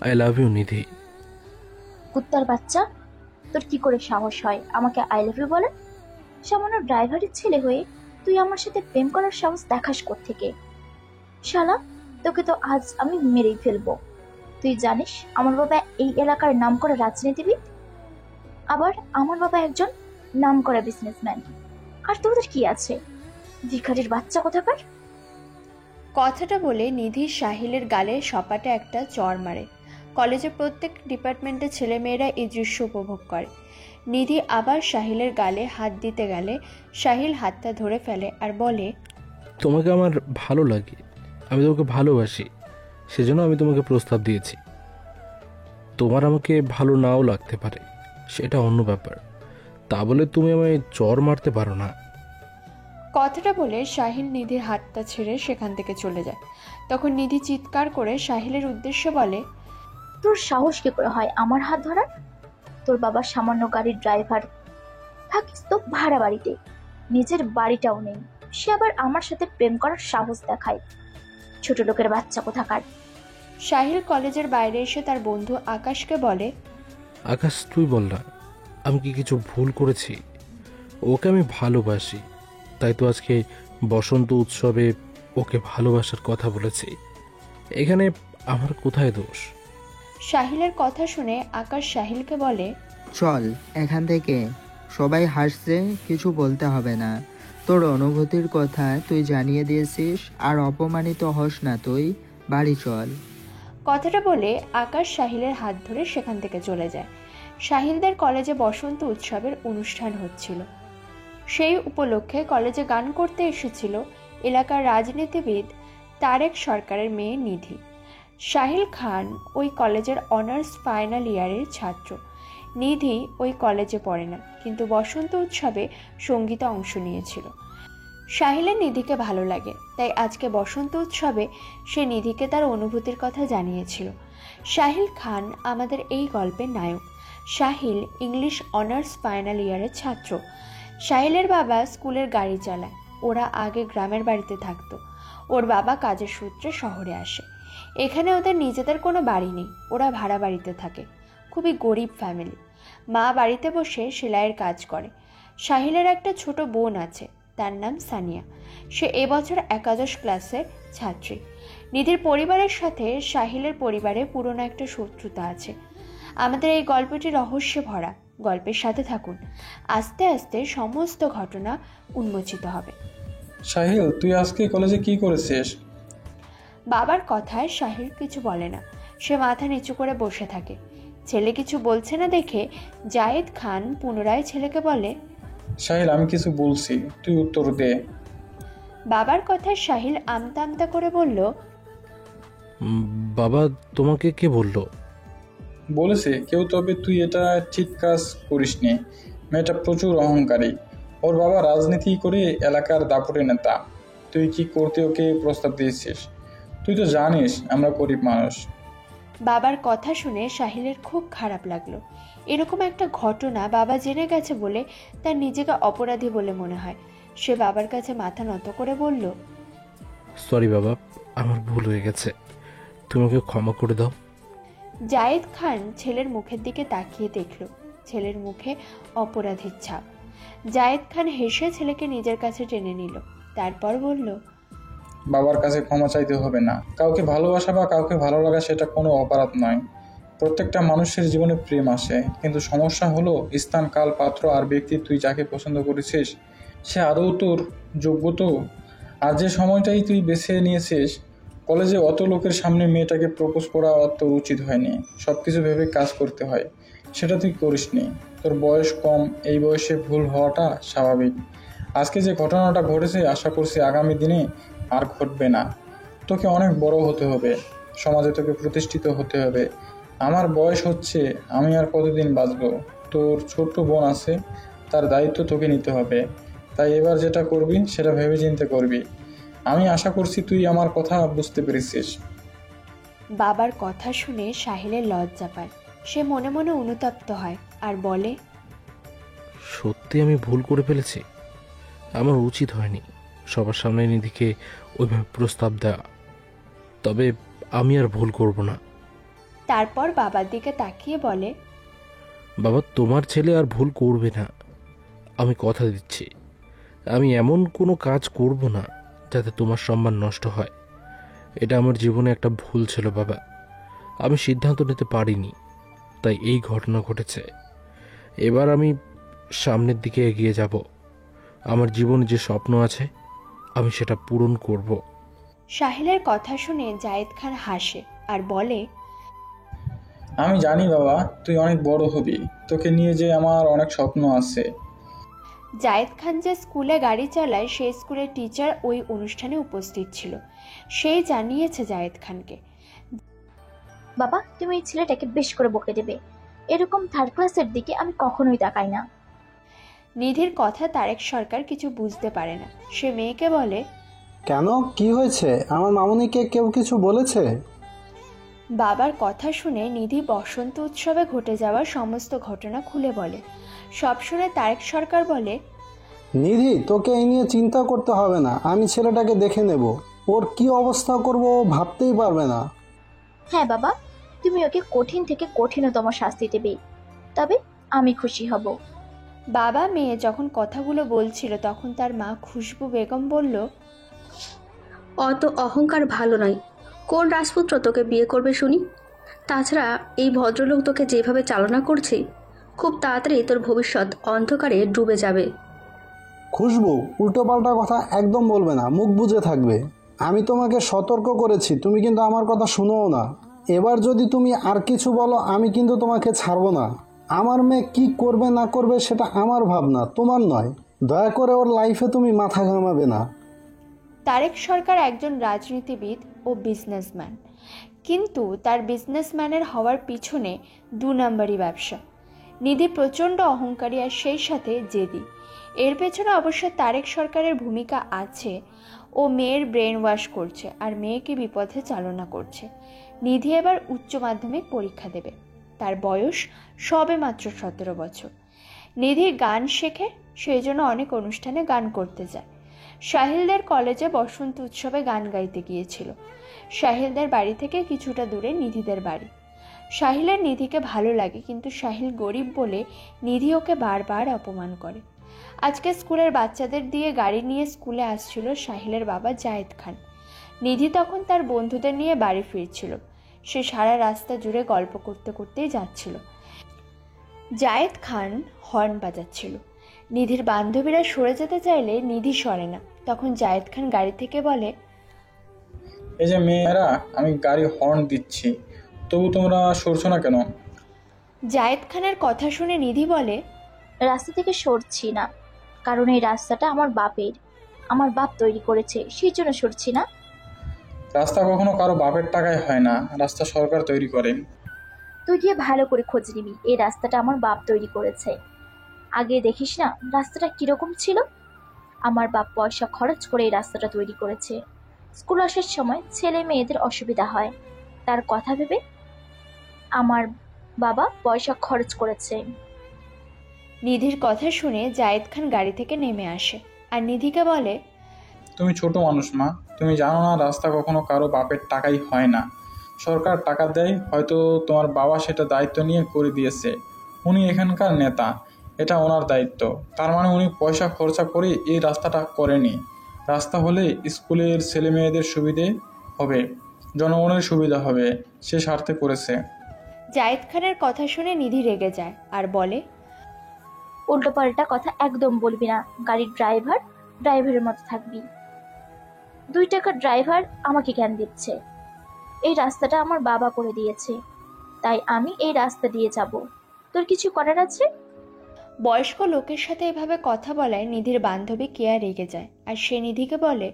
I love you নিধি। কুত্তার বাচ্চা, তোর কি করে সাহস হয় আমাকে আই লাভ ইউ বলে? সামান্য ড্রাইভারের ছেলে হয়ে তুই আমার সাথে প্রেম করার সাহস দেখাস কোত্থেকে? শালা, তোকে তো আজ আমি মেরেই ফেলবো। তুই জানিস আমার বাবা এই এলাকার নামকরা রাজনীতিবিদ, আবার আমার বাবা একজন নামকরা বিজনেসম্যান। আর তোদের কি আছে? ভিখারির বাচ্চা কোথাকার! কথাটা বলে নিধি সাহিলের গালে সপাটে একটা চড় মারে। কলেজের প্রত্যেক ডিপার্টমেন্টের ছেলেমেয়েরা এই দৃশ্য উপভোগ করে। নিধি আবার সাহিলের গালে হাত দিতে গেলে সাহিল হাতটা ধরে ফেলে আর বলে, তোমাকে আমার ভালো লাগে, আমি তোমাকে ভালোবাসি, সেজন্য আমি তোমাকে প্রস্তাব দিয়েছি। তোমার আমাকে ভালো নাও লাগতে পারে, সেটা অন্য ব্যাপার। তা বলে তুমি আমায় চর মারতে পারো না। কথাটা বলে সাহিল নিধির হাতটা ছেড়ে সেখান থেকে চলে যায়। তখন নিধি চিৎকার করে সাহিলের উদ্দেশ্যে বলে, তোর সাহস কি করে হয় আমার হাত ধরার? তোর বাবা সামান্য গাড়ির ড্রাইভার, থাকিস তো ভাড়া বাড়িতে, নিজের বাড়িটাও নেই। সে আবার আমার সাথে প্রেম করার সাহস দেখায়। ছোট লোকের বাচ্চা কোথাকার! সাহিল কলেজের বাইরে এসে তার বন্ধু আকাশকে বলে, আকাশ, তুই বল না, আমি কি কিছু ভুল করেছি? ওকে আমি ভালোবাসি, তাই তো আজকে বসন্ত উৎসবে ওকে ভালোবাসার কথা বলেছি। এখানে আমার কোথায় দোষ? সাহিলের কথা শুনে আকাশ সাহিলকে বলে, চল এখান থেকে, সবাই হাসছে, কিছু বলতে হবে না। তোর অনুভূতির কথা তুই জানিয়ে দিয়েছিস, আর অপমানিত হস না তুই, বাড়ি চল। কথাটা বলে আকাশ সাহিলের হাত ধরে সেখান থেকে চলে যায়। সাহিলদের কলেজে বসন্ত উৎসবের অনুষ্ঠান হচ্ছিল। সেই উপলক্ষে কলেজে গান করতে এসেছিল এলাকার রাজনীতিবিদ তারেক সরকারের মেয়ে নিধি। সাহিল খান ওই কলেজের অনার্স ফাইনাল ইয়ারের ছাত্র। নিধি ওই কলেজে পড়ে না, কিন্তু বসন্ত উৎসবে সঙ্গীতে অংশ নিয়েছিল। সাহিলের নিধিকে ভালো লাগে, তাই আজকে বসন্ত উৎসবে সে নিধিকে তার অনুভূতির কথা জানিয়েছিল। সাহিল খান আমাদের এই গল্পের নায়ক। সাহিল ইংলিশ অনার্স ফাইনাল ইয়ারের ছাত্র। সাহিলের বাবা স্কুলের গাড়ি চালায়। ওরা আগে গ্রামের বাড়িতে থাকতো। ওর বাবা কাজের সূত্রে শহরে আসে। এখানে ওদের নিজেদের কোনো বাড়ি নেই, ওরা ভাড়া বাড়িতে থাকে। খুবই গরিব ফ্যামিলি। মা বাড়িতে বসে সেলাইয়ের কাজ করে। সাহিলের একটা ছোট বোন আছে, তার নাম সানিয়া। সে এবছর একাদশ ক্লাসের ছাত্রী। নিধির পরিবারের সাথে সাহিলের পরিবারে পুরনো একটা শত্রুতা আছে। আমাদের এই গল্পটি রহস্যে ভরা। গল্পের সাথে থাকুন, আস্তে আস্তে সমস্ত ঘটনা উন্মোচিত হবে। সাহিল, তুই আজকে কলেজে কি করেছিস? বাবার কথায় সাহিল কিছু বলে না। সে মাথা নিচু করে বসে থাকে। ছেলে কিছু বলছে না দেখে জায়েদ খান পুনরায় ছেলেকে বলে, সাহিল, আমি কিছু বলছি, তুই উত্তর দে। বাবার কথায় সাহিল আমতা আমতা করে বলল, উম, বাবা, তোমাকে কে বললো? বলেছে কেউ, তবে তুই এটা ঠিক কাজ করিসনি। মেয়েটা প্রচুর অহংকারী। ওর বাবা রাজনীতি করে এলাকার দাপুটে নেতা। তুই কি করতে ওকে প্রস্তাব দিয়েছিস? তুই তো জানিস আমরা গরিব মানুষ। বাবার কথা শুনে সাহিলের খুব খারাপ লাগলো। এরকম একটা ঘটনা বাবা জেনে গেছে বলে তার নিজেকে অপরাধী বলে মনে হয়। সে বাবার কাছে মাথা নত করে বলল, সরি বাবা, আমার ভুল হয়ে গেছে, তুমি ওকে ক্ষমা করে দাও। জায়েদ খান ছেলের মুখের দিকে তাকিয়ে দেখল, ছেলের মুখে অপরাধীর ছাপ। জায়েদ খান হেসে ছেলেকে নিজের কাছে টেনে নিল, তারপর বলল, বাবার কাছে ক্ষমা চাইতে হবে না। কাউকে ভালোবাসা বা কাউকে ভালো লাগা সেটা কোনো অপরাধ নয়। প্রত্যেকটা মানুষের জীবনে প্রেম আসে, কিন্তু সমস্যা হলো স্থান, কাল, পাত্র আর ব্যক্তি। তুই যাকে পছন্দ করেছিস সে আদৌ তোর যোগ্য তো? আর যে সময়টাই তুই বেছে নিয়েছিস, কলেজে অত লোকের সামনে মেয়েটাকে প্রপোজ করা তোর উচিত হয়নি। সব কিছু ভেবে কাজ করতে হয়, সেটা তুই করিসনি। তোর বয়স কম, এই বয়সে ভুল হওয়াটা স্বাভাবিক। আজকে যে ঘটনাটা ঘটেছে, আশা করছি আগামী দিনে আর ঘটবে না। তোকে অনেক বড় হতে হবে, সমাজে তোকে প্রতিষ্ঠিত হতে হবে। আমার বয়স হচ্ছে, আমি আর কতদিন বাঁচবো? তোর ছোট্ট বোন আছে, তার দায়িত্ব তোকে নিতে হবে। তাই এবার যেটা করবি সেটা ভেবেচিন্তে করবি। আমি আশা করছি তুই আমার কথা বুঝতে পেরেছিস। বাবার কথা শুনে সাহিলের লজ্জা পায়। সে মনে মনে অনুতপ্ত হয় আর বলে, সত্যি আমি ভুল করে ফেলেছি, আমার উচিত হয়নি সবার সামনে নিধিকে ওইভাবে প্রস্তাব দেওয়া। তবে আমি আর ভুল করব না। তারপর বাবার দিকে তাকিয়ে বলে, বাবা, তোমার ছেলে আর ভুল করবে না, আমি কথা দিচ্ছি। আমি এমন কোনো কাজ করব না যাতে তোমার সম্মান নষ্ট হয়। এটা আমার জীবনে একটা ভুল ছিল বাবা, আমি সিদ্ধান্ত নিতে পারিনি, তাই এই ঘটনা ঘটেছে। এবার আমি সামনের দিকে এগিয়ে যাব। আমার জীবনে যে স্বপ্ন আছে আমি সেটা পূরণ করব। সাহিলের কথা শুনে জায়েদ খান হাসে আর বলে, আমি জানি বাবা, তুই অনেক বড় হবি, তোকে নিয়ে যে আমার অনেক স্বপ্ন আছে। জায়েদ খান যে স্কুলে গাড়ি চালায় সেই স্কুলের টিচার ওই অনুষ্ঠানে উপস্থিত ছিল। সেই জানিয়েছে জায়েদ খানকে। বাবা, তুমি এই ছেলেটাকে বেশ করে বকে দেবে। এরকম থার্ড ক্লাসের দিকে আমি কখনোই তাকাই না। নিধির কথা তারেক সরকার কিছু বুঝতে পারে না। সে মেয়েকে বলে, কেন, কি হয়েছে? আমার মামুনিকে কেউ কিছু বলেছে? বাবার কথা শুনে নিধি বসন্ত উৎসবে ঘটে যাওয়া সমস্ত ঘটনা খুলে বলে। সব শুনে তারেক সরকার বলে, নিধি, তোকে এই নিয়ে চিন্তা করতে হবে না, আমি ছেলেটাকে দেখে নেব। ওর কি অবস্থা করব ও ভাবতেই পারবে না। হ্যাঁ বাবা, তুমি ওকে কঠিন থেকে কঠিনতম শাস্তি দেবে, তবে আমি খুশি হব। বাবা মেয়ে যখন কথাগুলো বলছিল তখন তার মা খুশবু বেগম বলল, অত অহংকার ভালো নয়। কোন রাজপুত্র তোকে বিয়ে করবে শুনি? তাছাড়া এই ভদ্রলোক তোকে যেভাবে চালনা করছে, খুব তাড়াতাড়ি তোর ভবিষ্যৎ অন্ধকারে ডুবে যাবে। খুশবু, উল্টোপাল্টা কথা একদম বলবে না, মুখ বুজে থাকবে। আমি তোমাকে সতর্ক করেছি, তুমি কিন্তু আমার কথা শুনোও না। এবার যদি তুমি আর কিছু বলো আমি কিন্তু তোমাকে ছাড়বো না। আমার মেয়ে কি করবে না করবে সেটা আমার ভাবনা, তোমার নয়। দয়া করে ওর লাইফে তুমি মাথা ঘামাবে না। তারেক সরকার একজন রাজনীতিবিদ ও বিজনেসম্যান, কিন্তু তার বিজনেসম্যানের হওয়ার পিছনে 2 নম্বরই ব্যবসা। নিধি প্রচণ্ড অহংকারী আর সেই সাথে জেদি। এর পেছনে অবশ্য তারেক সরকারের ভূমিকা আছে। ও মেয়ের ব্রেন ওয়াশ করছে আর মেয়েকে বিপথে চালনা করছে। নিধি এবার উচ্চ মাধ্যমিক পরীক্ষা দেবে। তার বয়স সবে মাত্র 17 বছর। নিধি গান শেখে, সেই জন্য অনেক অনুষ্ঠানে গান করতে যায়। সাহিলদের কলেজে বসন্ত উৎসবে গান গাইতে গিয়েছিল। সাহিলদের বাড়ি থেকে কিছুটা দূরে নিধিদের বাড়ি। সাহিলের নিধিকে ভালো লাগে, কিন্তু সাহিল গরিব বলে নিধি ওকে বারবার অপমান করে। আজকে স্কুলের বাচ্চাদের দিয়ে গাড়ি নিয়ে স্কুলে আসছিল সাহিলের বাবা জায়েদ খান। নিধি তখন তার বন্ধুদের নিয়ে বাড়ি ফিরছিল। সে সারা রাস্তা জুড়ে গল্প করতে করতেই যাচ্ছিল। জায়েদ খান হর্ন বাজাচ্ছিল। নিধির বান্ধবীরা সরে যেতে চাইলে নিধি সরে না। তখন জায়েদ খান গাড়ি থেকে বলে, এই যে মেয়েরা, আমি গাড়ি হর্ন দিচ্ছি, তবু তোমরা সরছো না কেন? জায়েদ খানের কথা শুনে নিধি বলে, রাস্তা থেকে সরছি না, কারণ এই রাস্তাটা আমার বাপের। আমার বাপ তৈরি করেছে, সেই জন্য সরছি না। রাস্তা কখনো কারো বাপের টাকায় হয় না, রাস্তা সরকার তৈরি করে। তুই গিয়ে ভালো করে খোঁজ নিবি, এই রাস্তাটা আমার বাপ তৈরি করেছে। আগে দেখিস না রাস্তাটা কিরকম ছিল। আমার বাপ পয়সা খরচ করে এই রাস্তাটা তৈরি করেছে। স্কুল আসার সময় ছেলে মেয়েদের অসুবিধা হয়, তার কথা ভেবে আমার বাবা পয়সা খরচ করেছে। নিধির কথা শুনে জায়েদ খান গাড়ি থেকে নেমে আসে আর নিধিকে বলে, তুমি ছোট মানুষ মা, তুমি জানো না রাস্তা কখনো কারো বাপের টাকাই হয় না। সরকার টাকা দেয়, হয়তো তোমার বাবা সেটা দায়িত্ব নিয়ে করে দিয়েছে। উনি এখানকার নেতা, এটা ওনার দায়িত্ব। তার মানে উনি পয়সা খরচা করে এই রাস্তাটা করেনি। রাস্তা হলে স্কুলের ছেলে মেয়েদের সুবিধে হবে, জনগণের সুবিধা হবে, সে স্বার্থে করেছে। জায়েদ খানের কথা শুনে নিধি রেগে যায় আর বলে, উল্টোপাল্টা কথা একদম বলবি না। গাড়ির ড্রাইভারের মতো থাকবি। 2 টাকার ড্রাইভার আমাকে জ্ঞান দিচ্ছে। এই রাস্তাটা আমার বাবা করে দিয়েছে, তাই আমি এই রাস্তা দিয়ে যাব। তোর কিছু করার আছে? বয়স্ক লোকের সাথে এভাবে কথা বলায় নিধির বান্ধবী কেয়া রেগে যায় আর সে নিধিকে বলে,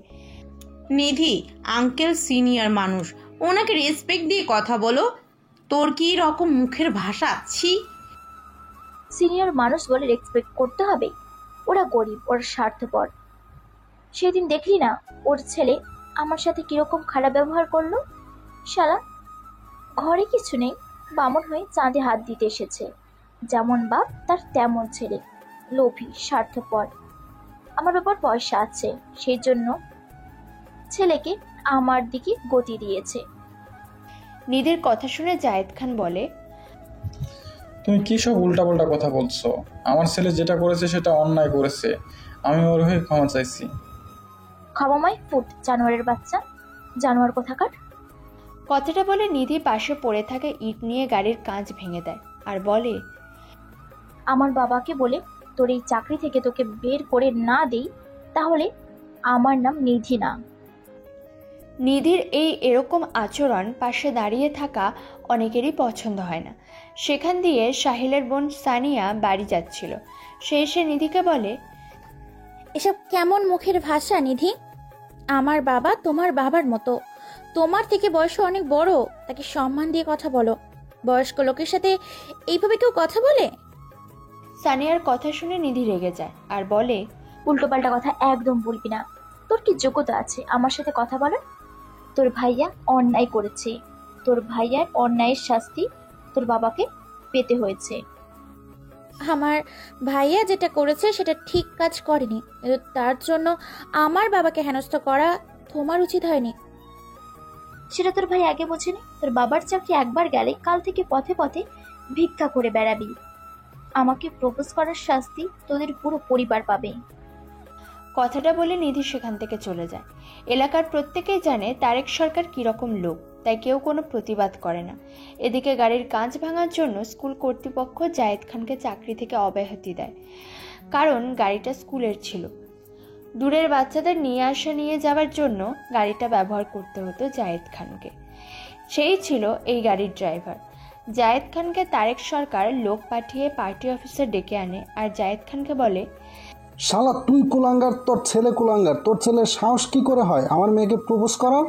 নিধি আঙ্কেল সিনিয়র মানুষ, ওনাকে রেসপেক্ট দিয়ে কথা বলো। তোর কি রকম মুখের ভাষা! ছি! সিনিয়র মানুষ বলে রেসপেক্ট করতে হবে? ওরা গরিব, ওরা স্বার্থপর। সেদিন দেখলি না ওর ছেলে আমার সাথে কিরকম খারাপ ব্যবহার করলো? শালা, ঘরে কিছু নেই, বামন হয়ে চাঁদে হাত দিতে এসেছে। যেমন বাপ তার তেমন ছেলে, লোভী, স্বার্থপর। আমার বাবার পয়সা আছে, সেই জন্য ছেলেকে আমার দিকে গতি দিয়েছে। নিধির কথা শুনে জায়েদ খান বলে, তুমি কি সব উল্টাপাল্টা কথা বলছো? আমার ছেলে যেটা করেছে সেটা অন্যায় করেছে, আমি ওর হয়ে ক্ষমা চাইছি। ক্ষমাময় ফুট, জানোয়ারের বাচ্চা, জানোয়ার কোথাকার। কথাটা বলে নিধি পাশে পড়ে থাকা ইট নিয়ে গাড়ির কাঁচ ভেঙে দেয় আর বলে, আমার বাবাকে বলে তোর এই চাকরি থেকে তোকে বের করে না দেই, তাহলে আমার নাম নিধি না। নিধির এই এরকম আচরণ পাশে দাঁড়িয়ে থাকা অনেকেরই পছন্দ হয় না। সেখান দিয়ে সাহিলের বোন সানিয়া বাড়ি যাচ্ছিল। সে এসে নিধিকে বলে, এসব কেমন মুখের ভাষা নিধি? আমার বাবা তোমার বাবার মতো, তোমার থেকে বয়সে অনেক বড়, তাকে সম্মান দিয়ে কথা বলো। বয়স্ক লোকের সাথে এইভাবে কেউ কথা বলে? সানিয়ার কথা শুনে নিধি রেগে যায় আর বলে, উল্টোপাল্টা কথা একদম বলবি না। তোর কি যোগ্যতা আছে আমার সাথে কথা বলার? তোর ভাইয়া অন্যায় করেছে, তোর ভাইয়ার অন্যায়ের শাস্তি তোর বাবাকে পেতে হয়েছে। আমার ভাইয়া যেটা করেছে সেটা ঠিক কাজ করেনি, কিন্তু তার জন্য আমার বাবাকে হেনস্থা করা তোমার উচিত হয়নি। সেটা তোর ভাই আগে বোঝেনি। তোর বাবার চাকরি একবার গেলে কাল থেকে পথে পথে ভিক্ষা করে বেড়াবি। আমাকে প্রপোজ করার শাস্তি তোদের পুরো পরিবার পাবে। কথাটা বলে নিধি সেখান থেকে চলে যায়। এলাকার প্রত্যেকেই জানে তারেক সরকার কিরকম লোক, তাই কেউ কোনো প্রতিবাদ করে না। এদিকে গাড়ির কাঁচ ভাঙার জন্য স্কুল কর্তৃপক্ষ জায়েদ খানকে চাকরি থেকে অব্যাহতি দেয়, কারণ গাড়িটা স্কুলের ছিল। দূরের বাচ্চাদের নিয়ে আসা নিয়ে যাওয়ার জন্য গাড়িটা ব্যবহার করতে হতো জায়েদ খানকে। সেই ছিল এই গাড়ির ড্রাইভার। জায়েদ খানকে তারেক সরকার লোক পাঠিয়ে পার্টি অফিসে ডেকে আনে আর জায়েদ খানকে বলে, শালা তুই কুলাঙ্গার, তোর ছেলে কুলাঙ্গার, তোর ছেলের সাহস কি করে হয় আমার মেয়েকে প্রপোজ করার?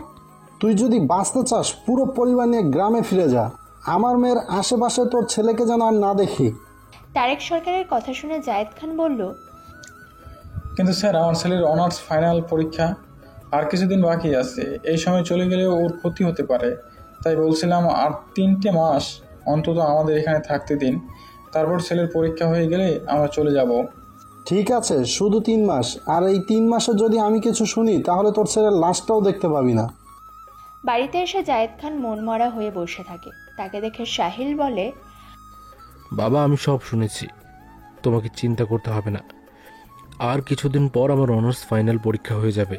তুই যদি বাঁচতে চাস পুরো পরিবার নিয়ে গ্রামে ফিরে যা, আমার মেয়ের আশেপাশে তোর ছেলেকে যেন আর না দেখি। তারেক সরকারের কথা শুনে জায়েদ খান বলল, কিন্তু স্যার, আমার ছেলের অনার্স ফাইনাল পরীক্ষা আর কিছুদিন বাকি আছে। এই সময় চলে গেলে ওর ক্ষতি হতে পারে, তাই বলছিলাম আর 3টে মাস অন্তত আমাদের এখানে থাকতে দিন, তারপর ছেলের পরীক্ষা হয়ে গেলে আমরা চলে যাব। ঠিক আছে, শুধু 3 মাস, আর এই 3 মাসে যদি আমি কিছু শুনি তাহলে তোর ছেলের লাশটাও দেখতে পাবি না। বাড়িতে এসে জায়েদ খান মনমরা হয়ে বসে থাকে। তাকে দেখে সাহিল বলে, বাবা, আমি সব শুনেছি, তোমাকে চিন্তা করতে হবে না। আর কিছুদিন পর আমার অনার্স ফাইনাল পরীক্ষা হয়ে যাবে,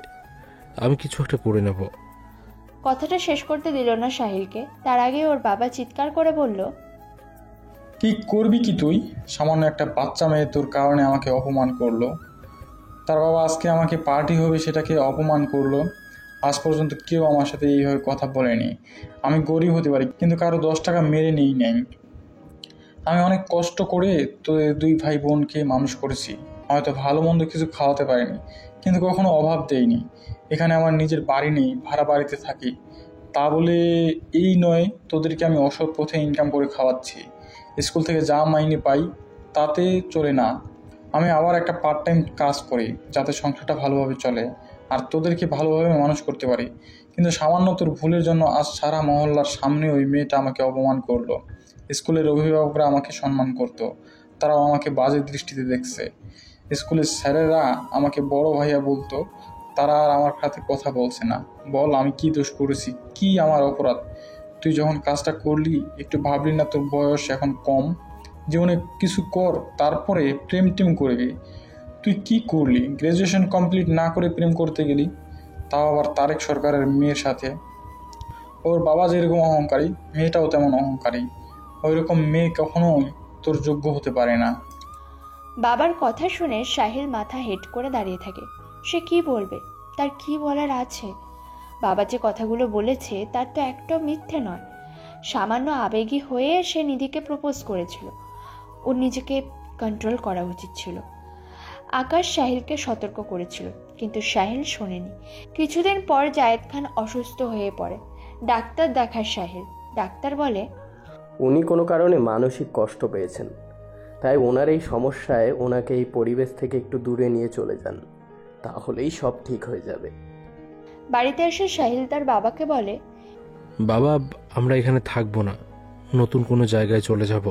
আমি কিছু একটা করে নেব। কথাটা শেষ করতে দিল না সাহিলকে। তার আগে ওর বাবা চিৎকার করে বলল, কি করবি কি তুই? সামান্য একটা বাচ্চা মেয়ে তোর কারণে আমাকে অপমান করলো। তার বাবা আজকে আমাকে পার্টি হবে সেটাকে অপমান করলো। আজ পর্যন্ত কেউ আমার সাথে এইভাবে কথা বলেনি। আমি গরিব হতে পারি, কিন্তু কারো 10 টাকা মেরে নেই নাই। আমি অনেক কষ্ট করে তোদের 2 ভাই বোনকে মানুষ করেছি। হয়তো ভালো মন্দ কিছু খাওয়াতে পারিনি, কিন্তু কখনো অভাব দেইনি। এখানে আমার নিজের বাড়ি নেই, ভাড়া বাড়িতে থাকি। তা বলে এই নয় তোদেরকে আমি অসৎ পথে ইনকাম করে খাওয়াচ্ছি। স্কুল থেকে যা মাইনে পাই তাতে চলে না। আমি আবার একটা পার্ট টাইম কাজ করি যাতে সংসারটা ভালোভাবে চলে আর তোদেরকে ভালোভাবে মানুষ করতে পারি। কিন্তু সামান্য তোর ভুলের জন্য আজ সারা মহল্লার সামনে ওই মেয়েটা আমাকে অপমান করলো। স্কুলের অভিভাবকরা আমাকে সম্মান করতো, তারাও আমাকে বাজে দৃষ্টিতে দেখছে। স্কুলের স্যারেরা আমাকে বড় ভাইয়া বলতো, তারা আর আমার সাথে কথা বলছে না। বল, আমি কি দোষ করেছি? কি আমার অপরাধ? তুই যখন কাজটা করলি একটু ভাবলি না তোর বয়স এখন কম, জীবনে কিছু কর, তারপরে প্রেম টেম করবি। তুই কি করলি? গ্র্যাজুয়েশন কমপ্লিট না করে প্রেম করতে গেলি, তাও আবার তারেক সরকারের মেয়ের সাথে। ওর বাবা যেরকম অহংকারী, মেয়েটাও তেমন অহংকারী। ওই রকম মেয়ে কখনোই তোর যোগ্য হতে পারে না। বাবার কথা শুনে সাহিল মাথা হেট করে দাঁড়িয়ে থাকে। সে কি বলবে? তার কি বলার আছে? বাবা যে কথাগুলো বলেছে তার তো একটাও মিথ্যে নয়। সামান্য আবেগী হয়ে সে নিধিকে প্রপোজ করেছিল। ওর নিজেকে কন্ট্রোল করা উচিত ছিল। আকাশ সাহিলকে সতর্ক করেছিল, কিন্তু সাহিল শোনেনি। কিছুদিন পর জায়েদ খান অসুস্থ হয়ে পড়ে। ডাক্তার দেখায় সাহিল। ডাক্তার বলে, উনি কোনো কারণে মানসিক কষ্ট পেয়েছেন, তাই ওনার এই সমস্যায় ওনাকে এই পরিবেশ থেকে একটু দূরে নিয়ে চলে যান, তাহলেই সব ঠিক হয়ে যাবে। বাড়িতে এসে সাহিল তার বাবাকে বলে, বাবা, আমরা এখানে থাকবো না, নতুন কোনো জায়গায় চলে যাব।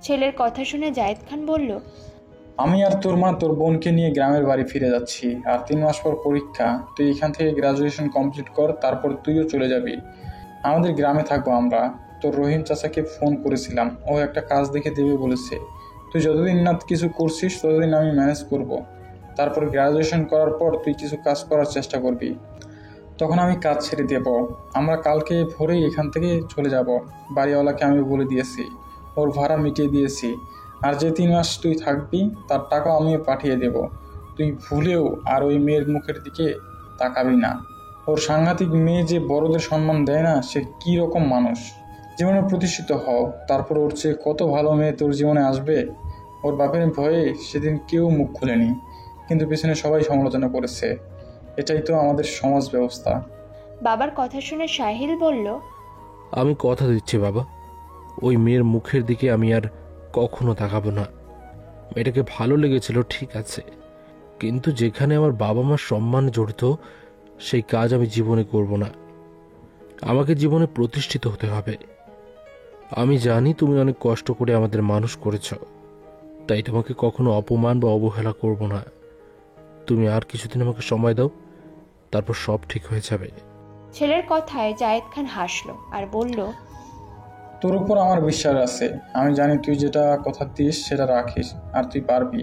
ছেলের কথা শুনে জায়েদ খান বলল, আমি আর তোর মা তোর বোনকে নিয়ে গ্রামের বাড়ি ফিরে যাচ্ছি। আর 3 মাস পর পরীক্ষা। তুই এখান থেকে গ্রাজুয়েশন কমপ্লিট কর, তারপর তুইও চলে যাবি। আমাদের গ্রামে থাকবো আমরা। তোর রহিম চাচাকে ফোন করেছিলাম, ও একটা কাজ দেখে দেবে বলেছে। তুই যতদিন না কিছু করছিস ততদিন আমি ম্যানেজ করব। তারপর গ্র্যাজুয়েশন করার পর তুই কিছু কাজ করার চেষ্টা করবি, তখন আমি কাজ ছেড়ে দেব। আমরা কালকে ভোরেই এখান থেকে চলে যাব। বাড়িওয়ালাকে আমি বলে দিয়েছি, ওর ভাড়া মিটিয়ে দিয়েছি। আর যে 3 মাস তুই থাকবি তার টাকা আমিও পাঠিয়ে দেব। তুই ভুলেও আর ওই মেয়ের মুখের দিকে তাকাবি না। ওর সাংঘাতিক মেয়ে যে বড়দের সম্মান দেয় না, সে কী রকম মানুষ। জীবনে প্রতিষ্ঠিত হও, তারপর ওর চেয়ে কত ভালো মেয়ে তোর জীবনে আসবে। ওর বাপের ভয়ে সেদিন কেউ মুখ খুলেনি, কিন্তু পেছনে সবাই সমালোচনা করেছে। এটাই তো আমাদের সমাজ ব্যবস্থা। বাবার কথা শুনে সাহিল বলল, আমি কথা দিচ্ছি বাবা, ওই মেয়ের মুখের দিকে আমি আর কখনো তাকাবো না। মেয়েটাকে ভালো লেগেছিল ঠিক আছে, কিন্তু যেখানে আমার বাবা মার সম্মান জড়িত সেই কাজ আমি জীবনে করব না। আমাকে জীবনে প্রতিষ্ঠিত হতে হবে। আমি জানি তুমি অনেক কষ্ট করে আমাদের মানুষ করেছ, তাই তোমাকে কখনো অপমান বা অবহেলা করব না। তুমি আর কিছুদিন আমাকে সময় দাও, তারপর সব ঠিক হয়ে যাবে। ছেলের কথায় জায়েদ খান হাসলো আর বলল, তোর উপর আমার বিশ্বাস আছে। আমি জানি তুই যেটা কথা দিস সেটা রাখিস, আর তুই পারবি।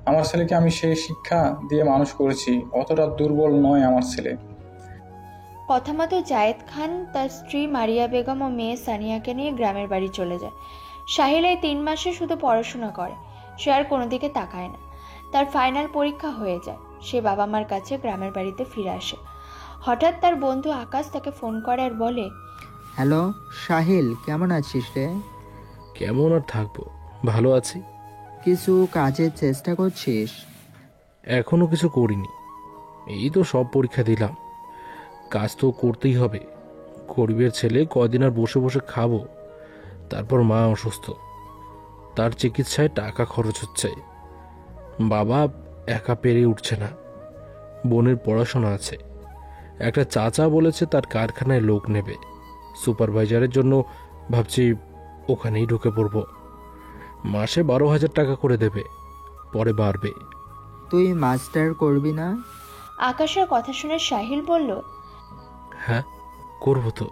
আমার ছেলেকে আমি সেই শিক্ষা দিয়ে মানুষ করেছি, অতটা দুর্বল নয় আমার ছেলে। কথা মতো জায়েদ খান তার স্ত্রী মারিয়া বেগম ও মেয়ে সানিয়াকে নিয়ে গ্রামের বাড়ি চলে যায়। সাহিল এই 3 মাসে শুধু পড়াশোনা করে, সে আর কোনো দিকে তাকায় না। তার ফাইনাল পরীক্ষা হয়ে যায়, সে বাবা মার কাছে গ্রামের বাড়িতে ফিরে আসে। হঠাৎ তার বন্ধু আকাশ তাকে ফোন করে আর বলে, হ্যালো সাহিল, কেমন আছিস রে? কেমন আর থাকবো, ভালো আছি। কিছু কাজের চেষ্টা করছিস? এখনো কিছু করিনি, এই তো সব পরীক্ষা দিলাম। কাজ তো করতেই হবে, গরিবের ছেলে, কদিন আর বসে বসে খাবো। তারপর মা অসুস্থ, তার চিকিৎসায় টাকা খরচ হচ্ছে। বাবা একা পেরে উঠছে না, বোনের পড়াশোনা আছে। একটা চাচা বলেছে তার কারখানায় লোক নেবে, সুপারভাইজারের জন্য ভাবছি ওখানেই ঢুকে পড়ব। মাসে 12,000 টাকা করে দেবে, পরে বাড়বে। তুই মাস্টার করবি না? আকাশের কথা শুনে সাহিল বলল, হ্যাঁ করবো তো।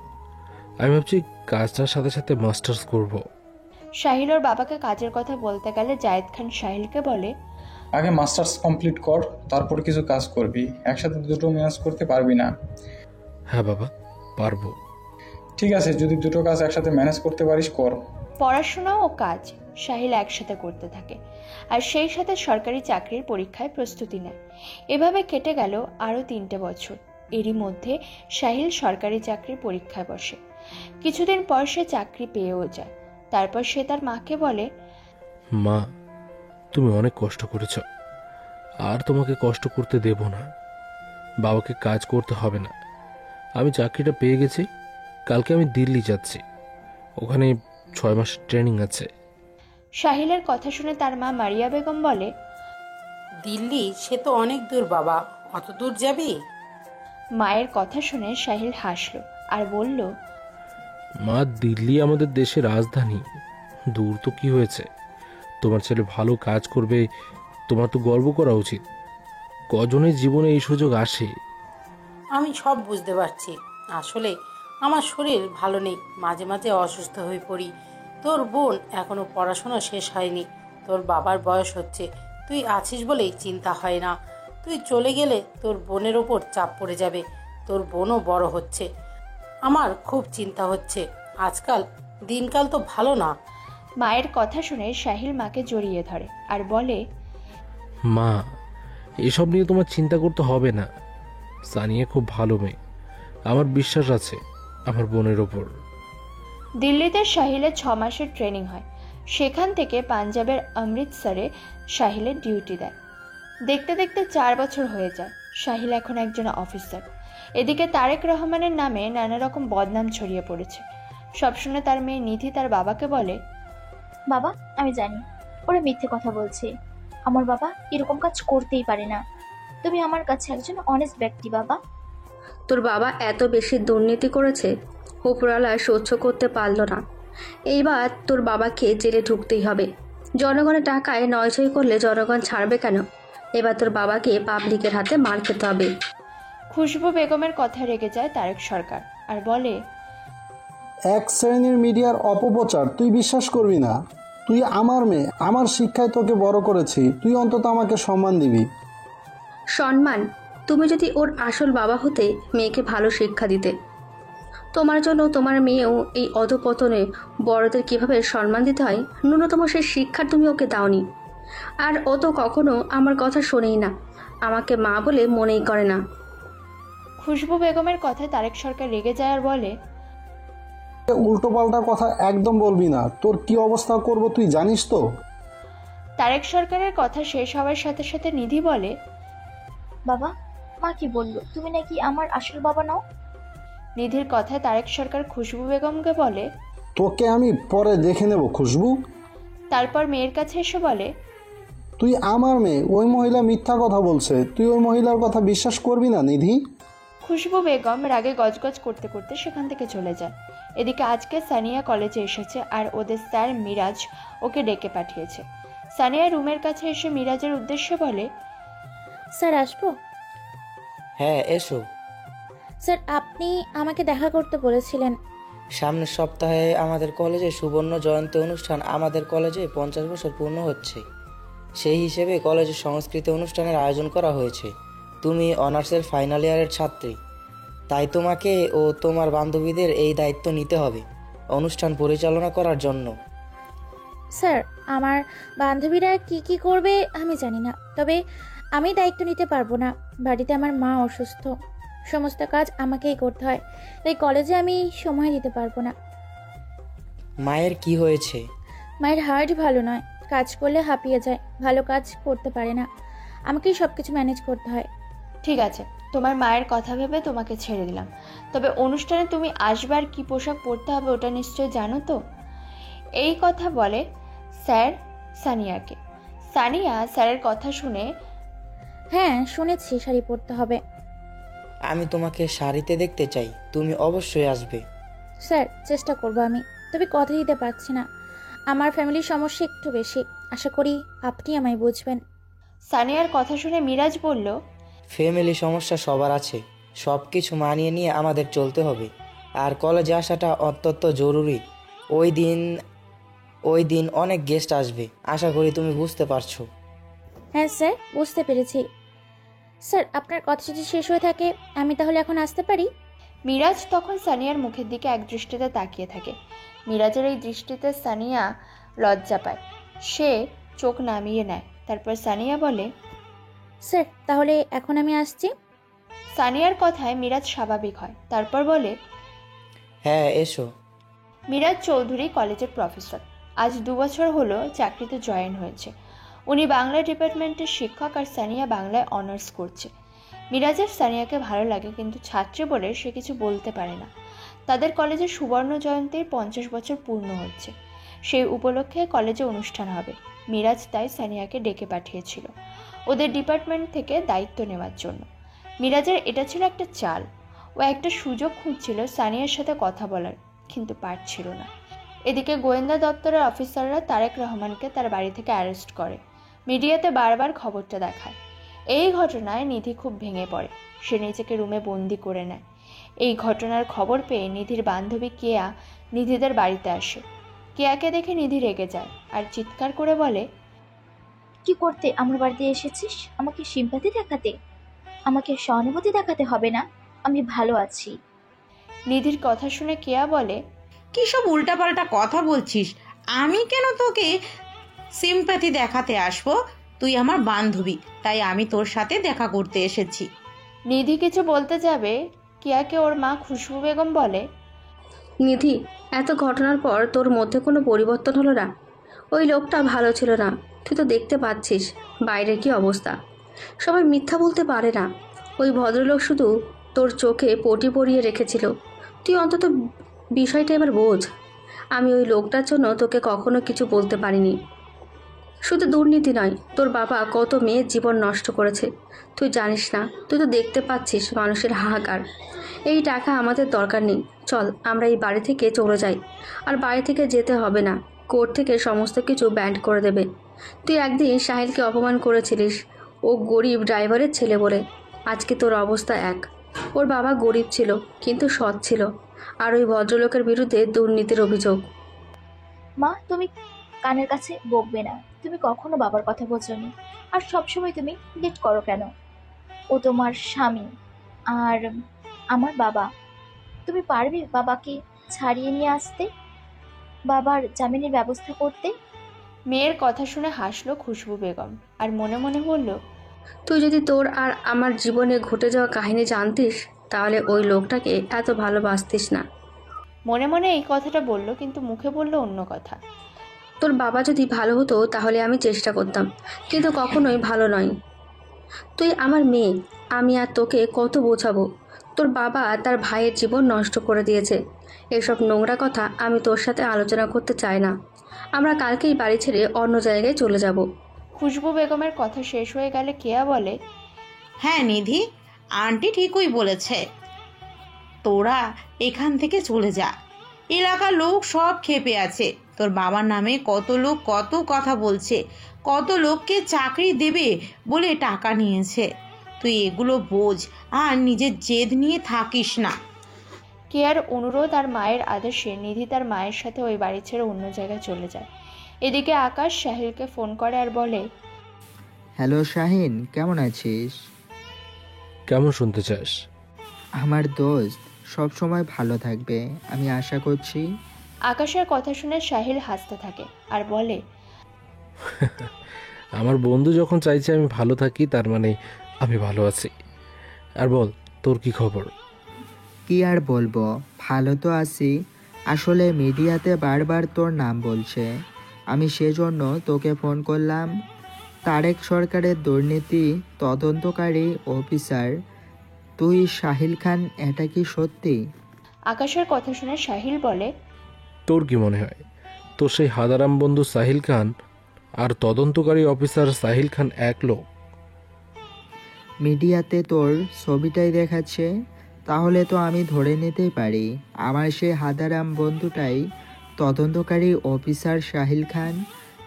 আমি ভাবছি কাজটার সাথে সাথে মাস্টার্স করব। সাহিল ওর বাবাকে কাজের কথা বলতে গেলে জায়েদ খান সাহিলকে বলে, আগে মাস্টার্স কমপ্লিট কর, তারপর কিছু কাজ করবি। একসাথে দুটো ম্যানেজ করতে পারবি না। হ্যাঁ বাবা, পারবো। ঠিক আছে, যদি দুটো কাজ একসাথে ম্যানেজ করতে পারিস কর। পড়াশোনা ও কাজ সাহিল একসাথে করতে থাকে, আর সেই সাথে সরকারি চাকরির পরীক্ষায় প্রস্তুতি নেয়। এভাবে কেটে গেল আরও 3টে বছর। এরই মধ্যে সাহিল সরকারি চাকরির পরীক্ষায় বসে। কিছুদিন পর সে চাকরি পেয়েও যায়। তারপর সে তার মাকে বলে, মা, তুমি অনেক কষ্ট করেছ, আর তোমাকে কষ্ট করতে দেব না। বাবাকে কাজ করতে হবে না, আমি চাকরিটা পেয়ে গেছি। কালকে আমি দিল্লি যাচ্ছি, ওখানে 6 মাসের ট্রেনিং আছে। সাহিলের কথা শুনে তার মা মারিয়া বেগম বলে, দিল্লি সে তো অনেক দূর বাবা, অত দূর যাবি? মায়ের কথা শুনে সাহিল হাসলো আর বলল, মা, দিল্লি আমাদের দেশের রাজধানী, দূর তো কি হয়েছে? তোমার ছেলে ভালো কাজ করবে, তোমার তো গর্ব করা উচিত। কজনের জীবনে এই সুযোগ আসে? আমি সব বুঝতে পারছি, আসলে আমার শরীর ভালো নেই, মাঝে মাঝে অসুস্থ হয়ে পড়ি। তোর বোন এখনো পড়াশোনা শেষ হয়নি, তোর বাবার বয়স হচ্ছে, তুই আছিস বলেই চিন্তা হয় না। তুই চলে গেলে তোর বোনের ওপর চাপ পড়ে যাবে, তোর বোনও বড় হচ্ছে। আমার খুব চিন্তা হচ্ছে, আজকাল দিনকাল তো ভালো না। মায়ের কথা শুনে সাহিল মাকে জড়িয়ে ধরে আর বলে, মা, এসব নিয়ে তোমার চিন্তা করতে হবে না। সানিয়া খুব ভালো মেয়ে, আমার বিশ্বাস আছে আমার বোনের ওপর। দিল্লিতে সাহিলের 6 মাসের ট্রেনিং হয়। সেখান থেকে পাঞ্জাবের অমৃতসরে সাহিলের ডিউটি দেয়। দেখতে দেখতে 4 বছর হয়ে যায়। সাহিল এখন একজন অফিসার। এদিকে তারেক রহমানের নামে নানা রকম বদনাম ছড়িয়ে পড়েছে। সব শুনে তার মেয়ে নিধি তার বাবাকে বলে, বাবা, আমি জানি ওরা মিথ্যে কথা বলছে। আমার বাবা এরকম কাজ করতেই পারে না। তুমি আমার কাছে একজন অনেস্ট ব্যক্তি বাবা। তোর বাবা এত বেশি দুর্নীতি করেছে, উপরওয়ালা সহ্য করতে পারল না। এইবার তোর বাবাকে জেলে ঢুকতেই হবে। জনগণের টাকায় নয়ছয় করলে জনগণ ছাড়বে কেন? এবার তোর বাবাকে পাবলিকের হাতে মার খেতে হবে। খুশবু বেগমের কথা রেগে যায় তারেক সরকার আর বলে, এক শ্রেণীর মিডিয়ার অপপ্রচার তুই বিশ্বাস করবি না। তুই আমার মেয়ে, আমার শিক্ষায় তোকে বড় করেছি, তুই অন্তত আমাকে সম্মান দিবি। সম্মান? তুমি যদি ওর আসল বাবা হতে, মেয়েকে ভালো শিক্ষা দিতে। তোমার জন্য তোমার মেয়েও এই অধপতনে বড়দের কিভাবে সম্মান দিতে হয় ন্যূনতম সেই শিক্ষার তুমি ওকে দাওনি। আর ও তো কখনো আমার কথা শোনেই না, আমাকে মা বলে মনেই করে না। খুশবু বেগমের কথায় তারেক সরকার রেগে যায় আর বলে, উল্টোপাল্টা কথা একদম বলবি না, তোর কি অবস্থা করব তুই জানিস তো। তারেক সরকারের কথা শেষ হওয়ার সাথে সাথে নিধি বলে, বাবা, মা কি বললো? তুমি নাকি আমার আসল বাবা নাও? নিধির কথায় তারেক সরকার খুশবু বেগমকে বলে, তোকে আমি পরে দেখে নেব খুশবু। তারপর মেয়ের কাছে এসে বলে, তুই আমার মেয়ে, ওই মহিলা মিথ্যা কথা বলছে, তুই ওই মহিলার কথা বিশ্বাস করবি না নিধি। খুশবু বেগম রাগে গজগজ করতে করতে সেখান থেকে চলে যায়। এদিকে আজকে সানিয়া কলেজে এসেছে আর ওদের স্যার মিরাজ ওকে ডেকে পাঠিয়েছে। সানিয়া রুমের কাছে এসে মিরাজের উদ্দেশ্যে বলে, স্যার আসবো? হ্যাঁ এসো। স্যার আপনি আমাকে দেখা করতে বলেছিলেন। সামনের সপ্তাহে আমাদের কলেজে সুবর্ণ জয়ন্তী অনুষ্ঠান, আমাদের কলেজে 50 বছর পূর্ণ হচ্ছে, সেই হিসেবে কলেজের সংস্কৃতি অনুষ্ঠানের আয়োজন করা হয়েছে। তুমি অনার্সের ফাইনাল ইয়ারের ছাত্রী, তাই তোমাকে ও তোমার বান্ধবীদের এই দায়িত্ব নিতে হবে অনুষ্ঠান পরিচালনা করার জন্য। স্যার আমার বান্ধবীরা কি কি করবে আমি জানি না, তবে আমি দায়িত্ব নিতে পারবো না। বাড়িতে আমার মা অসুস্থ, সমস্ত কাজ আমাকেই করতে হয়, তাই কলেজে আমি সময় দিতে পারবো না। মায়ের কি হয়েছে? মায়ের হার্ট ভালো নয়, কাজ করলে হাঁপিয়ে যায়, ভালো কাজ করতে পারে না, আমাকেই সব কিছু ম্যানেজ করতে হয়। ঠিক আছে, তোমার মায়ের কথা ভেবে তোমাকে ছেড়ে দিলাম, তবে অনুষ্ঠানে তুমি আসবার কি পোশাক পরতে হবে ওটা নিশ্চয় জানো তো? এই কথা বলে স্যার সানিয়াকে। সানিয়া স্যারের কথা শুনে, হ্যাঁ শুনেছি শাড়ি পরতে হবে। আমি তোমাকে শাড়িতে দেখতে চাই, তুমি অবশ্যই আসবে। স্যার চেষ্টা করবো আমি, তবে কথা দিতে পারছি না, আমার ফ্যামিলির সমস্যা একটু বেশি, আশা করি আপনি আমায় বুঝবেন। সানিয়ার কথা শুনে মিরাজ বলল, ফ্যামিলি সমস্যা সবার আছে, সব কিছু মানিয়ে নিয়ে আমাদের চলতে হবে, আর কলেজে আসাটা অত্যন্ত জরুরি। ওই দিন অনেক গেস্ট আসবে, আশা করি তুমি বুঝতে পারছো। হ্যাঁ স্যার বুঝতে পেরেছি। স্যার আপনার কথা যদি শেষ হয়ে থাকে আমি তাহলে এখন আসতে পারি? মিরাজ তখন সানিয়ার মুখের দিকে এক দৃষ্টিতে তাকিয়ে থাকে। মিরাজের এই দৃষ্টিতে সানিয়া লজ্জা পায়, সে চোখ নামিয়ে নেয়। তারপর সানিয়া বলে, স্যার তাহলে এখন আমি আসছি। সানিয়ার কথায় মিরাজ স্বাভাবিক হয়, তারপর বলে, হ্যাঁ এসো। মিরাজ চৌধুরী কলেজের প্রফেসর, আজ 2 বছর হলো চাকরিতে জয়েন হয়েছে। উনি বাংলা ডিপার্টমেন্টের শিক্ষক আর সানিয়া বাংলায় অনার্স করছে। মিরাজের সানিয়াকে ভালো লাগে, কিন্তু ছাত্রী বলে সে কিছু বলতে পারে না। তাদের কলেজে সুবর্ণ জয়ন্তীর 50 বছর পূর্ণ হচ্ছে, সেই উপলক্ষে কলেজে অনুষ্ঠান হবে। মিরাজ তাই সানিয়াকে ডেকে পাঠিয়েছিল ওদের ডিপার্টমেন্ট থেকে দায়িত্ব নেওয়ার জন্য। মিরাজের এটা ছিল একটা চাল, ও একটা সুযোগ খুঁজছিল সানিয়ার সাথে কথা বলার, কিন্তু পারছিল না। এদিকে গোয়েন্দা দপ্তরের অফিসাররা তারেক রহমানকে তার বাড়ি থেকে অ্যারেস্ট করে, মিডিয়াতে বারবার খবরটা দেখায়। এই ঘটনায় নিধি খুব ভেঙে পড়ে, সে নিজেকে রুমে বন্দি করে নেয়। এই ঘটনার খবর পেয়ে নিধির বান্ধবী কেয়া নিধিদের বাড়িতে আসে। কেয়াকে দেখে নিধি রেগে যায় আর চিৎকার করে বলে, কি করতে আমার বাড়িতে এসেছিস? আমাকে সিম্পাতি দেখাতে? আমাকে সহানুভূতি দেখাতে হবে না, আমি ভালো আছি। নিধির কথা শুনে কেয়া বলে, কি সব উল্টাপাল্টা কথা বলছিস? আমি কেন তোকে সিম্প্যাথি দেখাতে আসবো? তুই আমার বান্ধবী, তাই আমি তোর সাথে দেখা করতে এসেছি। নিধি কিছু বলতে যাবে, কেয়াকে ওর মা খুশবু বেগম বলে, নিধি, এত ঘটনার পর তোর মধ্যে কোনো পরিবর্তন হলো না? ওই লোকটা ভালো ছিল না, তুই তো দেখতে পাচ্ছিস বাইরের কি অবস্থা। সবাই মিথ্যা বলতে পারে না, ওই ভদ্রলোক শুধু তোর চোখে পটি পরিয়ে রেখেছিল। তুই অন্তত বিষয়টা এবার বোঝ। আমি ওই লোকটার জন্য তোকে কখনো কিছু বলতে পারিনি। শুধু দুর্নীতি নয়, তোর বাবা কত মেয়ের জীবন নষ্ট করেছে তুই জানিস না? তুই তো দেখতে পাচ্ছিস মানুষের হাহাকার। এই টাকা আমাদের দরকার নেই, চল আমরা এই বাড়ি থেকে চলে যাই। আর বাড়ি থেকে যেতে হবে না, কোর্ট থেকে সমস্ত কিছু ব্যান্ড করে দেবে। তুই একদিন সাহিলকে অপমান করেছিলিস, ও গরিব ড্রাইভারের ছেলে বলে। আজকে তোর অবস্থা এক। ওর বাবা গরিব ছিল কিন্তু সৎ ছিল, আর ওই ভদ্রলোকের বিরুদ্ধে দুর্নীতির অভিযোগ। মা, তুমি কানের কাছে বকবে না। তুমি কখনো বাবার কথা বোঝোনি, আর সবসময় তুমি লেট করো কেন? ও তোমার স্বামী আর আমার বাবা। তুমি পারবে বাবাকে ছাড়িয়ে নিয়ে আসতে, বাবার জামিনের ব্যবস্থা করতে? মেয়ের কথা শুনে হাসলো খুশবু বেগম আর মনে মনে বলল, তুই যদি তোর আর আমার জীবনে ঘটে যাওয়া কাহিনী জানতিস তাহলে ওই লোকটাকে এত ভালোবাসতিস না। মনে মনে এই কথাটা বলল, কিন্তু মুখে বলল অন্য কথা। তোর বাবা যদি ভালো হতো তাহলে আমি চেষ্টা করতাম, কিন্তু কখনোই ভালো নয়। তুই আমার মেয়ে, আমি আর তোকে কত বোঝাবো। তোর বাবা তার ভাইয়ের জীবন নষ্ট করে দিয়েছে। এসব নোংরা কথা আমি তোর সাথে আলোচনা করতে চাই না। আমরা কালকেই বাড়ি ছেড়ে অন্য জায়গায় চলে যাব। খুশবু বেগমের কথা শেষ হয়ে গেলে কেয়া বলে, হ্যাঁ নিধি, আন্টি ঠিকই বলেছে। তোরা এখান থেকে চলে যা। এলাকার লোক সব ক্ষেপে আছে। তোর বাবার নামে কত লোক কত কথা বলছে, কত লোককে চাকরি দেবে বলে টাকা নিয়েছে। তুই এগুলো বোঝ আর নিজের জেদ নিয়ে থাকিস না। কেয়ার অনুরোধ আর মায়ের আদেশে নিধি তার মায়ের সাথে ওই বাড়ি ছেড়ে অন্য জায়গায় চলে যায়। এদিকে আকাশ সাহিলকে ফোন করে আর বলে, হ্যালো শাহিন, কেমন আছিস? কেমন শুনতে চাস? আমার দোস্ত সব সময় ভালো থাকবে আমি আশা করছি। আকাশের কথা শুনে সাহিল হাসতে থাকে আর বলে, আমার বন্ধু যখন চাইছে আমি ভালো থাকি, তার মানে আমি ভালো আছি। আর বল, তোর কি খবর? কি আর বলবো, ভালো তো আছি। আসলে মিডিয়াতে বারবার তোর নাম বলছে, আমি সেজন্য তোকে ফোন করলাম। তারেক সরকারের দুর্নীতি তদন্তকারী অফিসার তুই সাহিল খান, এটা কি সত্যি? আকাশের কথা শুনে সাহিল বলে, তোর কি মনে হয় তোর সেই হাদারাম বন্ধু সাহিল খান আর তদন্তকারী অফিসার সাহিল খান এক লোক? মিডিয়াতে তোর ছবিটাই দেখাচ্ছে, তাহলে তো আমি ধরে নিতেই পারি আমার সেই হাদারাম বন্ধুটাই তদন্তকারী অফিসার সাহিল খান।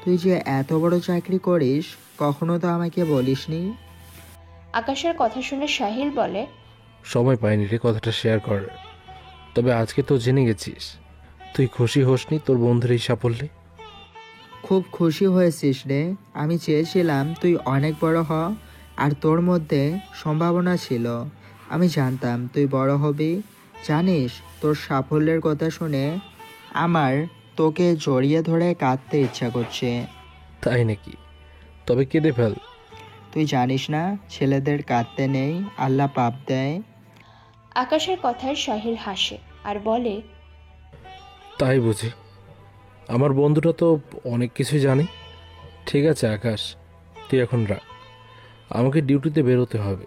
তুই যে এত বড় চাকরি করিস কখনো তো আমাকে বলিসনি। আকাশের কথা শুনে সাহিল বলে, সময় পাইনি রে কথাটা শেয়ার কর। তবে আজকে তো জেনে গেছিস, তুই খুশি হোসনি তোর বন্ধুর এই সাফল্যে? খুব খুশি হয়েছিস রে। আমি চেয়েছিলাম তুই অনেক বড় হ, আর তোর মধ্যে সম্ভাবনা ছিল। আমি জানতাম তুই বড় হবি। জানিস, তোর সাফল্যের কথা শুনে আমার তোকে জড়িয়ে ধরে কাঁদতে ইচ্ছা করছে। তাই নাকি? তবে কেঁদে ফেল। তুই জানিস না, ছেলেদের কাঁদতে নেই, আল্লাহ পাপ দেয়। আকাশের কথায় সাহিল হাসে আর বলে, তাই বুঝি? আমার বন্ধুটা তো অনেক কিছুই জানে। ঠিক আছে আকাশ, তুই এখন রাখ, আমাকে ডিউটিতে বেরোতে হবে।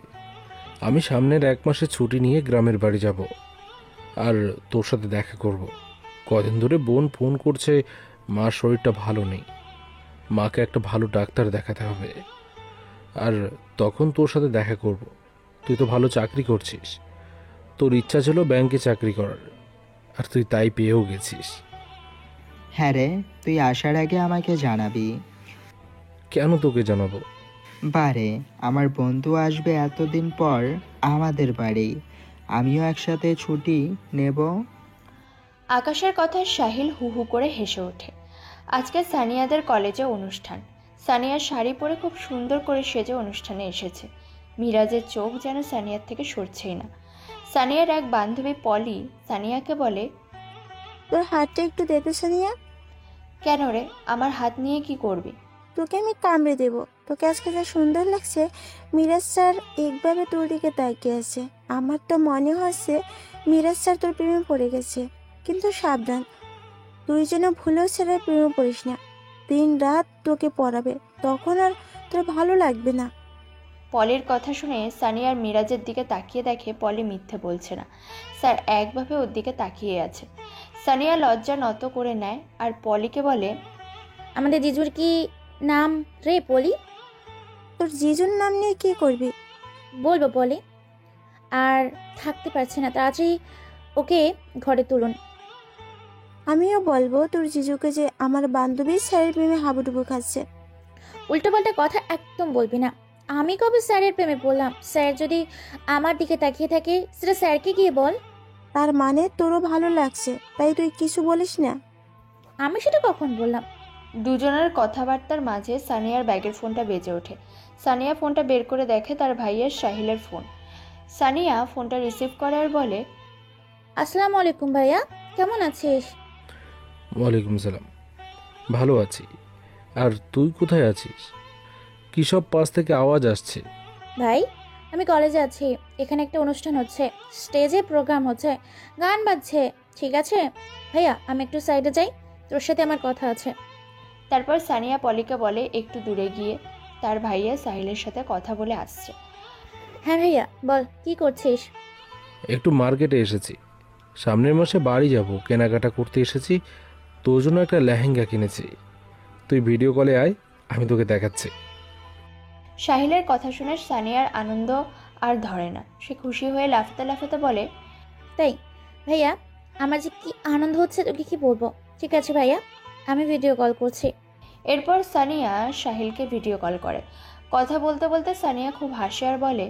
আমি সামনের 1 মাসের ছুটি নিয়ে গ্রামের বাড়ি যাব, আর তোর সাথে দেখা করব। কদিন ধরে বোন ফোন করছে, মার শরীরটা ভালো নেই, মাকে একটা ভালো ডাক্তার দেখাতে হবে। আর তখন তোর সাথে দেখা করব। তুই তো ভালো চাকরি করছিস, তোর ইচ্ছা ছিল ব্যাংকে চাকরি করার, আর তুই তাই পেয়েও গেছিস। হ্যাঁ রে, তুই আসার আগে আমাকে জানাবি। কেন তোকে জানাবো? বারে, আমার বন্ধু আসবে এতদিন পর আমাদের বাড়ি, আমিও একসাথে ছুটি নেব। আকাশের কথায় সাহিল হু হু করে হেসে ওঠে। আজকে সানিয়াদের কলেজে অনুষ্ঠান। সানিয়া শাড়ি পরে খুব সুন্দর করে সেজে অনুষ্ঠানে এসেছে। মিরাজের চোখ যেন সানিয়ার থেকে সরছেই না। সানিয়ার এক বান্ধবী পলি সানিয়াকে বলে, তোর হাতটা একটু দে তো সানিয়া। কেন রে, আমার হাত নিয়ে কি করবি? তোকে আমি কামড়ে দেবো। তোকে আজকে যা সুন্দর লাগছে। মিরাজ স্যার একভাবে তোর দিকে তাকিয়ে আছে। আমার তো মনে হচ্ছে মিরাজ স্যার তোর প্রেমে পড়ে গেছে। কিন্তু সাবধান, তুই যেন ভুলেও স্যারের প্রেমে পড়িস না। দিন রাত তোকে পড়াবে, তখন আর তোর ভালো লাগবে না। পলির কথা শুনে সানিয়া আর মিরাজের দিকে তাকিয়ে দেখে পলি মিথ্যে বলছে না। স্যার একভাবে ওর দিকে তাকিয়ে আছে। সানিয়া লজ্জা নত করে নেয় আর পলিকে বলে, আমাদের জিজুর কি নাম রে পলি? তোর জিজুর নাম নিয়ে কি করবি? বলবো পলি। আর থাকতে পারছে না, তাড়াতাড়ি ওকে ঘরে তুলুন। আমিও বলবো তোর জিজুকে যে আমার বান্ধবী স্যারের প্রেমে হাবুডুবু খাচ্ছে। উল্টোপাল্টা কথা একদম বলবি না। আমি কবে স্যারের প্রেমে পড়লাম? স্যার যদি আমার দিকে তাকিয়ে থাকে সেটা স্যারকে গিয়ে বল। তার মানে তোরও ভালো লাগছে, তাই তুই কিছু বলিস না? আমি সেটা কখন বললাম? দুজনের কথাবার্তার মাঝে সানিয়ার ব্যাগের ফোনটা বেজে ওঠে। সানিয়া ফোনটা বের করে দেখে তার ভাইয়ের সাহিলের ফোন। সানিয়া ফোনটা রিসিভ করে আর বলে, আসসালামু আলাইকুম ভাইয়া, কেমন আছিস? ওয়ালাইকুম সালাম, ভালো আছি। আর তুই কোথায় আছিস? কী সব পাশ থেকে আওয়াজ আসছে? ভাই, আমি কলেজে আছি। এখানে একটা অনুষ্ঠান হচ্ছে, স্টেজে প্রোগ্রাম হচ্ছে, গান বাজছে। ঠিক আছে ভাইয়া, আমি একটু সাইডে যাই, তোর সাথে আমার কথা আছে। তারপর সানিয়া পলিকে বলে একটু দূরে গিয়ে তার ভাইয়া সাহিলের সাথে কথা বলে আসছে। হ্যাঁ ভাইয়া বল, কি করছিস? একটু মার্কেটে এসেছি, সামনের মাসে বাড়ি যাব, কেনাকাটা করতে এসেছি। তোর জন্য একটা লেহেঙ্গা কিনেছি, তুই ভিডিও কলে আয়, আমি তোকে দেখাচ্ছি। সাহিলের কথা শুনে সানিয়ার আনন্দ আর ধরে না। সে খুশি হয়ে লাফাতে লাফাতে বলে, তাই ভাইয়া, আমার যে কি আনন্দ হচ্ছে তোকে কি বলবো। ঠিক আছে ভাইয়া, আমি ভিডিও কল করছি। এরপর সানিয়া সাহিলকে ভিডিও কল করে। কথা বলতে বলতে সানিয়া খুব হাসে আর বলে,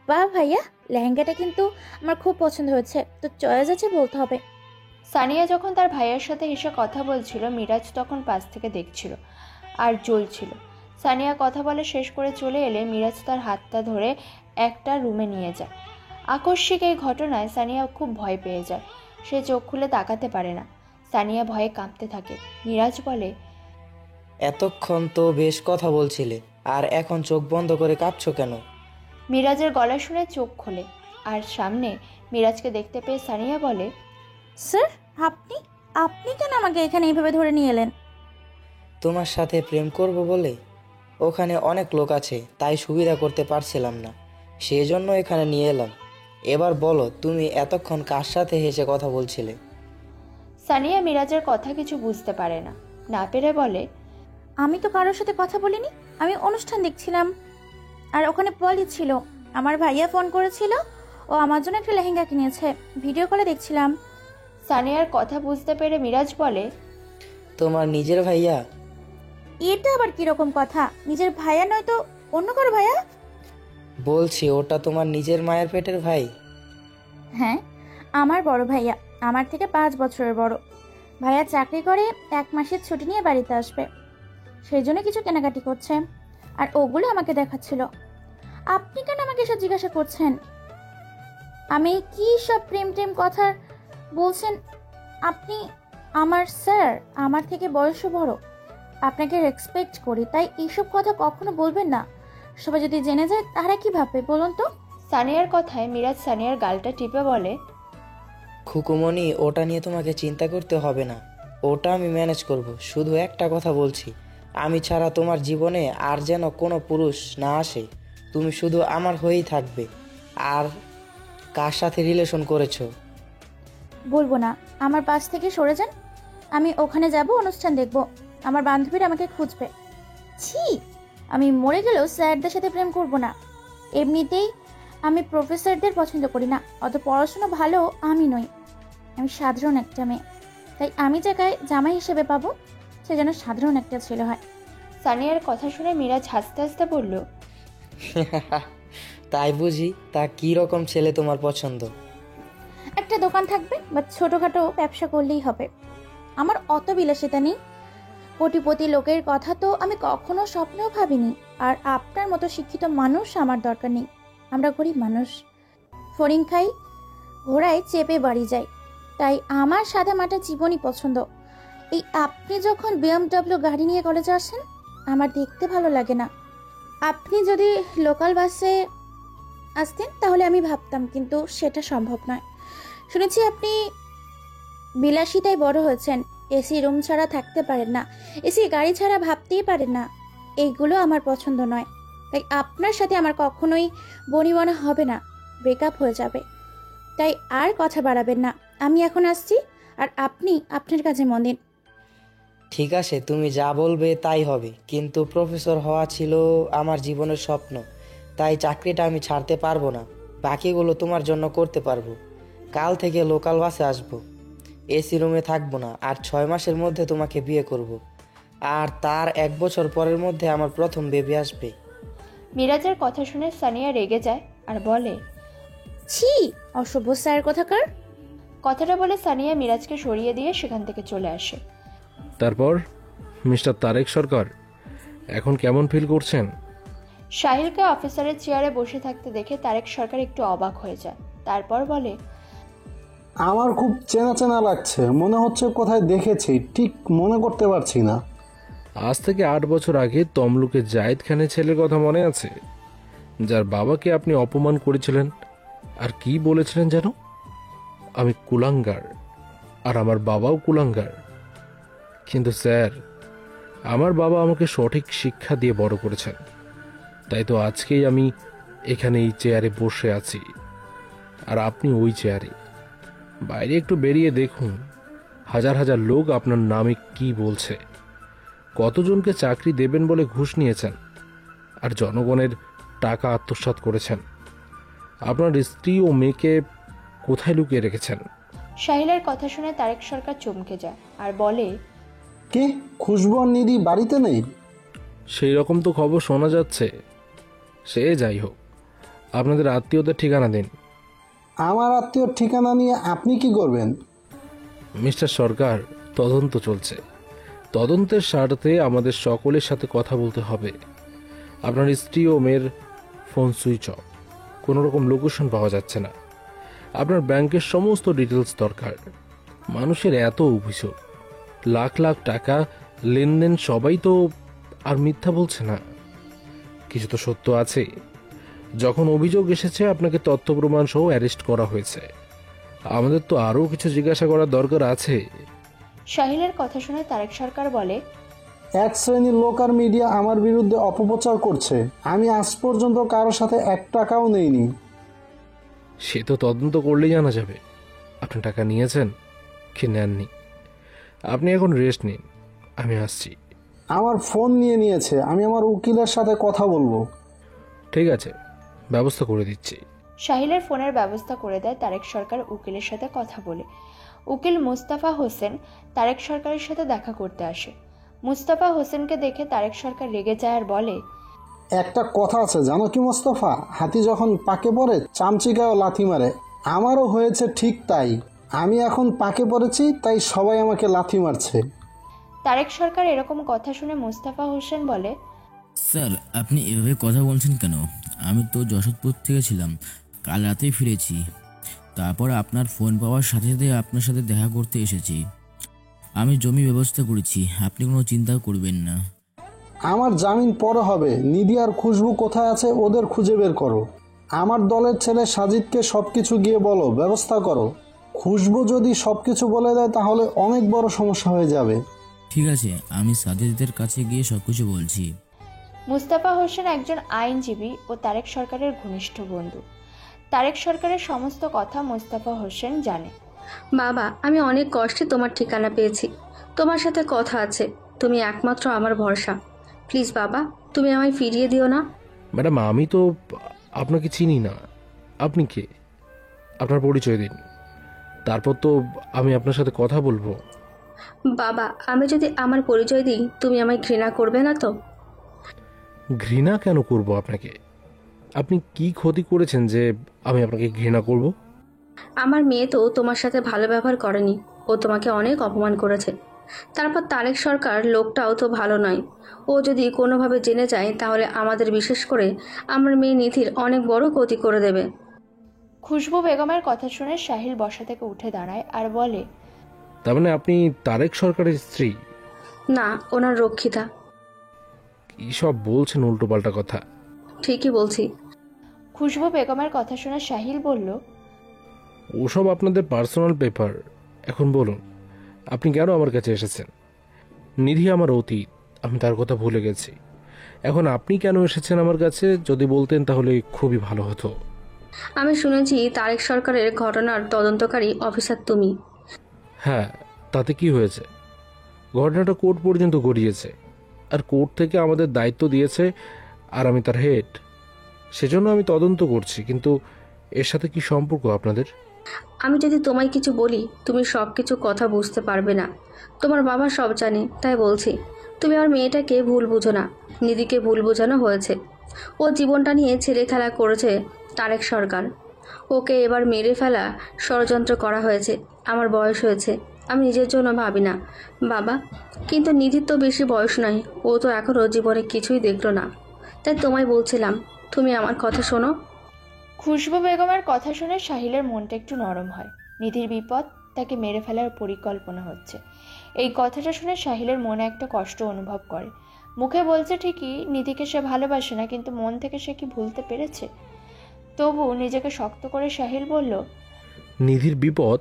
বাহ ভাইয়া, লেহেঙ্গাটা কিন্তু আমার খুব পছন্দ হয়েছে, তো চয়েস আছে বলতে হবে। সানিয়া যখন তার ভাইয়ের সাথে এসে কথা বলছিল, মিরাজ তখন পাশ থেকে দেখছিল আর জ্বলছিল। সানিয়া কথা বলে শেষ করে চলে এলে মিরাজ তার হাতটা ধরে একটা রুমে নিয়ে যায়। আকস্মিক এই ঘটনায় সানিয়া খুব ভয় পেয়ে যায়। সে চোখ খুলে তাকাতে পারে না। সানিয়া ভয়ে কাঁপতে থাকে। মিরাজ বলে, এতক্ষণ তো বেশ কথা বলছিলে, আর এখন চোখ বন্ধ করে কাঁপছো কেন? মিরাজের গলা শুনে চোখ খোলে আর সামনে মিরাজকে দেখতে পেয়ে সানিয়া বলে, স্যার, আপনি আপনি কেন আমাকে এখানে এইভাবে ধরে নিয়ে এলেন? তোমার সাথে প্রেম করব বলে ওখানে অনেক লোক আছে, তাই সুবিধা করতে পারছিলাম না, সেই জন্য এখানে নিয়ে এলাম। এবার বলো, তুমি এতক্ষণ কার সাথে হেসে কথা বলছিলে? সানিয়া মিরাজের কথা কিছু বুঝতে পারে না, না পেরে বলে, আমি তো কারোর সাথে কথা বলিনি, আমি অনুষ্ঠান দেখছিলাম আর ওখানে পলি ছিল। আমার ভাইয়া ফোন করেছিল, ও আমার জন্য একটা লেহেঙ্গা কিনেছে, ভিডিও কলে দেখছিলাম। সানিয়ার কথা বুঝতে পেরে মিরাজ বলে, তোমার নিজের ভাইয়া? এটা আবার কিরকম কথা? নিজের ভাইয়া নয় তো অন্য কারো ভাইয়া? বলছি, ওটা তোমার নিজের মায়ের পেটের ভাই? হ্যাঁ, আমার বড় ভাইয়া, আমার থেকে 5 বছরের বড়। ভাইয়া চাকরি করে, 1 মাসের ছুটি নিয়ে বাড়িতে আসবে, সেই জন্য কিছু কেনাকাটি করছে আর ওগুলো আমাকে দেখাচ্ছিল। আপনি কেন আমাকে এসব জিজ্ঞাসা করছেন? আমি কি সব প্রেম টেম কথা বলছেন আপনি? আমার স্যার, আমার থেকে বয়সও বড়, আপনাকে রেসপেক্ট করি, তাই এইসব কথা কখনো বলবেন না। সবাই যদি জেনে যায় তারা কি ভাববে বলুন তো? সানিয়ার কথায় মিরাজ সানিয়ার গালটা টিপে বলে, খুকুমনি, ওটা নিয়ে তোমাকে চিন্তা করতে হবে না, ওটা আমি ম্যানেজ করব। শুধু একটা কথা বলছি, আমি ছাড়া তোমার জীবনে আর যেন কোনো পুরুষ না আসে। তুমি শুধু আমার হয়েই থাকবে। আর কার সাথে রিলেশন করেছো? বলবো না, আমার পাশ থেকে সরে যান। আমি ওখানে যাব, অনুষ্ঠান দেখব, আমার বান্ধবীরা আমাকে খুঁজবে। ছি, আমি মরে গেলেও স্যারদের সাথে প্রেম করব না। এমনিতেই আমি প্রফেসরদের পছন্দ করি না, অত পড়াশোনা ভালো আমি নই, আমি সাধারণ একটা মেয়ে। তাই আমি জায়গায় জামাই হিসেবে পাবো, সে যেন সাধারণ একটা ছেলে হয়। সানিয়ার কথা শুনে মিরাজ হাসতে হাসতে বলল, তাই বুঝি? তা কি রকম ছেলে তোমার পছন্দ? একটা দোকান থাকবে বা ছোটোখাটো ব্যবসা করলেই হবে। আমার অত বিলাসিতা নেই। কোটিপতি লোকের কথা তো আমি কখনো স্বপ্নেও ভাবিনি। আর আপনার মতো শিক্ষিত মানুষ আমার দরকার নেই। আমরা গরিব মানুষ, ফড়িং খাই, ঘোড়ায় চেপে বাড়ি যাই, তাই আমার সাদা মাটা জীবনই পছন্দ। এই আপনি যখন BMW গাড়ি নিয়ে কলেজে আসেন, আমার দেখতে ভালো লাগে না। আপনি যদি লোকাল বাসে আসতেন তাহলে আমি ভাবতাম, কিন্তু সেটা সম্ভব নয়। শুনেছি আপনি বিলাসিতায় বড় হয়েছেন, এসি রুম ছাড়া থাকতে পারেন না, এসি গাড়ি ছাড়া ভাবতেই পারেন না। এইগুলো আমার পছন্দ নয়, তাই আপনার সাথে আমার কখনোই বনিবনা হবে না, ব্রেকআপ হয়ে যাবে। তাই আর কথা বাড়াবেন না, আমি এখন আসছি, আর আপনি আপনার কাছে মন দিন। ঠিক আছে, তুমি যা বলবে তাই হবে, কিন্তু প্রফেসর হওয়া ছিল আমার জীবনের স্বপ্ন, তাই চাকরিটা আমি ছাড়তে পারবো না। বাকিগুলো তোমার জন্য করতে পারবো। কাল থেকে লোকাল বাসে আসবো, এসি রুমে থাকবো না, আর 6 মাসের মধ্যে তোমাকে বিয়ে করব। আর তার 1 বছর পরের মধ্যে আমার প্রথম বেবি আসবে। মিরাজের কথা শুনে সানিয়া রেগে যায় আর বলে, ছি, অসভ্য স্যার কোথাকার। কথাটা বলে সানিয়া মিরাজকে সরিয়ে দিয়ে সেখান থেকে চলে আসে। তারপর মিস্টার তারেক সরকার এখন কেমন ফিল করছেন? সাহিলকে অফিসারের চেয়ারে বসে থাকতে দেখে তারেক সরকার একটু অবাক হয়ে যায়। তারপর বলে, আমার খুব চেনা চেনা লাগছে, মনে হচ্ছে কোথায় দেখেছি, ঠিক মনে করতে পারছি না। আজ থেকে 8 বছর আগে তমলুকে জায়েদ খানের ছেলের কথা মনে আছে, যার বাবাকে আপনি অপমান করেছিলেন আর কি বলেছিলেন যেন? আমি কুলাঙ্গার আর আমার বাবাও কুলাঙ্গার। কিন্তু স্যার, আমার বাবা আমাকে সঠিক শিক্ষা দিয়ে বড় করেছেন, তাই তো আজকেই আমি এখানে এই চেয়ারে বসে আছি আর আপনি ওই চেয়ারে। বাইরে একটু বেরিয়ে দেখুন, হাজার হাজার লোক আপনার নামে কি বলছে। কতজনকে চাকরি দেবেন বলে ঘুষ নিয়েছেন আর জনগণের টাকা আত্মসাৎ করেছেন। আপনার স্ত্রী ও মেয়েকে কোথায় লুকিয়ে রেখেছেন? সাহিলের কথা শুনে তারেক সরকার চমকে যায় আর বলে, কে? খুশবু আর নিধি বাড়িতে নেই? সেই রকম তো খবর শোনা যাচ্ছে। সে যাই হোক, আপনাদের আত্মীয়দের ঠিকানা দিন। আমার আত্মীয়র ঠিকানা নিয়ে আপনি কি করবেন? মিস্টার সরকার, তদন্ত চলছে। তদন্তের স্বার্থে আমাদের সকলের সাথে কথা বলতে হবে। আপনার স্ত্রী ও মেয়ের ফোন সুইচ অফ, কোনো রকম লোকেশন পাওয়া যাচ্ছে না। আপনার ব্যাংকের সমস্ত ডিটেলস দরকার। মানুষের এত অভিযোগ, লাখ লাখ টাকা লেনদেন, সবাই তো আর মিথ্যা বলছে না, কিছু তো সত্য আছে। যখন অভিযোগ এসেছে আপনাকে তথ্য প্রমাণ সহ অ্যারেস্ট করা হয়েছে। আমাদের তো আরও কিছু জিজ্ঞাসা করার দরকার আছে। সাহিলের কথা শুনে তারেক সরকার বলে, এক শ্রেণীর লোক আর মিডিয়া আমার বিরুদ্ধে অপপ্রচার করছে। আমি আজ পর্যন্ত কারোর সাথে 1 টাকাও নেইনি। সে তো তদন্ত করলেই জানা যাবে আপনি টাকা নিয়েছেন কি নেননি। আপনি এখন রেস্ট নিন, আমি আসছি। আমার ফোন নিয়ে নিয়েছে, আমি আমার উকিলের সাথে কথা বলবো। ঠিক আছে, ব্যবস্থা করে দিচ্ছি। সাহিলের ফোনের ব্যবস্থা করে দেয় তারেক সরকার উকিলের সাথে কথা বলে। উকিল মুস্তাফা হোসেন তারেক সরকারের সাথে দেখা করতে আসে। মুস্তাফা হোসেনকে দেখে তারেক সরকার রেগে যায় আর বলে, একটা কথা আছে জানো কি মোস্তফা, হাতি যখন পাকে পড়ে চামচিকাও লাথি মারে। আমারও হয়েছে ঠিক তাই। আমি এখন পাকে পড়েছি, তাই সবাই আমাকে লাথি মারছে। তারেক সরকার এরকম কথা শুনে মুস্তাফা হোসেন বলে, স্যার, আপনি এভাবে কথা বলছেন কেন? আমি তো যশোদপুর থেকে ছিলাম, কাল রাতেই ফিরেছি। তারপর আপনার ফোন পাওয়ার সাথে সাথে আপনার সাথে দেখা করতে এসেছি। আমি জমি ব্যবস্থা করেছি, আপনি কোনো চিন্তা করবেন না। আমার জামিন পরে হবে। নিধি আর খুশবু কোথায় আছে ওদের খুঁজে বের করো। আমার দলের ছেলে সাজিদকে সবকিছু গিয়ে বলো, ব্যবস্থা করো। খুশবু যদি সবকিছু বলে দেয় তাহলে অনেক বড় সমস্যা হয়ে যাবে। ঠিক আছে, আমি সাজিদদের কাছে গিয়ে সবকিছু বলছি। মুস্তাফা হোসেন একজন আইনজীবী ও তারেক সরকারের ঘনিষ্ঠ বন্ধু। তারেক সরকারের সমস্ত কথা মুস্তাফা হোসেন জানে। বাবা, আমি অনেক কষ্টে তোমার ঠিকানা পেয়েছি। তোমার সাথে কথা আছে, তুমি একমাত্র আমার ভরসা। প্লিজ বাবা, তুমি আমায় ফিরিয়ে দিও না। ম্যাডাম, আমি তো আপনাকে চিনি না। আপনি কে? আপনার পরিচয় দিন, তারপর তো আমি আপনার সাথে কথা বলবো। বাবা, আমি যদি আমার পরিচয় দিই তুমি আমায় ঘৃণা করবে না তো? ঘৃণা কেন করব আপনাকে? আপনি কি ক্ষতি করেছেন যে আমি আপনাকে ঘৃণা করব? আমার মেয়ে তো তোমার সাথে ভালো ব্যবহার করেনি, ও তোমাকে অনেক অপমান করেছে। তারপর তারেক সরকার লোকটাও তো ভালো নয়। ও যদি কোনোভাবে জেনে যায় তাহলে আমাদের, বিশেষ করে আমার মেয়ে নিধির অনেক বড় ক্ষতি করে দেবে। খুশবু বেগমের কথা শুনে সাহিল বসা থেকে উঠে দাঁড়ায় আর বলে, তার মানে আপনি তারেক সরকারের স্ত্রী? না, ওনার রক্ষিতা। কি সব বলছেন উল্টোপাল্টা কথা। ঠিকই বলছি। খুশবু বেগমের কথা শুনে সাহিল বলল, ওসব আপনাদের পার্সোনাল পেপার। এখন বলুন, আপনি কেন আমার কাছে এসেছেন? নিধি আমার অতীত, আমি তার কথা ভুলে গেছি। এখন আপনি কেন এসেছেন আমার কাছে, যদি বলতেন তাহলে খুবই ভালো হতো। আমি শুনেছি তারেক সরকারের ঘটনার তদন্তকারী অফিসার তুমি। হ্যাঁ, তাতে কি হয়েছে? ঘটনাটা কোর্ট পর্যন্ত গড়িয়েছে, আর কোর্ট থেকে আমাদের দায়িত্ব দিয়েছে, আর আমি তার হেড। সেজন্য আমি তদন্ত করছি। কিন্তু এর সাথে কি সম্পর্ক আপনাদের? আমি যদি তোমায় কিছু বলি তুমি সব কিছু কথা বুঝতে পারবে না। তোমার বাবা সব জানে, তাই বলছি তুমি আমার মেয়েটাকে ভুল বুঝো না। নিধিকে ভুল বোঝানো হয়েছে। ও জীবনটা নিয়ে ছেলে খেলা করেছে তারেক সরকার। ওকে এবার মেরে ফেলা ষড়যন্ত্র করা হয়েছে। আমার বয়স হয়েছে, আমি নিজের জন্য ভাবি না বাবা, কিন্তু নিধির তো বেশি বয়স নয়, ও তো এখনও জীবনে কিছুই দেখলো না। তাই তোমায় বলছিলাম, তুমি আমার কথা শোনো। খুশবু বেগমের কথা শুনে সাহিলের মনটা একটু নরম হয়। নিধির বিপদ, তাকে মেরে ফেলার পরিকল্পনা হচ্ছে। এই কথাটা শুনে সাহিলের মনে একটা কষ্ট অনুভব করে। মুখে বলছে ঠিকই নিধিকে সে ভালোবাসে না, কিন্তু মন থেকে সে কি ভুলতে পেরেছে? তবু নিজেকে শক্ত করে সাহিল বলল, নিধির বিপদ,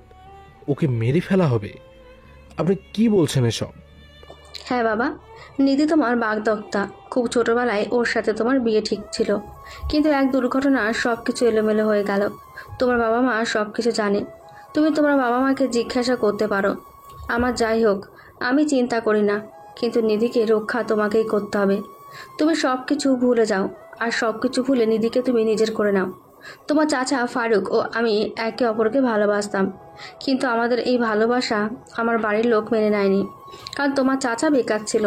ওকে মেরে ফেলা হবে? আপনি কি বলছেন এসব? হ্যাঁ বাবা, নিধি তোমার বাগদত্তা। খুব ছোটবেলায় ওর সাথে তোমার বিয়ে ঠিক ছিল, কিন্তু এক দুর্ঘটনা সব কিছু এলোমেলো হয়ে গেল। তোমার বাবা মা সব কিছু জানে, তুমি তোমার বাবা মাকে জিজ্ঞাসা করতে পারো। আমার যাই হোক, আমি চিন্তা করি না, কিন্তু নিধিকে রক্ষা তোমাকেই করতে হবে। তুমি সব কিছু ভুলে যাও, আর সব কিছু ভুলে নিধিকে তুমি নিজের করে নাও। তোমার চাচা ফারুক ও আমি একে অপরকে ভালোবাসতাম, কিন্তু আমাদের এই ভালোবাসা আমার বাড়ির লোক মেনে নেয়নি, কারণ তোমার চাচা বেকার ছিল,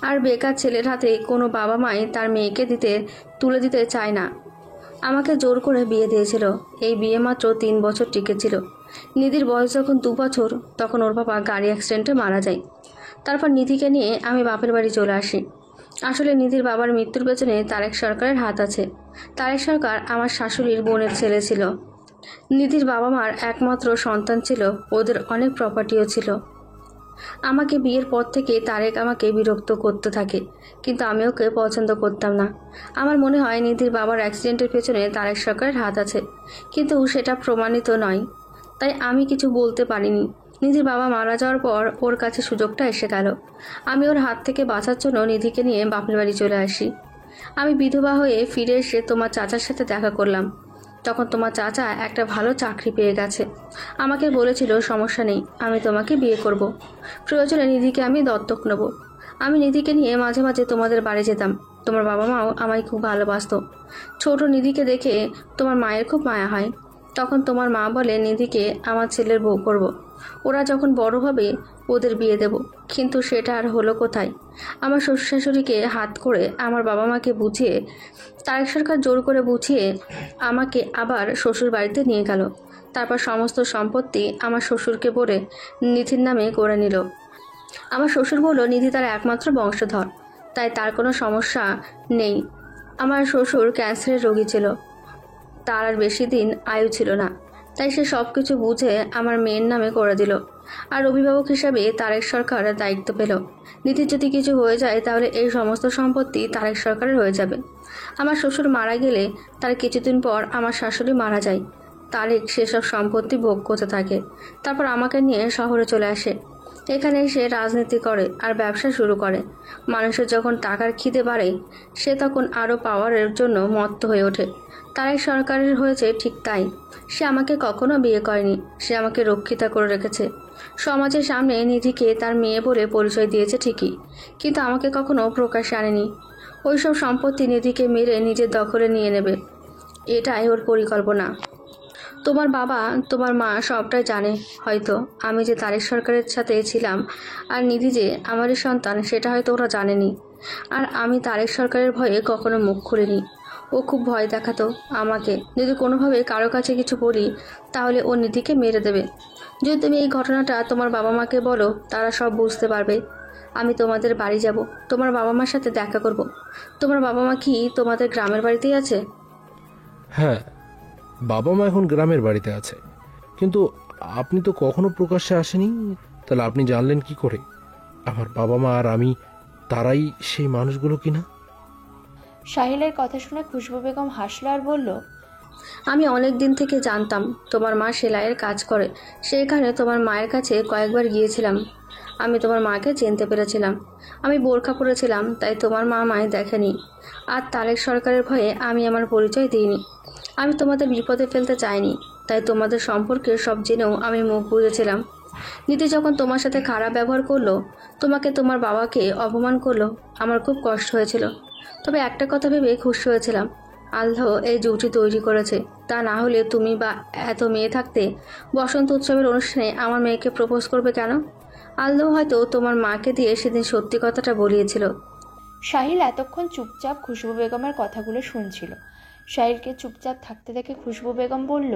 আর বেকার ছেলের হাতে কোনো বাবা মাই তার মেয়েকে তুলে দিতে চায় না। আমাকে জোর করে বিয়ে দিয়েছিল। এই বিয়ে মাত্র 3 বছর টিকেছিল। নিধির বয়স যখন 2 বছর, তখন ওর বাবা গাড়ি অ্যাক্সিডেন্টে মারা যায়। তারপর নিধিকে নিয়ে আমি বাপের বাড়ি চলে আসি। আসলে নিধির বাবার মৃত্যুর পেছনে তারেক সরকারের হাত আছে। তারেক সরকার আমার শাশুড়ির বোনের ছেলে ছিল। নিধির বাবা মার একমাত্র সন্তান ছিল, ওদের অনেক প্রপার্টিও ছিল। আমাকে বিয়ের পর থেকে তারেক আমাকে বিরক্ত করতে থাকে, কিন্তু আমি ওকে পছন্দ করতাম না। আমার মনে হয় নিধির বাবার অ্যাক্সিডেন্টের পেছনে তারেক সরকারের হাত আছে, কিন্তু সেটা প্রমাণিত নয়, তাই আমি কিছু বলতে পারিনি। নিধির বাবা মারা যাওয়ার পর ওর কাছে সুযোগটা এসে গেল। আমি ওর হাত থেকে বাঁচার জন্য নিধিকে নিয়ে বাপের বাড়ি চলে আসি। আমি বিধবা হয়ে ফিরে এসে তোমার চাচার সাথে দেখা করলাম। তখন তোমার চাচা একটা ভালো চাকরি পেয়ে গেছে। আমাকে বলেছিল সমস্যা নেই, আমি তোমাকে বিয়ে করব, প্রয়োজনে নিধিকে আমি দত্তক নেব। আমি নিধিকে নিয়ে মাঝে মাঝে তোমাদের বাড়ি যেতাম। তোমার বাবা মাও আমায় খুব ভালোবাসতো। ছোট নিধিকে দেখে তোমার মায়ের খুব মায়া হয়। তখন তোমার মা বলে নিধিকে আমার ছেলের বউ করব, ওরা যখন বড় হবে ওদের বিয়ে দেব। কিন্তু সেটা আর হলো কোথায়? আমার শ্বশুর শাশুড়িকে হাত করে আমার বাবা মাকে বুঝিয়ে, তারেক সরকার জোর করে বুঝিয়ে আমাকে আবার শ্বশুর বাড়িতে নিয়ে গেল। তারপর সমস্ত সম্পত্তি আমার শ্বশুরকে বলে নিধির নামে করে নিল। আমার শ্বশুর বলল নিধি তার একমাত্র বংশধর, তাই তার কোনো সমস্যা নেই। আমার শ্বশুর ক্যান্সারের রোগী ছিল, তার আর বেশি দিন আয়ু ছিল না, তাই সে সব কিছু বুঝে আমার মেয়ের নামে করে দিল। আর অভিভাবক হিসাবে তারেক সরকার দায়িত্ব পেল। নিধির যদি কিছু হয়ে যায় তাহলে এই সমস্ত সম্পত্তি তারেক সরকারের হয়ে যাবে। আমার শ্বশুর মারা গেলে তার কিছুদিন পর আমার শাশুড়ি মারা যায়। তারেক সেসব সম্পত্তি ভোগ করতে থাকে। তারপর আমাকে নিয়ে শহরে চলে আসে। এখানে এসে রাজনীতি করে আর ব্যবসা শুরু করে। মানুষের যখন টাকার খিদে বাড়ে, সে তখন আরও পাওয়ারের জন্য মত্ত হয়ে ওঠে। তারেক সরকারের হয়েছে ঠিক তাই। সে আমাকে কখনো বিয়ে করেনি, সে আমাকে রক্ষিতা করে রেখেছে। সমাজের সামনে নিধিকে তার মেয়ে বলে পরিচয় দিয়েছে ঠিকই, কিন্তু আমাকে কখনো প্রকাশ্যে আনেনি। ওইসব সম্পত্তি নিধিকে মেরে নিজের দখলে নিয়ে নেবে, এটাই ওর পরিকল্পনা। তোমার বাবা তোমার মা সবটাই জানে হয়তো। আমি যে তারেক সরকারের সাথে ছিলাম আর নিধি যে আমারই সন্তান, সেটা হয়তো ওরা জানেনি। আর আমি তারেক সরকারের ভয়ে কখনো মুখ খুলিনি। ও খুব ভয় দেখাতো আমাকে, যদি কোনোভাবে কারো কাছে কিছু বলি তাহলে ও নিধিকে মেরে দেবে। যদি তুমি এই ঘটনাটা তোমার বাবা মাকে বলো, তারা সব বুঝতে পারবে। আমি তোমাদের বাড়ি যাব, তোমার বাবা মার সাথে দেখা করব। তোমার বাবা মা কি তোমাদের গ্রামের বাড়িতেই আছে? হ্যাঁ, বাবা মা এখন গ্রামের বাড়িতে আছে, কিন্তু আপনি তো কখনো প্রকাশ্যে আসেনি, তাহলে আপনি জানলেন কি করে আমার বাবা মা আর আমি তারাই সেই মানুষগুলো কিনা? সাহিলের কথা শুনে খুশবু বেগম হাসল আর বলল, আমি অনেক দিন থেকে জানতাম তোমার মা সেলাইয়ের কাজ করে। সেইখানে তোমার মায়ের কাছে কয়েকবার গিয়েছিলাম। আমি তোমার মাকে চিনতে পেরেছিলাম। আমি বোরখা পরেছিলাম, তাই তোমার মা মায় দেখেনি। আর তারেক সরকারের ভয়ে আমি আমার পরিচয় দিইনি। আমি তোমাদের বিপদে ফেলতে চাইনি, তাই তোমাদের সম্পর্কে সব জেনেও আমি মুখ বুঝেছিলাম। নিধি যখন তোমার সাথে খারাপ ব্যবহার করলো, তোমাকে তোমার বাবাকে অপমান করলো, আমার খুব কষ্ট হয়েছিল। তবে একটা কথা ভেবে খুশি হয়েছিলাম, আল্লাহ এই জুটি তৈরি করেছে। তা না হলে তুমি বা এত মেয়ে থাকতে বসন্ত উৎসবের অনুষ্ঠানে আমার মেয়েকে প্রপোজ করবে কেন? আল্লাহ হয়তো তোমার মাকে দিয়ে সেদিন সত্যি কথাটা বলিয়েছিল। সাহিল এতক্ষণ চুপচাপ খুশবু বেগমের কথাগুলো শুনছিল। সাহিলকে চুপচাপ থাকতে দেখে খুশবু বেগম বলল,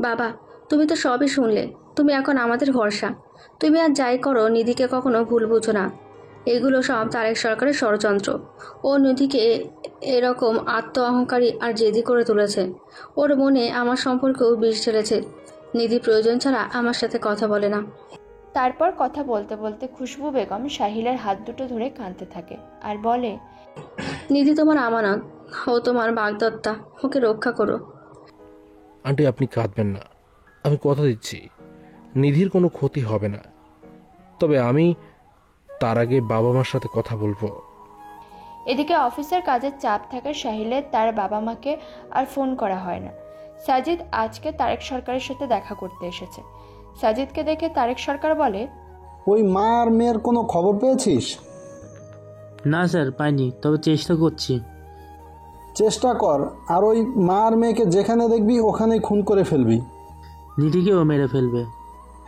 বাবা, তুমি তো সবই শুনলে। তুমি এখন আমাদের ভরসা। তুমি আর যাই করো, নিধিকে কখনো ভুল বুঝো না। এগুলো সব তারেক সরকারের ষড়যন্ত্র। ও নিধিকে এরকম আত্ম অহংকারী আর জেদি করে তুলেছে। ওর মনে আমার সম্পর্কেও বিষ ঢেলেছে। নিধি প্রয়োজন ছাড়া আমার সাথে কথা বলে না। তারপর কথা বলতে বলতে খুশবু বেগম সাহিলের হাত দুটো ধরে কাঁদতে থাকে আর বলে, নিধি তোমার আমানত, ও তোমার বাগদত্তা, ওকে রক্ষা করো। আন্টি আপনি কাঁদবেন না, আমি কথা দিচ্ছি নিধির কোনো ক্ষতি হবে না। তবে আমি তার আগে বাবা মার সাথে কথা বলবো। এদিকে অফিসের কাজের চাপ থাকায় সাহিলের তার বাবা মাকে আর ফোন করা হয় না। সাজিদ আজকে তারেক সরকারের সাথে দেখা করতে এসেছে। সাজিদকে দেখে তারেক সরকার বলে, ওই মা আর মেয়ের কোনো খবর পেয়েছিস? না স্যার, পাইনি, তবে চেষ্টা করছি। চেষ্টা কর, আর ওই মা আর মেয়েকে যেখানে দেখবি ওখানেই খুন করে ফেলবি। নিধিকেও মেরে ফেলবে?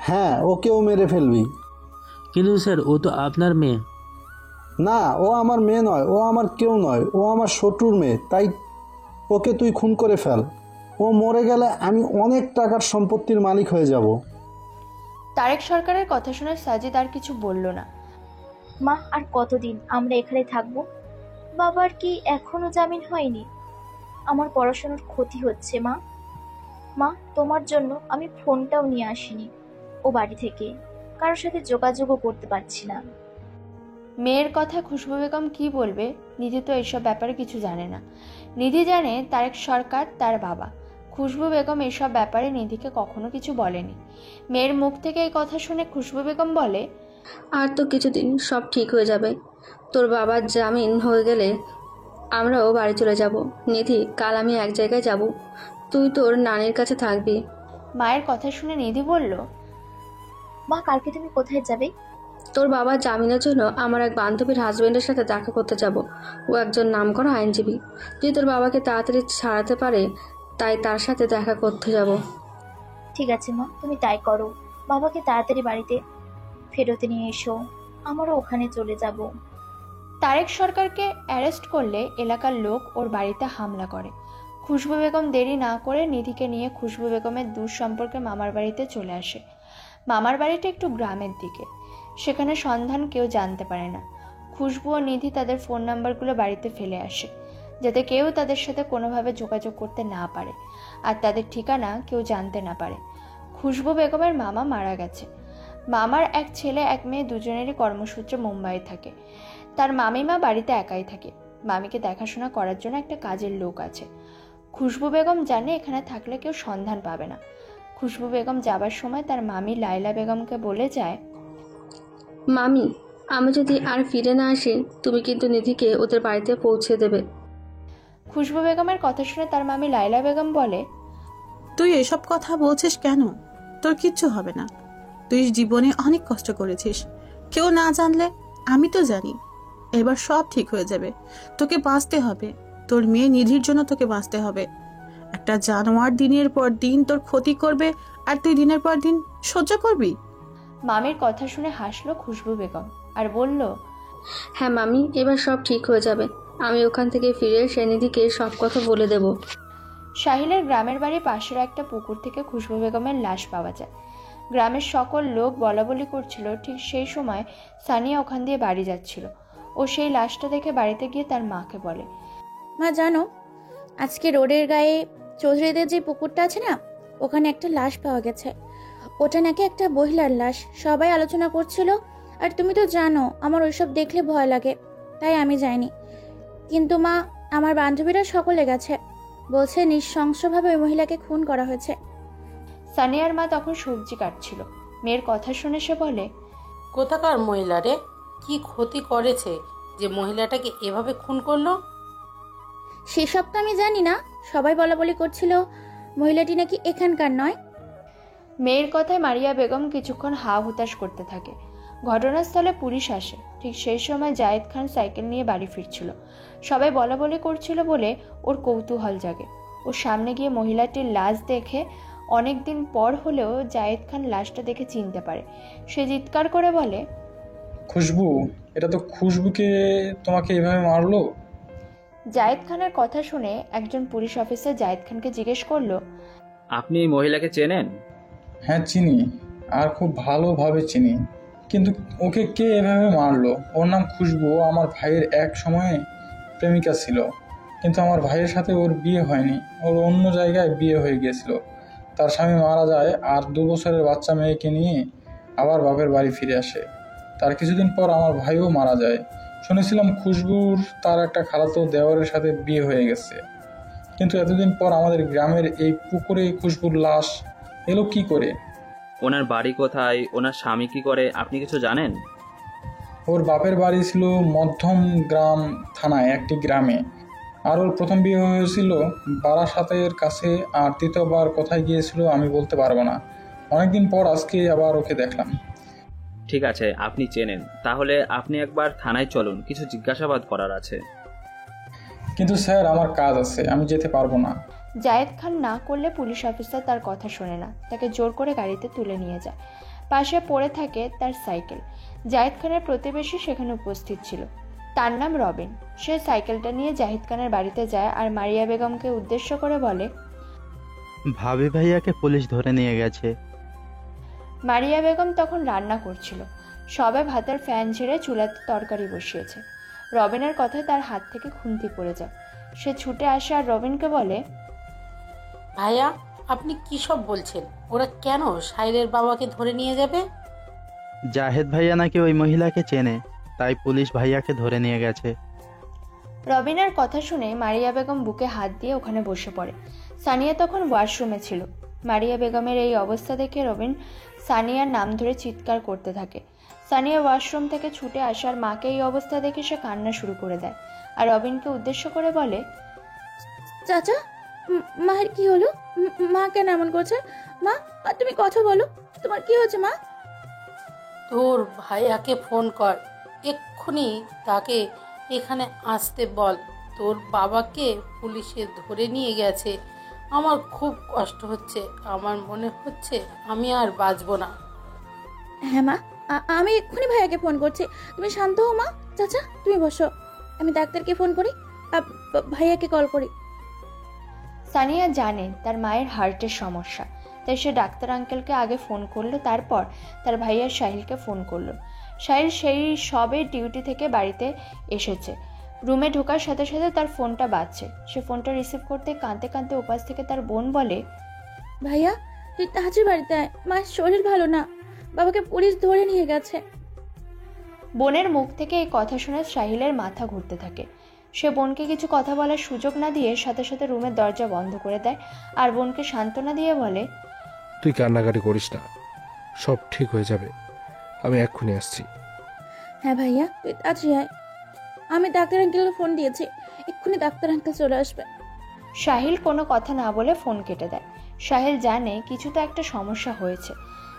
হ্যাঁ, ওকেও মেরে ফেলবি। কিন্তু স্যার, ও তো আপনার মেয়ে। না, ও আমার মেয়ে নয়, ও আমার কেউ নয়, ও আমার শত্রুর মেয়ে। তাই ওকে তুই খুন করে ফেল। ও মরে গেলে আমি অনেক টাকার সম্পত্তির মালিক হয়ে যাব। তারেক সরকারের কথা শুনে সাজিদ আর কিছু বলল না। মা, আর কতদিন আমরা এখানে থাকবো? বাবার কি এখনো জামিন হয়নি? আমার পড়াশোনার ক্ষতি হচ্ছে মা। মা, তোমার জন্য আমি ফোনটাও নিয়ে আসিনি ও বাড়ি থেকে। কারোর সাথে যোগাযোগও করতে পারছি না। মেয়ের কথা খুশবু বেগম কি বলবে? নিধি তো এইসব ব্যাপারে কিছু জানে না। নিধি জানে তারেক সরকার তার বাবা। খুশবু বেগম এইসব ব্যাপারে নিধিকে কখনো কিছু বলেনি। মেয়ের মুখ থেকে এই কথা শুনে খুশবু বেগম বলে, আর তো কিছুদিন সব ঠিক হয়ে যাবে। তোর বাবার জামিন হয়ে গেলে আমরাও বাড়ি চলে যাব। নিধি, কাল আমি এক জায়গায় যাব, তুই তোর নানির কাছে থাকবি। মায়ের কথা শুনে নিধি বলল, মা, কালকে তুমি কোথায় যাবে? তোর বাবার জামিনের জন্য আমার এক বান্ধবীর হাজবেন্ডের সাথে দেখা করতে যাব। ও একজন নামকরা আইনজীবী। যদি তোর বাবাকে তাড়াতাড়ি ছাড়াতে পারে, তাই তার সাথে দেখা করতে যাব। ঠিক আছে মা, তুমি তাই করো। বাবাকে তাড়াতাড়ি বাড়িতে ফেরত নিয়ে এসো, আমারও ওখানে চলে যাব। তারেক সরকারকে অ্যারেস্ট করলে এলাকার লোক ওর বাড়িতে হামলা করে। খুশবু বেগম দেরি না করে নিধিকে নিয়ে খুশবু বেগমের দূর সম্পর্কে মামার বাড়িতে চলে আসে। মামার বাড়িটা একটু গ্রামের দিকে। সেখানে সন্ধান কেউ জানতে পারে না। খুশবু ও নিধি তাদের ফোন নাম্বারগুলো বাড়িতে ফেলে আসে, যাতে কেউ তাদের সাথে কোনোভাবে যোগাযোগ করতে না পারে আর তাদের ঠিকানা কেউ জানতে না পারে। খুশবু বেগমের মামা মারা গেছে। মামার এক ছেলে এক মেয়ে, দুজনেরই কর্মসূত্রে মুম্বাইয়ে থাকে। তার মামিমা বাড়িতে একাই থাকে। মামিকে দেখাশোনা করার জন্য একটা কাজের লোক আছে। খুশবু বেগম জানে এখানে থাকলে কেউ সন্ধান পাবে না। খুশবু বেগম যাবার সময় তার মামি লাইলা বেগমকে বলে যায়, মামি, আমি যদি আর ফিরে না আসি, তুমি কিন্তু নিধিকে ওদের বাড়িতে পৌঁছে দেবে। খুশবু বেগমের কথা শুনে তার মামি লাইলা বেগম বলে, তুই এসব কথা বলছিস কেন? তোর কিচ্ছু হবে না। তুই জীবনে অনেক কষ্ট করেছিস, কেউ না জানলে। আমি তো জানি। এবার সব ঠিক হয়ে যাবে। তোকে বাঁচতে হবে, তোর মেয়ে নিধির জন্য তোকে বাঁচতে হবে। একটা জানোয়ার দিনের পর দিন তোর ক্ষতি করবে, আর তুই দিনের পর দিন সহ্য করবি? মামির কথা শুনে হাসলো খুশবু বেগম আর বলল, হ্যাঁ মামি, এবার সব ঠিক হয়ে যাবে। আমি ওখান থেকে ফিরে এসে নিধিকে সব কথা বলে দেব। সাহিলের গ্রামের বাড়ির পাশের একটা পুকুর থেকে খুশবু বেগমের লাশ পাওয়া যায়। গ্রামের সকল লোক বলাবলি করছিল। ঠিক সেই সময় সানিয়া ওখান দিয়ে বাড়ি যাচ্ছিল। ও সেই লাশটা দেখে বাড়িতে গিয়ে তার মাকে বলে, মা জানো, আজকে রোডের গায়ে চৌধুরীদের যে পুকুরটা আছে না, ওখানে একটা লাশ পাওয়া গেছে। ওটা নাকি একটা মহিলার লাশ। সবাই আলোচনা করছিল। আর তুমি তো জানো আমার ওইসব দেখলে ভয় লাগে, তাই আমি যাইনি। কিন্তু মা, আমার বান্ধবীরা সকলে গেছে। বলছে নৃশংসভাবে ওই মহিলাকে খুন করা হয়েছে। সানিয়ার মা তখন সবজি কাটছিল। মেয়ের কথা শুনে সে বলে, কোথাকার মহিলা রে? কি ক্ষতি করেছে যে মহিলাটাকে এভাবে খুন করলো? সেসব তো আমি জানি না। সবাই বলাবলি করছিল মহিলাটি নাকি এখানকার নয়। মেয়ের কথায় মারিয়া বেগম কিছুক্ষণ হা হুতাশ করতে থাকে। ঘটনাস্থলে পুলিশ আসে। ঠিক সেই সময় জায়েদ খান সাইকেল নিয়ে বাড়ি ফিরছিল। সবাই বলাবলি করছিল বলে ওর কৌতূহল জাগে। ওর সামনে গিয়ে মহিলাটির লাশ দেখে অনেকদিন পর হলেও জায়েদ খান লাশটা দেখে চিনতে পারে। সে চিৎকার করে বলে, খুশবু, এটা তো খুশবুকে তোমাকে এভাবে মারলো। জায়েদ খানের কথা শুনে একজন পুলিশ অফিসার জায়েদ খানকে জিজ্ঞেস করলো, আপনি এই মহিলাকে চেনেন? হ্যাঁ চিনি, আর খুব ভালোভাবে চিনি। কিন্তু ওকে কে এভাবে মারলো? ওর নাম খুশবু। ও আমার ভাইয়ের এক সময়ে প্রেমিকা ছিল, কিন্তু আমার ভাইয়ের সাথে ওর বিয়ে হয়নি। ওর অন্য জায়গায় বিয়ে হয়ে গিয়েছিল। তার স্বামী মারা যায় আর 2 বছরের বাচ্চা মেয়েকে নিয়ে আবার বাপের বাড়ি ফিরে আসে। তার কিছুদিন পর আমার ভাইও মারা যায়। শুনেছিলাম খুশবুর তার একটা খালাতো দেওরের সাথে বিয়ে হয়ে গেছে, কিন্তু এতদিন পর আমাদের গ্রামের এই পুকুরে খুশবুর লাশ এলো কি করে? ওনার বাড়ি কোথায়, ওনার স্বামী কি করে, আপনি কিছু জানেন? ওর বাপের বাড়ি ছিল মধ্যম গ্রাম থানায় একটি গ্রামে, আর ওর প্রথম বিয়ে হয়েছিল বারাসাতের কাছে, আর তৃতীয়বার কোথায় গিয়েছিল আমি বলতে পারবো না। অনেকদিন পর আজকে আবার ওকে দেখলাম। ঠিক আছে, আপনি চেনেন, তাহলে আপনি একবার থানায় চলুন, কিছু জিজ্ঞাসাবাদ করার আছে। কিন্তু স্যার আমার কাজ আছে, আমি যেতে পারবো না। জায়েদ খান না করলে পুলিশ অফিসার তার কথা শোনে না, তাকে জোর করে গাড়িতে তুলে নিয়ে যায়। পাশে পড়ে থাকে তার সাইকেল। জায়েদ খানের প্রতিবেশী সেখানে উপস্থিত ছিল, তার নাম রবিন। সে সাইকেলটা নিয়ে জাহিদ খানের বাড়িতে যায় আর মারিয়া বেগমকে উদ্দেশ্য করে বলে, ভাবি ভাইয়াকে পুলিশ ধরে নিয়ে গেছে। মারিয়া বেগম তখন রান্না করছিল, সবে ভাতের ফ্যান ছেড়ে চুলাতে তরকারি বসিয়েছে। রবিনের কথায় তার হাত থেকে খুন্তি পড়ে যায়। সে ছুটে আসে আর রবিনকে বলে, ভাইয়া আপনি কি সব বলছেন? ওরা কেন সাহিলের বাবাকে ধরে নিয়ে যাবে? জাহেদ ভাইয়া নাকি ওই মহিলাকে চেনে, তাই পুলিশ ভাইয়াকে ধরে নিয়ে গেছে। রবিনের কথা শুনে মারিয়া বেগম বুকে হাত দিয়ে ওখানে বসে পড়ে। সানিয়া তখন ওয়াশরুমে ছিল। মারিয়া বেগমের এই অবস্থা দেখে রবিন সানিয়ার নাম ধরে চিৎকার করতে থাকে। সানিয়া ওয়াশরুম থেকে ছুটে আসার মাকে এই অবস্থা দেখে সে কান্না শুরু করে দেয় আর রবিনকে উদ্দেশ্য করে বলে, চাচা, মায়ের কি হলো? মা কেন এমন করছে? মা, তুমি কথা বলো, তোমার কি হয়েছে মা? তোর ভাইয়াকে ফোন কর, এক্ষুনি তাকে এখানে আসতে বল। তোর বাবাকে পুলিশে ধরে নিয়ে গেছে। আমার খুব কষ্ট হচ্ছে, আমার মনে হচ্ছে আমি আর বাঁচবো না। হ্যাঁ মা, আমি এক্ষুনি ভাইয়াকে ফোন করছি, তুমি শান্ত হও মা। চাচা তুমি বসো, আমি ডাক্তারকে ফোন করি, ভাইয়াকে কল করি। সানিয়া জানে তার মায়ের হার্টের সমস্যা, তাই সে ডাক্তার আঙ্কেলকে আগে ফোন করলো, তারপর তার ভাইয়া সাহিলকে ফোন করলো। সাহিল সেই সবে ডিউটি থেকে বাড়িতে এসেছে। রুমে ঢোকার সাথে সাথে তার ফোনটা বাজছে। সে ফোনটা রিসিভ করতে কাঁদতে কাঁদতে ওপাশ থেকে তার বোন বলে, ভাইয়া তুই তাহাজির বাড়িতে আয়, মায়ের শরীর ভালো না, বাবাকে পুলিশ ধরে নিয়ে গেছে। বোনের মুখ থেকে এই কথা শুনে সাহিলের মাথা ঘুরতে থাকে। সে বোনকে কিছু কথা বলার সুযোগ না দিয়ে সাথে সাথে রুমের দরজা বন্ধ করে দেয় আর বোনকে সান্ত্বনা দিয়ে বলে, তুই কান্নাকাটি করিস না, সব ঠিক হয়ে যাবে, আমি এক্ষুনি আসছি। হ্যাঁ ভাইয়া তুই তাড়াতাড়ি আয়, আমি ডাক্তার আঙ্কেলকে ফোন দিয়েছি, এক্ষুনি ডাক্তার আঙ্কেল চলে আসবে। সাহিল কোনো কথা না বলে ফোন কেটে দেয়। সাহিল জানে কিছু তো একটা সমস্যা হয়েছে,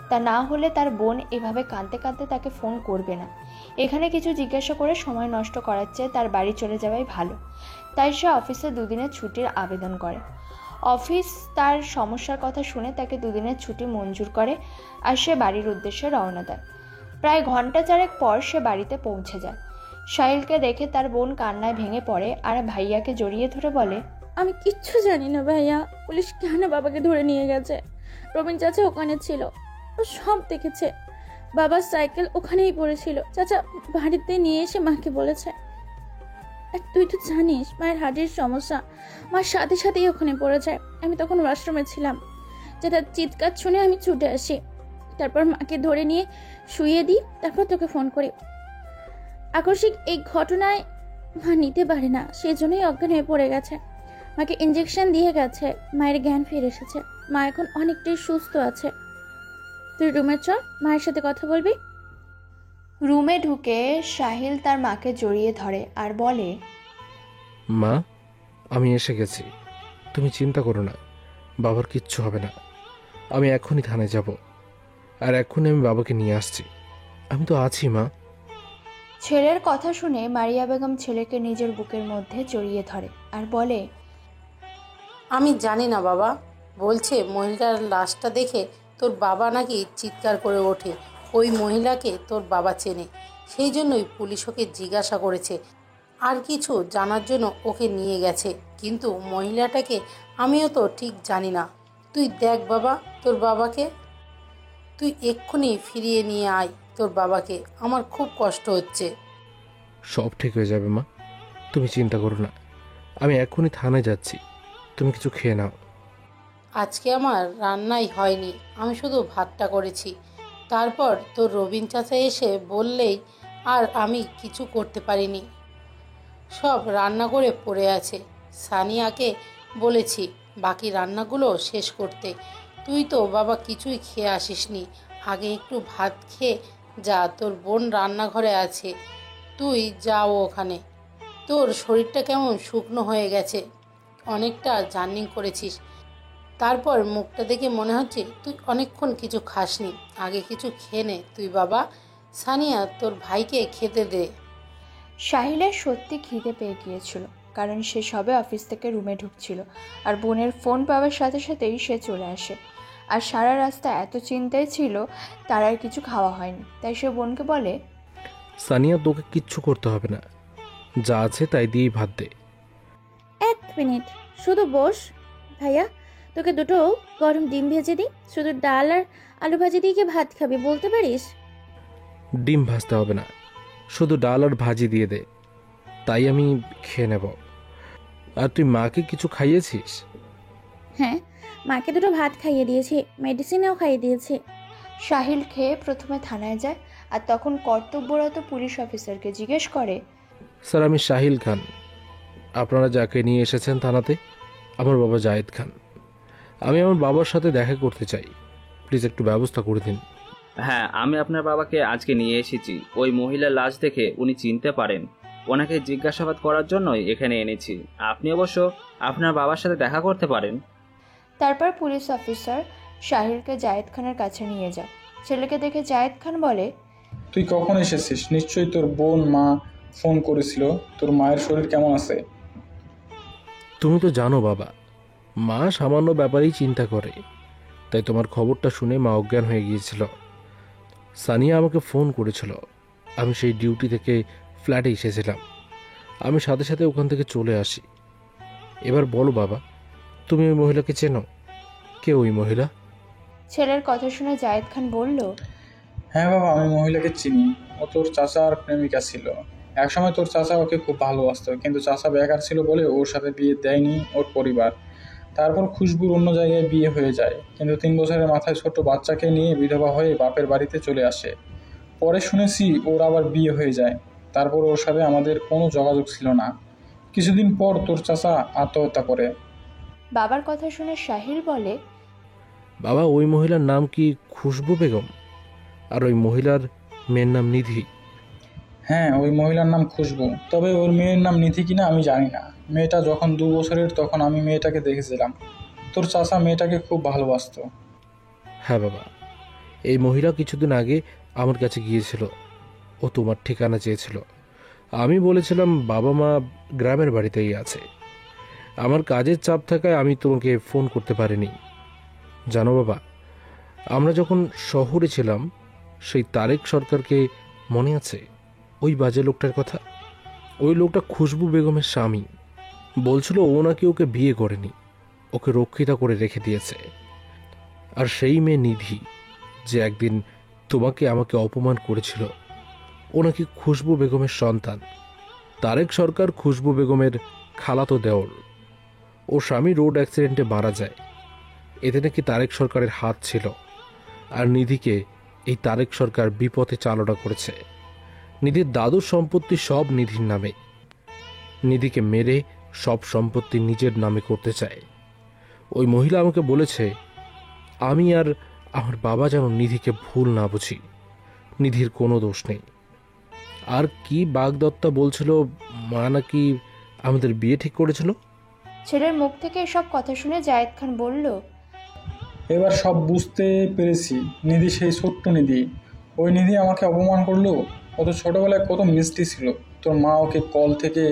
তা না হলে তার বোন এভাবে কাঁদতে কাঁদতে তাকে ফোন করবে না। এখানে কিছু জিজ্ঞাসা করে সময় নষ্ট করার চেয়ে তার বাড়ি চলে যাওয়াই ভালো। তাই সে অফিসে 2 দিনের ছুটির আবেদন করে। অফিস তার সমস্যার কথা শুনে তাকে 2 দিনের ছুটি মঞ্জুর করে আর সে বাড়ির উদ্দেশ্যে রওনা দেয়। প্রায় ঘন্টা 4 পর সে বাড়িতে পৌঁছে যায়। সাহিলকে দেখে তার বোন কান্নায় ভেঙে পড়ে আর ভাইয়াকে জড়িয়ে ধরে বলে, আমি কিচ্ছু জানি না ভাইয়া, পুলিশ কেন বাবাকে ধরে নিয়ে গেছে। রবিন চাচা ওখানে ছিল, ও সব দেখেছে। বাবার সাইকেল ওখানেই পড়েছিল, চাচা বাড়িতে নিয়ে এসে মাকে বলেছে। আর তুই তো জানিস মায়ের হার্টের সমস্যা, মার সাথে সাথেই ওখানে পড়ে যায়। আমি তখন ওয়াশরুমে ছিলাম, চাচার চিৎকার শুনে আমি ছুটে আসি, তারপর মাকে ধরে নিয়ে শুইয়ে দিই, তারপর তোকে ফোন করি। আকস্মিক এই ঘটনায় মা নিতে পারে না, সেজন্যই অজ্ঞান হয়ে পড়ে গেছে। মাকে ইঞ্জেকশন দিয়ে গেছে, মায়ের জ্ঞান ফিরে এসেছে, মা এখন অনেকটাই সুস্থ আছে। তুই রুমে চল, মায়ের সাথে কথা বলবি। রুমে ঢুকে সাহিল তার মাকে জড়িয়ে ধরে আর বলে, মা আমি এসে গেছি, তুমি চিন্তা করো না, বাবার কিচ্ছু হবে না। আমি এখনই থানায় যাব, আর এখনই আমি বাবাকে নিয়ে আসছি, আমি তো আছি মা। ছেলের কথা শুনে মারিয়া বেগম ছেলেকে নিজের বুকের মধ্যে জড়িয়ে ধরে আর বলে, আমি জানি না বাবা, বলছে মহিলার লাশটা দেখে তোর বাবা নাকি চিৎকার করে ওঠে। ওই মহিলাকে তোর বাবা চেনে, সেই জন্যই পুলিশ ওকে জিজ্ঞাসা করেছে। আর কিছু জানার জন্য ওকে নিয়ে গেছে, কিন্তু মহিলাটাকে আমিও তো ঠিক জানি না। তুই দেখ বাবা তোর বাবাকে, তুই এক্ষুনি ফিরিয়ে নিয়ে আয় তোর বাবাকে, আমার খুব কষ্ট হচ্ছে। সব ঠিক হয়ে যাবে মা, তুমি চিন্তা করো না। আমি এখনই থানায় যাচ্ছি, তুমি কিছু খেয়ে নাও। আজকে আমার রান্নাই হয়নি, আমি শুধু ভাতটা করেছি। তারপর তোর রবিন চাচা এসে বললেই আর আমি কিছু করতে পারিনি, সব রান্না করে পড়ে আছে। সানিয়াকে বলেছি বাকি রান্নাগুলো শেষ করতে। তুই তো বাবা কিছুই খেয়ে আসিসনি, আগে একটু ভাত খেয়ে যা, তোর বোন রান্নাঘরে আছে, তুই যাও ওখানে। তোর শরীরটা কেমন শুকনো হয়ে গেছে, অনেকটা জার্নি করেছিস, তারপর মুখটা দেখে মনে হচ্ছে তুই অনেকক্ষণ কিছু খাসনি, আগে কিছু খেয়ে নে তুই বাবা। সানিয়া তোর ভাইকে খেতে দে। সাহিলের সত্যি খিদে পেয়ে গিয়েছিল, কারণ সে সবে অফিস থেকে রুমে ঢুকছিল আর বোনের ফোন পাওয়ার সাথে সাথেই সে চলে আসে। আর সারা রাস্তা এত চিন্তায় ছিল তার আর কিছু খাওয়া হয়নি, তাই সে বোনকে বলে, সানিয়া তোকে কিচ্ছু করতে হবে না, যা আছে তাই দিয়েই ভাত দে। 1 মিনিট শুধু বস। ভাইয়া তোকে দুটো গরম ডিম ভেজে দিই, শুধু ডাল আর আলু ভাজি দিয়ে কি ভাত খাবি বলতে পারিস? ডিম ভাজতে হবে না, শুধু ডাল আর ভাজি দিয়ে দে, তাই আমি খেয়ে নেব। আর তুই মাকে কিছু খাইয়েছিস? হ্যাঁ, মাকে দুটো ভাত খাইয়ে দিয়েছি, মেডিসিনও খাইয়ে দিয়েছি। সাহিল খেয়ে প্রথমে থানায় যায় আর তখন কর্তব্যরত পুলিশ অফিসারকে জিজ্ঞেস করে, স্যার আমি সাহিল খান, আপনারা যাকে নিয়ে এসেছেন থানাতে আমার বাবা জায়েদ খান। আমি আমার বাবার সাথে দেখা করতে চাই, প্লিজ একটু ব্যবস্থা করে দিন। হ্যাঁ, আমি আপনার বাবাকে আজকে নিয়ে এসেছি। ওই মহিলার লাশ দেখে উনি চিনতে পারেন, ওনাকে জিজ্ঞাসাবাদ করার জন্যই এখানে এনেছি। আপনি অবশ্য আপনার বাবার সাথে দেখা করতে পারেন। তারপর পুলিশ অফিসার সাহিলকে জায়েদ খানের কাছে নিয়ে যায়। ছেলেকে দেখে জায়েদ খান বলে, তুই কখন এসেছিস? নিশ্চয়ই তোর বোন মা ফোন করেছিল। তোর মায়ের শরীর কেমন আছে? তুমি তো জানো বাবা, মা সামান্য ব্যাপারেই চিন্তা করে, তাই তোমার খবরটা শুনে মা অজ্ঞান হয়ে গিয়েছিল। সানিয়া আমাকে ফোন করেছিল, আমি সেই ডিউটি থেকে ফ্ল্যাটে এসেছিলাম, আমি সাথে সাথে ওখান থেকে চলে আসি। এবার বলো বাবা, তুমি ওই মহিলাকে চেনো? কে ওই মহিলা? ছেলের কথা শুনে জায়েদ খান বলল, হ্যাঁ বাবা, আমি মহিলাকে চিনি। ও তোর চাচার প্রেমিকা ছিল। একসময় তোর চাচা ওকে খুব ভালোবাসতো, কিন্তু চাচা বেকার ছিল বলে ওর সাথে বিয়ে দেয়নি ওর পরিবার। তারপর খুশবুর অন্য জায়গায় বিয়ে হয়ে যায়, কিন্তু 3 বছরের মাথায় ছোট বাচ্চাকে নিয়ে বিধবা হয়ে বাপের বাড়িতে চলে আসে। পরে শুনেছি ওর আবার বিয়ে হয়ে যায়, তারপর ওর সাথে আমাদের কোনো যোগাযোগ ছিল না। কিছুদিন পর তোর চাচা আত্মহত্যা করে। বাবার কথা শুনে সাহিল বলে, বাবা ওই মহিলার নাম কি খুশবু বেগম? আর ওই মহিলার মেয়ের নাম নিধি? হ্যাঁ, ওই মহিলার নাম খুশবু, তবে ওর মেয়ের নাম নিধি কিনা আমি জানি না। মেয়েটা যখন 2 বছরের তখন আমি মেয়েটাকে দেখেছিলাম। তোর চাচা মেয়েটাকে খুব ভালোবাসতো। হ্যাঁ বাবা, এই মহিলা কিছুদিন আগে আমার কাছে গিয়েছিল, ও তোমার ঠিকানা চেয়েছিল। আমি বলেছিলাম বাবা মা গ্রামের বাড়িতেই আছে, আমার কাজের চাপ থাকায় আমি তোমাকে ফোন করতে পারিনি। জানো বাবা, আমরা যখন শহরে ছিলাম সেই তারেক সরকারকে মনে আছে? ওই বাজে লোকটার কথা। ওই লোকটা খুশবু বেগমের স্বামী, বলছিল ও নাকি ওকে বিয়ে করেনি, ওকে রক্ষিতা করে রেখে দিয়েছে। আর সেই মেয়ে নিধি যে একদিন তোমাকে আমাকে অপমান করেছিল, ও নাকি খুশবু বেগমের সন্তান। তারেক সরকার খুশবু বেগমের খালাতো দেওর। ও স্বামী রোড অ্যাক্সিডেন্টে মারা যায়, এতে নাকি তারেক সরকারের হাত ছিল। আর নিধিকে এই তারেক সরকার বিপথে চালনা করেছে। নিধির দাদুর সম্পত্তি সব নিধির নামে, নিধিকে মেরে সব সম্পত্তি নিজের নামে করতে চায়। ওই মহিলা আমাকে বলেছে আমি আর আমার বাবা যেন নিধিকে ভুল না বুঝি, নিধির কোনো দোষ নেই। আর কি বাগদত্তা বলছিল মা নাকি আমাদের বিয়ে ঠিক করেছিল। ছেলের মুখ থেকে এসব কথা শুনে জায়েদ খান বলল, এবার সব বুঝতে পেরেছি। নিধি সেই ছোট্ট নিধি। ওই নিধি আমাকে অপমান করলো। ও তো ছোটোবেলায় কত মিষ্টি ছিল, তোর মা ওকে কল থেকে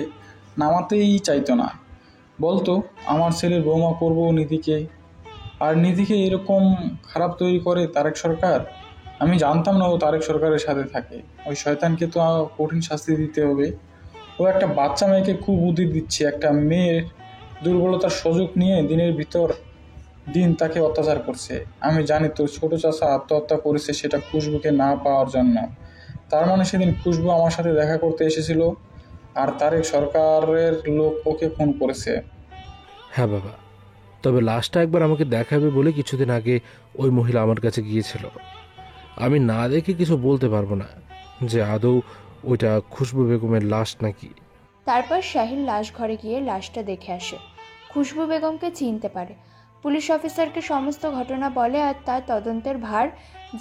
নামাতেই চাইতো না, বলতো আমার ছেলের বৌমা করবো নিধিকে। আর নিধিকে এরকম খারাপ তৈরি করে তারেক সরকার। আমি জানতাম না ও তারেক সরকারের সাথে থাকে। ওই শয়তানকে তো কঠিন শাস্তি দিতে হবে। ও একটা বাচ্চা মেয়েকে কুবুদ্ধি দিচ্ছে, একটা মেয়ের দুর্বলতার সুযোগ নিয়ে দিনের ভিতর দিন তাকে অত্যাচার করছে। আমি জানি তোর ছোট চাচা আত্মহত্যা করেছে সেটা খুশবুকে না পাওয়ার জন্য। তার মানে সেদিন খুশবু আমার সাথে দেখা করতে এসেছিল আর তারেক সরকারের লোক ওকে ফোন করেছে। হ্যাঁ বাবা, তবে লাশটা একবার আমাকে দেখাবে বলে কিছুদিন আগে ওই মহিলা আমার কাছে গিয়েছিল। আমি না দেখে কিছু বলতে পারবো না যে আদৌ ওইটা খুশবু বেগমের লাশ নাকি। তারপর সাহিল লাশ ঘরে গিয়ে লাশটা দেখে আসে, খুশবু বেগমকে চিনতে পারে। পুলিশ অফিসারকে সমস্ত ঘটনা বলে আর তার তদন্তের ভার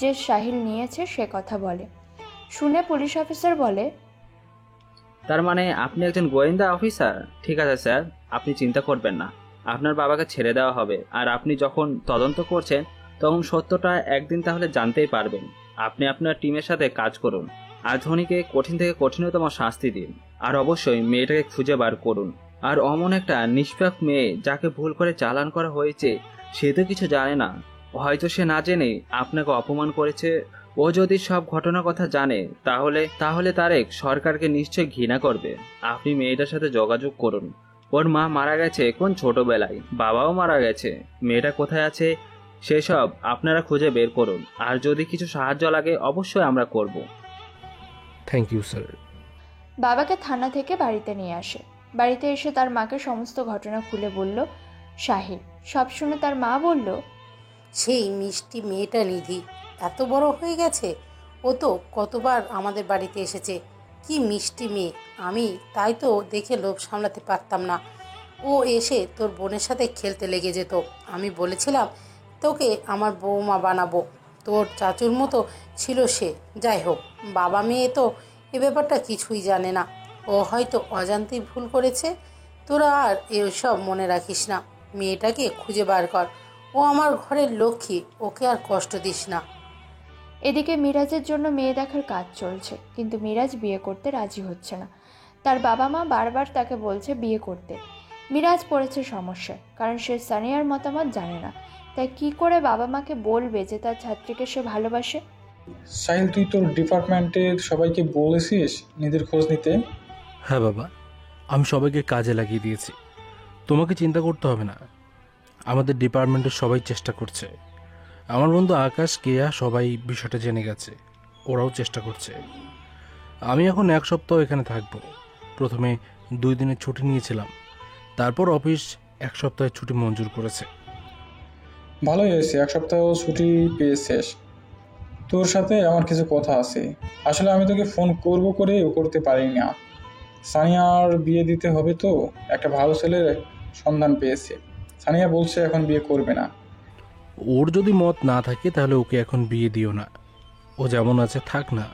যে সাহিল নিয়েছে সে কথা বলে। শুনে পুলিশ অফিসার বলে, তার মানে আপনি একজন গোয়েন্দা অফিসার? ঠিক আছে স্যার, আপনি চিন্তা করবেন না, আপনার বাবাকে ছেড়ে দেওয়া হবে। আর আপনি যখন তদন্ত করছেন তখন সত্যটা একদিন তাহলে জানতেই পারবেন। আপনি আপনার টিমের সাথে কাজ করুন আর ধোনিকে কঠিন থেকে কঠিনতম শাস্তি দিন। আর অবশ্যই মেয়েটাকে খুঁজে বার করুন। আর অমন একটা নিষ্পাপ মেয়ে যাকে ভুল করে চালান করা হয়েছে সে তো কিছু জানে না, হয়তো সে না জেনে আপনাকে অপমান করেছে। ও যদি সব ঘটনার কথা জানে তাহলে তারেক সরকারকে নিশ্চয়ই ঘৃণা করবে। আপনি মেয়েটার সাথে যোগাযোগ করুন। ওর মা মারা গেছে কোন ছোটবেলায়, বাবাও মারা গেছে। মেয়েটা কোথায় আছে সেসব আপনারা খুঁজে বের করুন। আর যদি কিছু সাহায্য লাগে অবশ্যই আমরা করব। Thank you sir. বাবাকে থানা থেকে বাড়িতে নিয়ে আসে। বাড়িতে এসে তার মাকে সমস্ত ঘটনা খুলে বলল সাহিল। সব শুনে তার মা বলল, সেই মিষ্টি মেয়েটা নিধি এত বড় হয়ে গেছে। ও তো কতবার আমাদের বাড়িতে এসেছে। কি মিষ্টি মেয়ে, আমি তাই তো দেখে লোভ সামলাতে পারতাম না। ও এসে তোর বোনের সাথে খেলতে লেগে যেত। আমি বলেছিলাম তোকে আমার বৌমা বানাবো, তোর চাচুর মতো ছিল সে। যাই হোক, বাবা মেয়ে তো এ ব্যাপারটা কিছুই জানে না। ও হয়তো অজান্তেই ভুল করেছে। তোরা আর এসব মনে রাখিস না। মেয়েটাকে খুঁজে বার কর। ও আমার ঘরের লক্ষ্মী, ওকে আর কষ্ট দিস না। এদিকে মিরাজের জন্য মেয়ে দেখার কাজ চলছে, কিন্তু মিরাজ বিয়ে করতে রাজি হচ্ছে না। তার বাবা মা বারবার তাকে বলছে বিয়ে করতে। মিরাজ পড়েছে সমস্যায়, কারণ সে সানিয়ার মতামত জানে না। তাই কি করে বাবা মাকে বলবে যে তার ছাত্রীকে সে ভালোবাসে? সাহিল, তুই তোর ডিপার্টমেন্টের সবাইকে বলেছিস নিধির খোঁজ নিতে? হ্যাঁ বাবা, আমি সবাইকে কাজে লাগিয়ে দিয়েছি। তোমাকে চিন্তা করতে হবে না, আমাদের ডিপার্টমেন্টের সবাই চেষ্টা করছে। আমার বন্ধু আকাশ, কেয়া সবাই বিষয়টা জেনে গেছে, ওরাও চেষ্টা করছে। আমি এখন 1 সপ্তাহ এখানে থাকবো। প্রথমে 2 দিনের ছুটি নিয়েছিলাম, তারপর অফিস 1 সপ্তাহের ছুটি মঞ্জুর করেছে। ভালোই হয়েছে, 1 সপ্তাহ ছুটি পেয়েছিস। তোর সাথে আমার কিছু কথা আছে। আসলে আমি তোকে ফোন করতে পারি না। সানিয়ার বিয়ে দিতে হবে তো, একটা ভালো ছেলের সন্ধান পেয়েছে। সানিয়া বলছে এখন বিয়ে করবে না। ওর যদি মত না থাকে তাহলে ওকে এখন বিয়ে দিও না, ও যেমন আছে থাক না।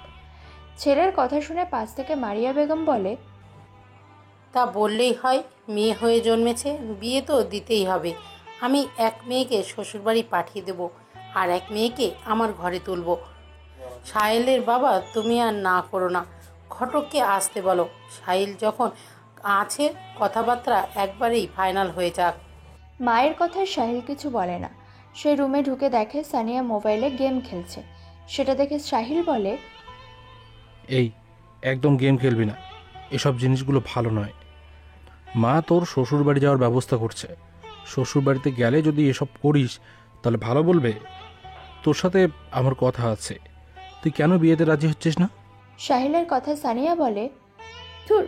ছেলের কথা শুনে পাশ থেকে মারিয়া বেগম বলে, তা বললেই হয়? মেয়ে হয়ে জন্মেছে, বিয়ে তো দিতেই হবে। আমি এক মেয়েকে শ্বশুরবাড়ি পাঠিয়ে দেব আর এক মেয়েকে আমার ঘরে তুলব। সাহিলের বাবা, তুমি আর না করো না, ঘটককে আসতে বলো। সাহিল যখন আছে কথাবার্তা একবারেই ফাইনাল হয়ে যাক। মায়ের কথায় সাহিল কিছু বলে না। সে রুমে ঢুকে দেখে সানিয়া মোবাইলে গেম খেলছে। সেটা দেখে সাহিল বলে, এই একদম গেম খেলবি না, এসব জিনিসগুলো ভালো নয়। মা তোর শ্বশুর বাড়ি যাওয়ার ব্যবস্থা করছে, শ্বশুর বাড়িতে গেলে যদি এসব করিস তাহলে ভালো বলবে? তোর সাথে আমার কথা আছে, তুই কেন বিয়েতে রাজি হচ্ছিস না? সাহিলের কথায় সানিয়া বলে, ধুর,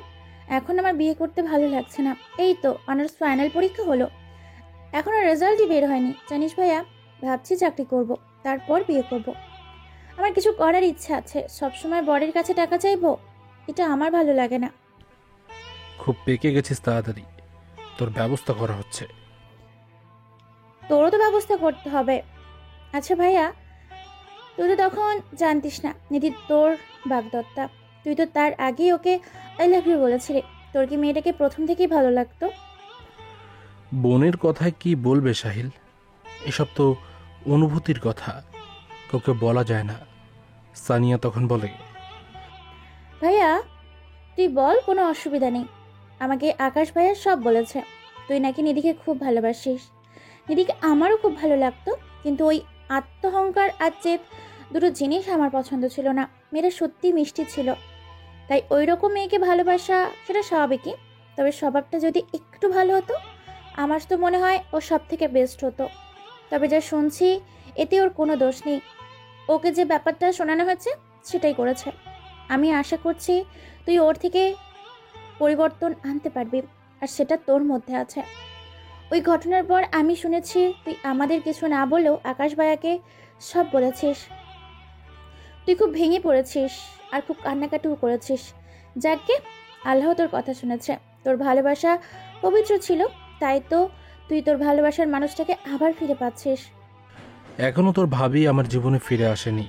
এখন আমার বিয়ে করতে ভালো লাগছে না। এই তো অনার্স ফাইনাল পরীক্ষা হলো, এখনো রেজাল্টই বের হয়নি। জানিস ভাইয়া, ভাবছি চাকরি করব, তারপর বিয়ে করব। আমার কিছু করার ইচ্ছা আছে, সবসময় বরের কাছে টাকা চাইবো, এটা আমার ভালো লাগে না। খুব পেকে গেছিস, তাড়াতাড়ি তোর ব্যবস্থা করা হচ্ছে। তোরও তো ব্যবস্থা করতে হবে। আচ্ছা ভাইয়া, তুই তো তখন জানতিস না নিধি তোর বাগদত্তা, তুই তো তার আগেই ওকে আই লাভ ইউ বলেছিলি। তোর কি মেয়েটাকে প্রথম থেকেই ভালো লাগতো? বোনের কথায় কি বলবে সাহিল, এসব তো অনুভূতির কথা, কাউকে বলা যায় না। সানিয়া তখন বলে, ভাইয়া তুই বল, কোনো অসুবিধা নেই। আমাকে আকাশ ভাইয়া সব বলেছে তুই নাকি নিধিকে খুব ভালোবাসিস। নিধিকে আমারও খুব ভালো লাগতো, কিন্তু ওই আত্মহংকার আর জেদ দুটো জিনিস আমার পছন্দ ছিল না। মেয়েটা সত্যি মিষ্টি ছিল, তাই ওই রকম মেয়েকে ভালোবাসা সেটা স্বাভাবিকই। তবে স্বভাবটা যদি একটু ভালো হতো, আমার তো মনে হয় ও সব থেকে বেস্ট হতো। তবে যা শুনছি এতে ওর কোনো দোষ নেই। ওকে যে ব্যাপারটা শোনানো হয়েছে সেটাই করেছে। আমি আশা করছি তুই ওর থেকে পরিবর্তন আনতে পারবি, আর সেটা তোর মধ্যে আছে। ওই ঘটনার পর আমি শুনেছি তুই আমাদের কিছু না বলেও আকাশ ভাইয়াকে সব বলেছিস। তুই খুব ভেঙে পড়েছিস আর খুব কান্নাকাটিও করেছিস। যাকে আল্লাহ তোর কথা শুনেছে। তোর ভালোবাসা পবিত্র ছিল, তাই তো তুই তোর ভালোবাসার মানুষটাকে আবার ফিরে পাচ্ছিস। এখনো তোর ভাবি আমার জীবনে ফিরে আসেনি।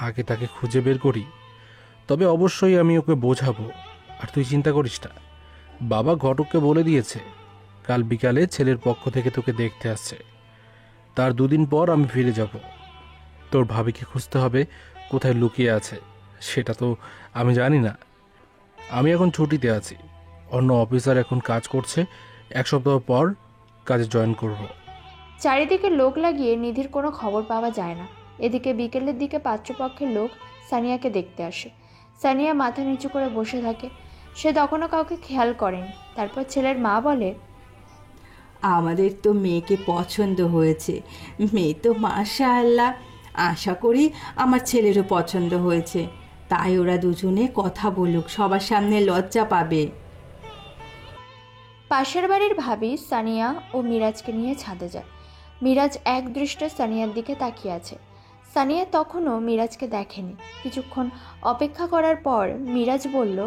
আগে তাকে খুঁজে বের করি, তবে অবশ্যই আমি ওকে বোঝাবো। আর তুই চিন্তা করিস না, বাবা ঘটককে বলে দিয়েছে কাল বিকালে ছেলের পক্ষ থেকে তোকে দেখতে আসছে। তার 2 দিন পর আমি ফিরে যাব। তোর ভাবিকে খুঁজতে হবে কোথায় লুকিয়ে আছে, সেটা তো আমি জানি না। আমি এখন ছুটিতে আছি, অন্য অফিসার এখন কাজ করছে। 1 সপ্তাহ পর কাজে জয়েন করব। চারিদিকে লোক লাগিয়ে নিধির কোনো খবর পাওয়া যায় না। এদিকে বিকেলের দিকে পাত্রপক্ষের লোক সানিয়াকে দেখতে আসে। সানিয়া মাথা নিচু করে বসে থাকে। সে তখনও কাউকে খেয়াল করেনি। তারপর ছেলের মা বলে, আমাদের তো মেয়েকে পছন্দ হয়েছে। মেয়ে তো মাশাআল্লাহ, আশা করি আমার ছেলেরও পছন্দ হয়েছে। তাই ওরা দুজনে কথা বলুক, সবার সামনে লজ্জা পাবে। পাশের বাড়ির ভাবি সানিয়া ও মিরাজকে নিয়ে ছাদে যায়। মিরাজ এক দৃষ্টে সানিয়ার দিকে তাকিয়ে আছে। সানিয়া তখনও মিরাজকে দেখেনি। কিছুক্ষণ অপেক্ষা করার পর মিরাজ বলল,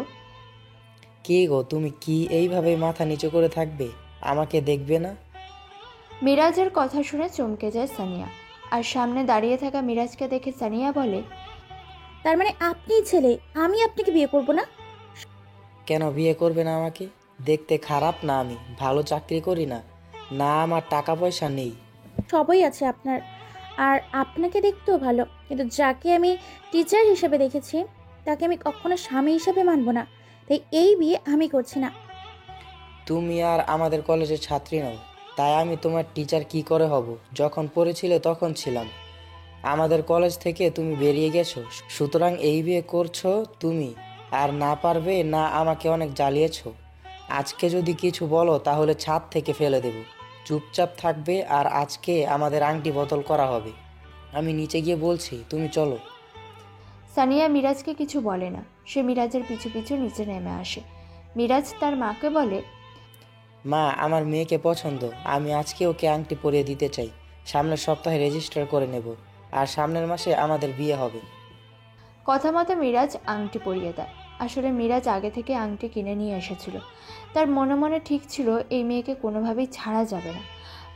কে গো তুমি, কি এইভাবে মাথা নিচু করে থাকবে? আমাকে দেখবে না? মিরাজের কথা শুনে চমকে যায় সানিয়া। আর সামনে দাঁড়িয়ে থাকা মিরাজকে দেখে সানিয়া বলে, তার মানে আপনিই ছেলে? আমি আপনাকে বিয়ে করব না? কেন বিয়ে করবে না আমাকে? দেখতে খারাপ না আমি? ভালো চাকরি করি না? না আমার টাকা পয়সা নেই? সবই আছে আপনার, আর আপনাকে দেখতেও ভালো। কিন্তু যাকে আমি টিচার হিসেবে দেখেছি তাকে আমি কখনো স্বামী হিসেবে মানব না। তাই এই বিয়ে আমি করছি না। তুমি আর আমাদের কলেজের ছাত্রী নও, তাই আমি তোমার টিচার কি করে হব? যখন পড়েছিলে তখন ছিলাম। আমাদের কলেজ থেকে তুমি বেরিয়ে গেছো, সুতরাং এই বিয়ে করছো তুমি। আর না পারবে না, আমাকে অনেক জ্বালিয়েছো। আজকে যদি কিছু বলো তাহলে ছাদ থেকে ফেলে দেব। চুপচাপ থাকবে, আর আজকে আমাদের আংটি বদল করা হবে। আমি নিচে গিয়ে বলছি, তুমি চলো। সানিয়া মিরাজকে কিছু বলে না। সে মিরাজের পিছু পিছু নিচে নেমে আসে। মিরাজ তার মাকে বলে, মা, আমার মেয়েকে পছন্দ। আমি আজকে ওকে আংটি পরিয়ে দিতে চাই। সামনের সপ্তাহে রেজিস্টার করে নেব, আর সামনের মাসে আমাদের বিয়ে হবে। কথা মতো মিরাজ আংটি পরিয়ে দেয়। আসলে মিরাজ আগে থেকে আংটি কিনে নিয়ে এসেছিল। তার মনে মনে ঠিক ছিল এই মেয়েকে কোনোভাবেই ছাড়া যাবে না।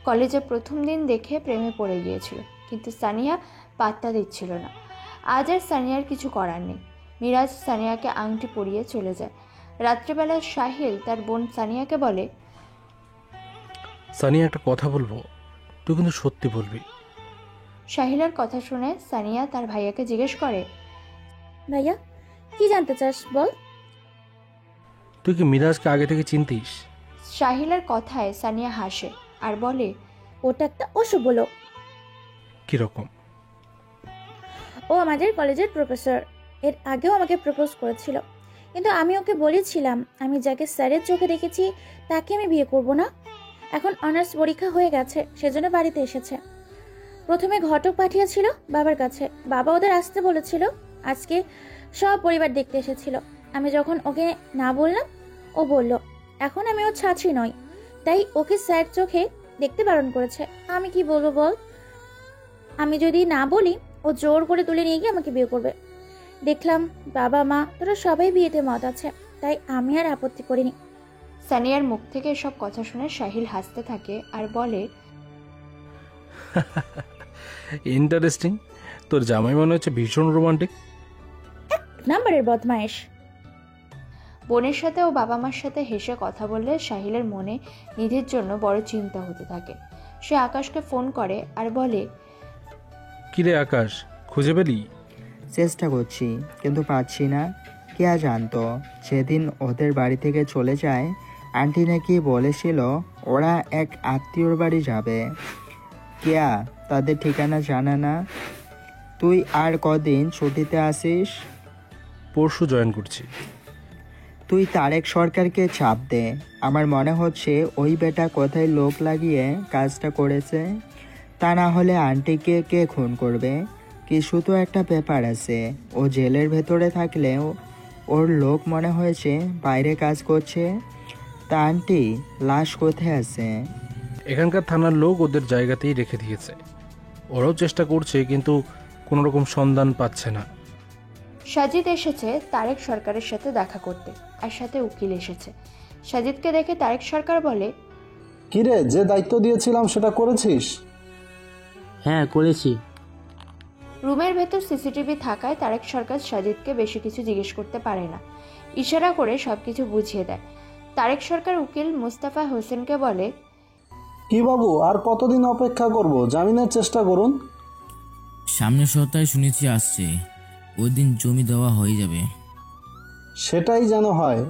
কলেজে প্রথম দিন দেখে প্রেমে পড়ে গিয়েছিল, কিন্তু সানিয়া পাত্তা দিচ্ছিল না। আজ আর সানিয়ার কিছু করার নেই। মিরাজ সানিয়াকে আংটি পরিয়ে চলে যায়। রাত্রিবেলা সাহিল তার বোন সানিয়াকে বলে, সানিয়া, একটা কথা বলবো, তুই কিন্তু সত্যি বলবি। সাহিলের কথা শুনে সানিয়া তার ভাইয়াকে জিজ্ঞেস করে, ভাইয়া কি জানতে চাস বল? তুই কি মিরাজকে আগে থেকে চিনতিস? সাহিলের কথায় সানিয়া হাসে আর বলে, ওটা একটা অশুভ লোক। কিরকম? ও আমাদের কলেজের প্রফেসর। এর আগেও আমাকে প্রপোজ করেছিল, কিন্তু আমি ওকে বলেছিলাম আমি যাকে স্যারের চোখে দেখেছি তাকে আমি বিয়ে করব না। এখন অনার্স পরীক্ষা হয়ে গেছে, সেজন্য বাড়িতে এসেছে। প্রথমে ঘটক পাঠিয়েছিল বাবার কাছে। বাবা ওদের আসতে বলেছিল। আজকে সব পরিবার দেখতে এসেছিল। আমি যখন ওকে না বললাম, ও বলল এখন আমি ওর ছাত্রী নই, তাই ওকে স্যার চোখে দেখতে বারণ করেছে। আমি কি বলবো বল? আমি যদি না বলি ও জোর করে তুলে নিয়ে গিয়ে আমাকে বিয়ে করবে। দেখলাম বাবা মা তোরা সবাই বিয়েতে মত আছে, তাই আমি আর আপত্তি করিনি। সানিয়ার মুখ থেকে এসব কথা শুনে সাহিল হাসতে থাকে আর বলে, ইন্টারেস্টিং। তোর জামাই মনে হচ্ছে ভীষণ রোমান্টিক। নাম্বারের বদমাইশ। বোনের সাথে ও বাবা মার সাথে হেসে কথা বললে সাহিলের মনে নিধির জন্য বড় চিন্তা হতে থাকে। সে আকাশকে ফোন করে আর বলে, কিরে আকাশ, খুঁজে পেলি? চেষ্টা করছি, কিন্তু পাচ্ছি না। কে জানতো সেদিন ওদের বাড়ি থেকে চলে যায়। আন্টি নাকি বলেছিল ওরা এক আত্মীয়র বাড়ি যাবে। কেয়া তাদের ঠিকানা জানে না। তুই আর কদিন ছুটিতে আসিস? পরশু জয়েন করছি। তুই তারেক সরকারকে চাপ দে। আমার মনে হচ্ছে ওই বেটা কোথায় লোক লাগিয়ে কাজটা করেছে। তা না হলে আন্টিকে কে খুন করবে? কিছু তো একটা ব্যাপার আছে। ও জেলের ভেতরে থাকলেও ওর লোক মনে হয়েছে বাইরে কাজ করছে। তা আন্টি লাশ কোথায় আছে? এখানকার থানার লোক ওদের জায়গাতেই রেখে দিয়েছে। ওরাও চেষ্টা করছে, কিন্তু কোনো রকম সন্ধান পাচ্ছে না। সাজিদ এসেছে তারেক সরকারের সাথে দেখা করতে, আর সাথে উকিল এসেছে। সাজিদকে দেখে তারেক সরকার বলে, কিরে, যে দায়িত্ব দিয়েছিলাম সেটা করেছিস? হ্যাঁ করেছি। রুমের ভেতর সিসিটিভি থাকায় তারেক সরকার সাজিদকে বেশি কিছু জিজ্ঞেস করতে পারে না, ইশারা করে সবকিছু বুঝিয়ে দেয়। তারেক সরকার উকিল মুস্তাফা হোসেনকে বলে, কি বাবু, আর কতদিন অপেক্ষা করব? জামিনের চেষ্টা করুন। সামনের সপ্তাহে শুনেছি আসছে, ওই দিন জমি দেওয়া হয়ে যাবে। সেটাই যেন হয়।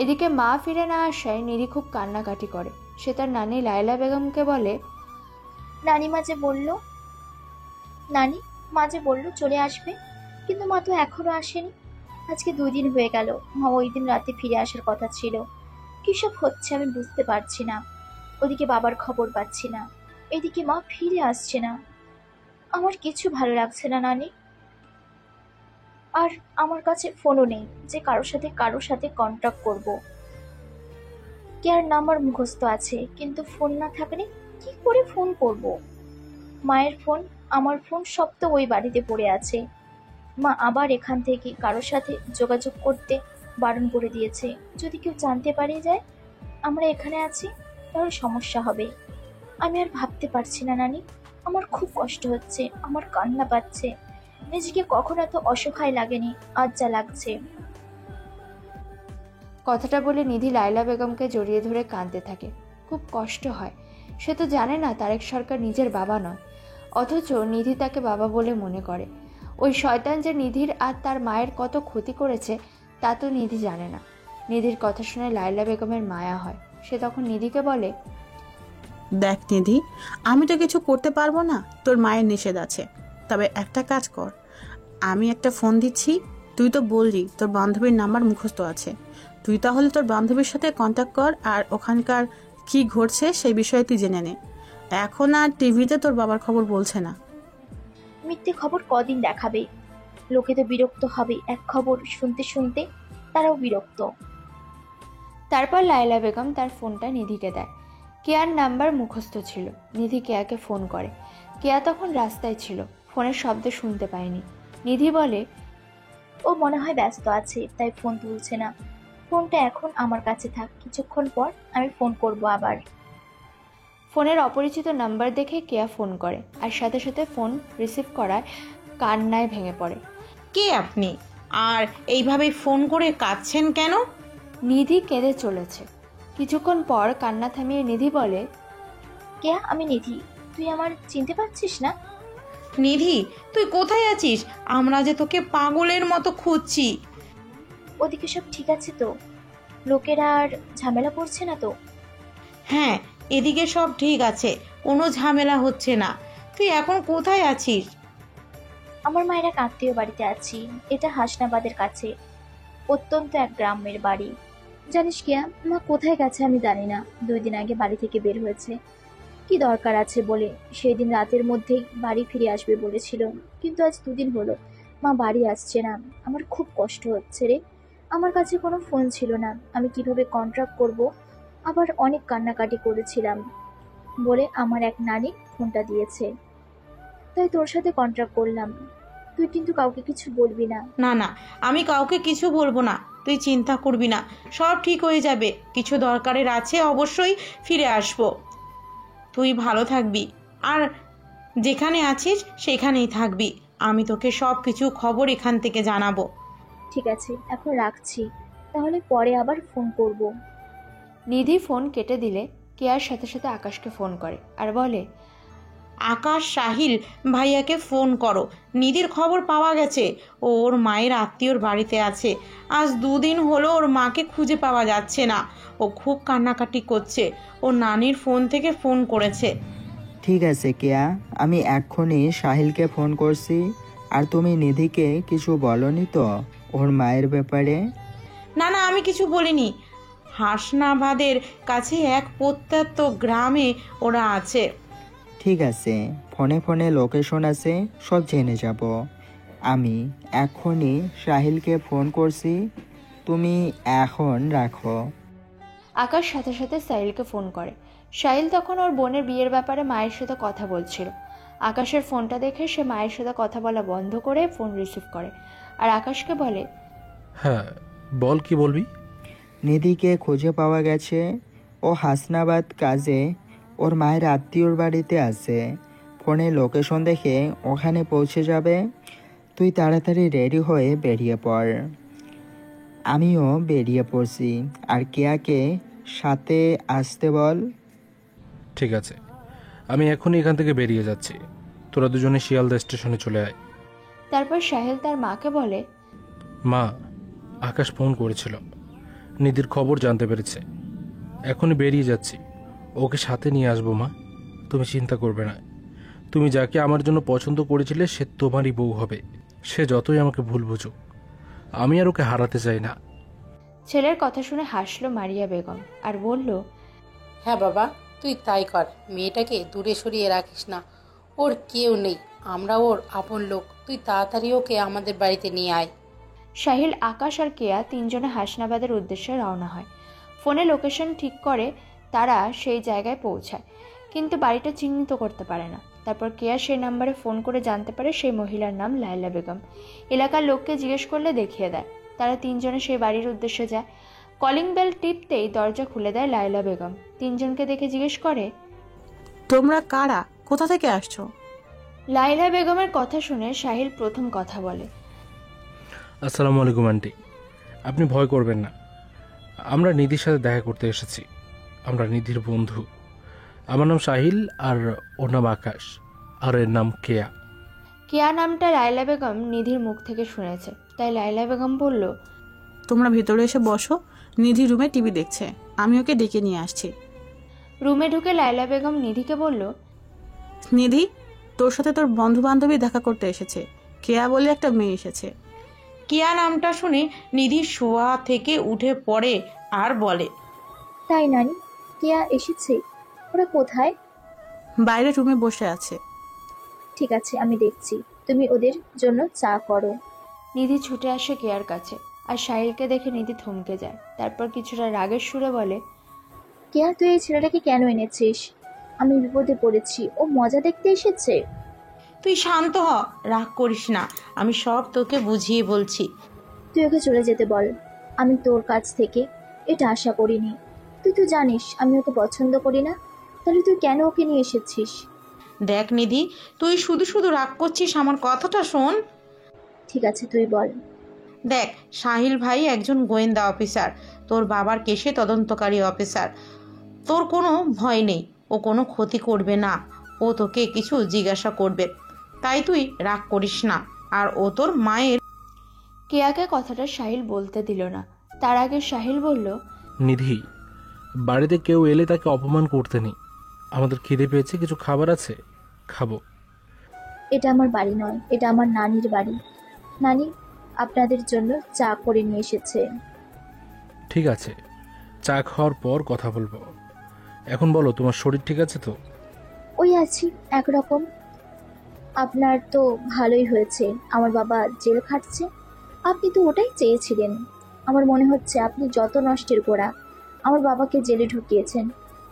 এদিকে মা ফিরে না আসায় নিধি খুব কান্নাকাটি করে। সে তার নানি লায়লা বেগমকে বলে, নানি মাঝে বললো চলে আসবে, কিন্তু মা তো এখনো আসেনি। আজকে 2 দিন হয়ে গেল। মা ওই দিন রাতে ফিরে আসার কথা ছিল। কি সব হচ্ছে আমি বুঝতে পারছি না। ওদিকে বাবার খবর পাচ্ছি না, এদিকে মা ফিরে আসছে না। আমার কিছু ভালো লাগছে না নানি। আর আমার কাছে ফোনও নেই যে কারোর সাথে কন্ট্যাক্ট করব। কেয়ার নাম্বার মুখস্থ আছে, কিন্তু ফোন না থাকলে কি করে ফোন করব? মায়ের ফোন, আমার ফোন সব তো ওই বাড়িতে পড়ে আছে। মা আবার এখান থেকে কারোর সাথে যোগাযোগ করতে বারণ করে দিয়েছে। যদি কেউ জানতে পারে যায় আমরা এখানে আছি, তাহলে সমস্যা হবে। আমি আর ভাবতে পারছি না নানি। আমার খুব কষ্ট হচ্ছে, আমার কান্না পাচ্ছে। নিজেকে কখনো এত অসহায় লাগেনি, আজ যা লাগছে। কথাটা বলে নিধি লায়লা বেগমকে জড়িয়ে ধরে কাঁদতে থাকে। খুব কষ্ট হয়। সে তো জানে না তারেক সরকার নিজের বাবা নয়, অথচ নিধি তাকে বাবা বলে মনে করে। ওই শয়তান যে নিধির আর তার মায়ের কত ক্ষতি করেছে তা তো নিধি জানে না। নিধির কথা শুনে লায়লা বেগমের মায়া হয়। সে তখন নিধিকে বলে, দেখ নিধি, আমি তো কিছু করতে পারবো না, তোর মায়ের নিষেধ আছে। তবে একটা কাজ কর, আমি একটা ফোন দিচ্ছি। তুই তো বললি তোর বান্ধবীর নাম্বার মুখস্থ আছে। তুই তাহলে তোর বান্ধবীর সাথে কন্ট্যাক্ট কর, আর ওখানকার কি ঘটছে সেই বিষয়ে তুই জেনে নে। এখন আর টিভিতে তোর বাবার খবর বলছে না। মিথ্যে খবর কদিন দেখাবে? লোকে তো বিরক্ত হবে এক খবর শুনতে শুনতে, তারাও বিরক্ত। তারপর লায়লা বেগম তার ফোনটা নিধিকে দেয়। কেয়ার নাম্বার মুখস্থ ছিল। নিধি কেয়াকে ফোন করে। কেয়া তখন রাস্তায় ছিল, ফোনের শব্দ শুনতে পায়নি। নিধি বলে, ও মনে হয় ব্যস্ত আছে, তাই ফোন তুলছে না। ফোনটা এখন আমার কাছে থাক, কিছুক্ষণ পর আমি ফোন করব আবার। ফোনের অপরিচিত নাম্বার দেখে কেয়া ফোন করে, আর সাথে সাথে ফোন রিসিভ করায় কান্নায় ভেঙে পড়ে। কে আপনি? আর এইভাবে ফোন করে কাঁদছেন কেন? নিধি কেঁদে চলেছে। কিছুক্ষণ পর কান্না থামিয়ে নিধি বলে, কেয়া, আমি নিধি। তুই আমার চিনতে পারছিস না? নিধি, তুই কোথায় আছিস? আমরা যে তোকে পাগলের মতো খুঁজছি। ওদিকে সব ঠিক আছে তো? লোকেরা আর ঝামেলা করছে না তো? হ্যাঁ, এদিকে সব ঠিক আছে, কোনো ঝামেলা হচ্ছে না। তুই এখন কোথায় আছিস? আমার মায়ের এক আত্মীয় বাড়িতে আছি। এটা হাসনাবাদের কাছে, অত্যন্ত এক গ্রামের বাড়ি। জানিস কিয়া, মা কোথায় গেছে আমি জানি না। 2 দিন আগে বাড়ি থেকে বের হয়েছে, কি দরকার আছে বলে। সেই দিন রাতের মধ্যেই বাড়ি ফিরে আসবে বলেছিল, কিন্তু আজ 2 দিন হলো মা বাড়ি আসছে না। আমার খুব কষ্ট হচ্ছে রে। আমার কাছে কোনো ফোন ছিল না, আমি কিভাবে কন্ট্যাক্ট করব? আবার অনেক কান্নাকাটি করেছিলাম বলে আমার এক নানি ফোনটা দিয়েছে, তাই তোর সাথে কন্ট্যাক্ট করলাম। তুই কিন্তু কাউকে কিছু বলবি না। না না, আমি কাউকে কিছু বলবো না। তুই চিন্তা করবি না, সব ঠিক হয়ে যাবে। কিছু দরকারের আছে, অবশ্যই ফিরে আসবো। তুই ভালো থাকবি, আর যেখানে আছিস সেখানেই থাকবি। আমি তোকে সব কিছু খবর এখান থেকে জানাবো। ঠিক আছে, এখন রাখছি, তাহলে পরে আবার ফোন করব। নিধি ফোন কেটে দিলে কেয়ার সাথে সাথে আকাশকে ফোন করে আর বলে, আকাশ, সাহিল ভাইয়াকে ফোন করো। নিধির খবর পাওয়া গেছে, ওর মায়ের আত্মীয়র বাড়িতে আছে। আজ 2 দিন হলো ওর মাকে খুঁজে পাওয়া যাচ্ছে না। ও খুব কান্নাকাটি করছে। ও নানির ফোন থেকে ফোন করেছে। ঠিক আছে কেয়া, আমি এক্ষুনি সাহিলকে ফোন করছি। আর তুমি নিধিকে কিছু বলনি তো ওর মায়ের ব্যাপারে? না না, আমি কিছু বলিনি। হাসনাবাদের কাছে এক প্রত্যন্ত গ্রামে ওরা আছে। ঠিক আছে, ফোনে ফোনে লোকেশন আছে, সব জেনে যাব। আমি এখনই সাহিলকে ফোন করছি, তুমি এখন রাখো। আকাশ সাথে সাথে সাহিলকে ফোন করে। সাহিল তখন ওর বোনের বিয়ের ব্যাপারে মায়ের সাথে কথা বলছিল। আকাশের ফোনটা দেখে সে মায়ের সাথে কথা বলা বন্ধ করে ফোন রিসিভ করে আর আকাশকে বলে, হ্যাঁ বল, কি বলবি? নিধিকে খুঁজে পাওয়া গেছে। ও হাসনাবাদ কাজে ওর মায়ের আত্মীয়র বাড়িতে আছে। ফোনে লোকেশন দেখে ওখানে পৌঁছে যাবে। তুই তাড়াতাড়ি রেডি হয়ে বেরিয়ে পড়। আমিও বেরিয়ে পড়ছি, আর কেয়াকে সাথে আসতে বল। ঠিক আছে, আমি এখনই এখান থেকে বেরিয়ে যাচ্ছি। তোরা দুজনে শিয়ালদা স্টেশনে চলে আয়। তারপর সাহিল তার মাকে বলে, মা, আকাশ ফোন করেছিল, নিধির খবর জানতে পেরেছে। এখনই বেরিয়ে যাচ্ছি, ওকে সাথে নিয়ে আসবো। মা, তুমি চিন্তা করবে না। তুমি যাকে আমার জন্য পছন্দ করেছিলে সে তোমারই বউ হবে। সে যতই আমাকে ভুল বুঝুক, আমি আর ওকে হারাতে চাই না। ছেলের কথা শুনে হাসলো মারিয়া বেগম আর বলল, হ্যাঁ বাবা, তুই তাই কর। মেয়েটাকে দূরে সরিয়ে রাখিস না। ওর কেউ নেই, আমরা ওর আপন লোক। তুই তাড়াতাড়ি ওকে আমাদের বাড়িতে নিয়ে আয়। সাহিল, আকাশ আর কেয়া তিনজনে হাসনাবাদের উদ্দেশ্যে রওনা হয়। ফোনে লোকেশন ঠিক করে তারা সেই জায়গায় পৌঁছায়, কিন্তু বাড়িটা চিহ্নিত করতে পারে না। তারপর কেয়া সেই নাম্বারে ফোন করে জানতে পারে সেই মহিলার নাম লায়লা বেগম। এলাকার লোককে জিজ্ঞেস করলে দেখিয়ে দেয়। তারা তিনজনে সেই বাড়ির উদ্দেশ্যে যায়। কলিং বেল টিপতেই দরজা খুলে দেয় লায়লা বেগম। তিনজনকে দেখে জিজ্ঞেস করে, তোমরা কারা, কোথা থেকে আসছো? লায়লা বেগমের কথা শুনে সাহিল প্রথম কথা বলে, আসসালামু আলাইকুম আন্টি, আপনি ভয় করবেন না। আমরা নিধির সাথে দেখা করতে এসেছি। আমরা নিধির বন্ধু। আমার নাম সাহিল, আর ওর নাম আকাশ, আর এর নাম কেয়া। কেয়া নামটা লায়লা বেগম নিধির মুখ থেকে শুনেছে, তাই লায়লা বেগম বলল, তোমরা ভেতরে এসে বসো, নিধি রুমে টিভি দেখছে, আমি ওকে ডেকে নিয়ে আসছি। রুমে ঢুকে লায়লা বেগম নিধিকে বলল, নিধি, তোর সাথে তোর বন্ধু বান্ধবী দেখা করতে এসেছে। কেয়া বলে একটা মেয়ে এসেছে। কেয়া নামটা শুনে নিধি শোয়া থেকে উঠে পড়ে আর বলে, তাই নানি, কেয়া এসেছে? ওরা কোথায়? বাইরে রুমে বসে আছে। ঠিক আছে, আমি দেখছি। তুমি ওদের জন্য চা করো। নিধি ছুটে আসে কেয়ার কাছে, আর সাহিলকে দেখে নিধি থমকে যায়। তারপর কিছুটা রাগের সুরে বলে, কেয়া, তুই এই ছেলেটাকে কেন এনেছিস? আমি বিপদে পড়েছি, ও মজা দেখতে এসেছে। তুই শান্ত হ, রাগ করিস না, আমি সব তোকে বুঝিয়ে বলছি। তুই ওকে চলে যেতে বল। আমি তোর কাছ থেকে এটা আশা করিনি। তুই তো জানিস আমি ওকে পছন্দ করি না, তাহলে তুই কেন ওকে নিয়ে এসেছিস? দেখ নিধি, তুই শুধু শুধু রাগ করছিস, আমার কথাটা শোন। ঠিক আছে, তুই বল। দেখ, সাহিল ভাই একজন গোয়েন্দা অফিসার, তোর বাবার কেসে তদন্তকারী অফিসার। তোর কোনো ভয় নেই, ও কোনো ক্ষতি করবে না। ও তোকে কিছু জিজ্ঞাসা করবে, তাই তুই রাগ করিস না। আর ও তোর মায়ের। কেয়াকে কথাটা সাহিল বলতে দিল না। তার আগে সাহিল বলল, নিধি, বাড়িতে কেউ এলে তাকে অপমান করতে নেই। আমাদের খিদে পেয়েছে, কিছু খাবার আছে, খাবো। এটা আমার বাড়ি নয়, এটা আমার নানির বাড়ি। নানি আপনাদের জন্য চা করে নিয়ে এসেছে। ঠিক আছে, চা খাওয়ার পর কথা বলবো। এখন বলো, তোমার শরীর ঠিক আছে তো? ওই আছি একরকম। আপনার তো ভালোই হয়েছে, আমার বাবা জেল খাটছে। আপনি তো ওটাই চেয়েছিলেন। আমার মনে হচ্ছে আপনি যত নষ্টের গোড়া আমার বাবাকে জেলে ঢুকিয়েছেন।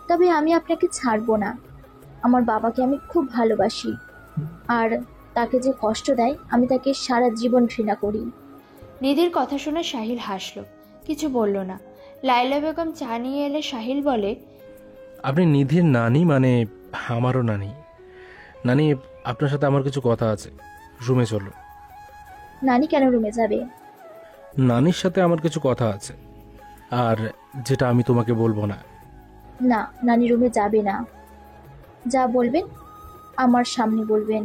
তবে আমি আপনাকে ছাড়বো না। আমার বাবাকে আমি খুব ভালোবাসি, আর তাকে যে কষ্ট দেয় আমি তাকে সারা জীবন ঘৃণা করি। নিধির কথা শুনে সাহিল হাসল, কিছু বলল না। লায়লা বেগম চা নিয়ে এলে সাহিল বলে, আপনি নিধির নানি মানে আমারও নানি। নানি, আপনার সাথে আমার কিছু কথা আছে, রুমে চলো। নানি কেন রুমে যাবে? নানির সাথে আমার কিছু কথা আছে, আর যেটা আমি তোমাকে বলবো না। না, নানি রুমে যাবে না। যা বলবেন আমার সামনে বলবেন।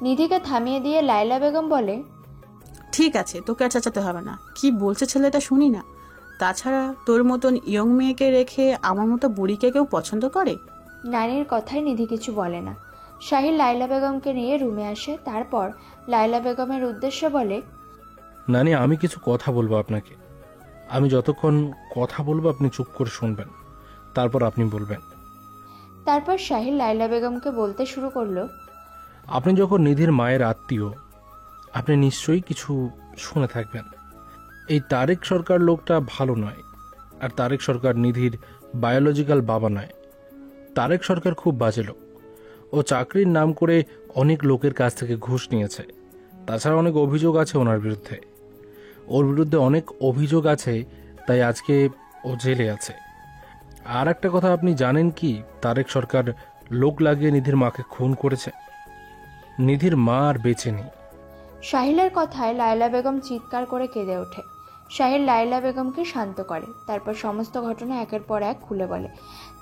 নিধিকে থামিয়ে দিয়ে লায়লা বেগম বলে, ঠিক আছে, তোকে আর চাচাতে হবে না। কি বলছে ছেলেটা শুনি না। তাছাড়া তোর মতন ইয়ং মেয়েকে রেখে আমার মতো বুড়িকে কেউ পছন্দ করে? নানির কথায় নিধি কিছু বলে না। সাহিল লাইলা বেগমকে নিয়ে রুমে আসে। তারপর লাইলা বেগমের উদ্দেশ্যে বলে, নানি, আমি কিছু কথা বলবো আপনাকে। আমি যতক্ষণ কথা বলবো আপনি চুপ করে শুনবেন, তারপর আপনি বলবেন। তারপর সাহিল লাইলা বেগমকে বলতে শুরু করলো, আপনি যখন নিধির মায়ের আত্মীয়, আপনি নিশ্চয়ই কিছু শুনে থাকবেন। এই তারেক সরকার লোকটা ভালো নয়, আর তারেক সরকার নিধির বায়োলজিক্যাল বাবা নয়। তারেক সরকার খুব বাজে লোক। ও চাকরির নাম করে অনেক লোকের কাছ থেকে ঘুষ নিয়েছে। তাছাড়া অনেক অভিযোগ আছে ওনার বিরুদ্ধে। ওর বিরুদ্ধে অনেক অভিযোগ আছে, তাই আজকে ও জেলে আছে। আর একটা কথা আপনি জানেন কি, তারেক সরকার লোক লাগিয়ে নিধির মাকে খুন করেছে। নিধির মা আর বেঁচে নেই। সাহিলের কথায় লায়লা বেগম চিৎকার করে কেঁদে ওঠে। সাহিল লায়লা বেগমকে শান্ত করে, তারপর সমস্ত ঘটনা একের পর এক খুলে বলে।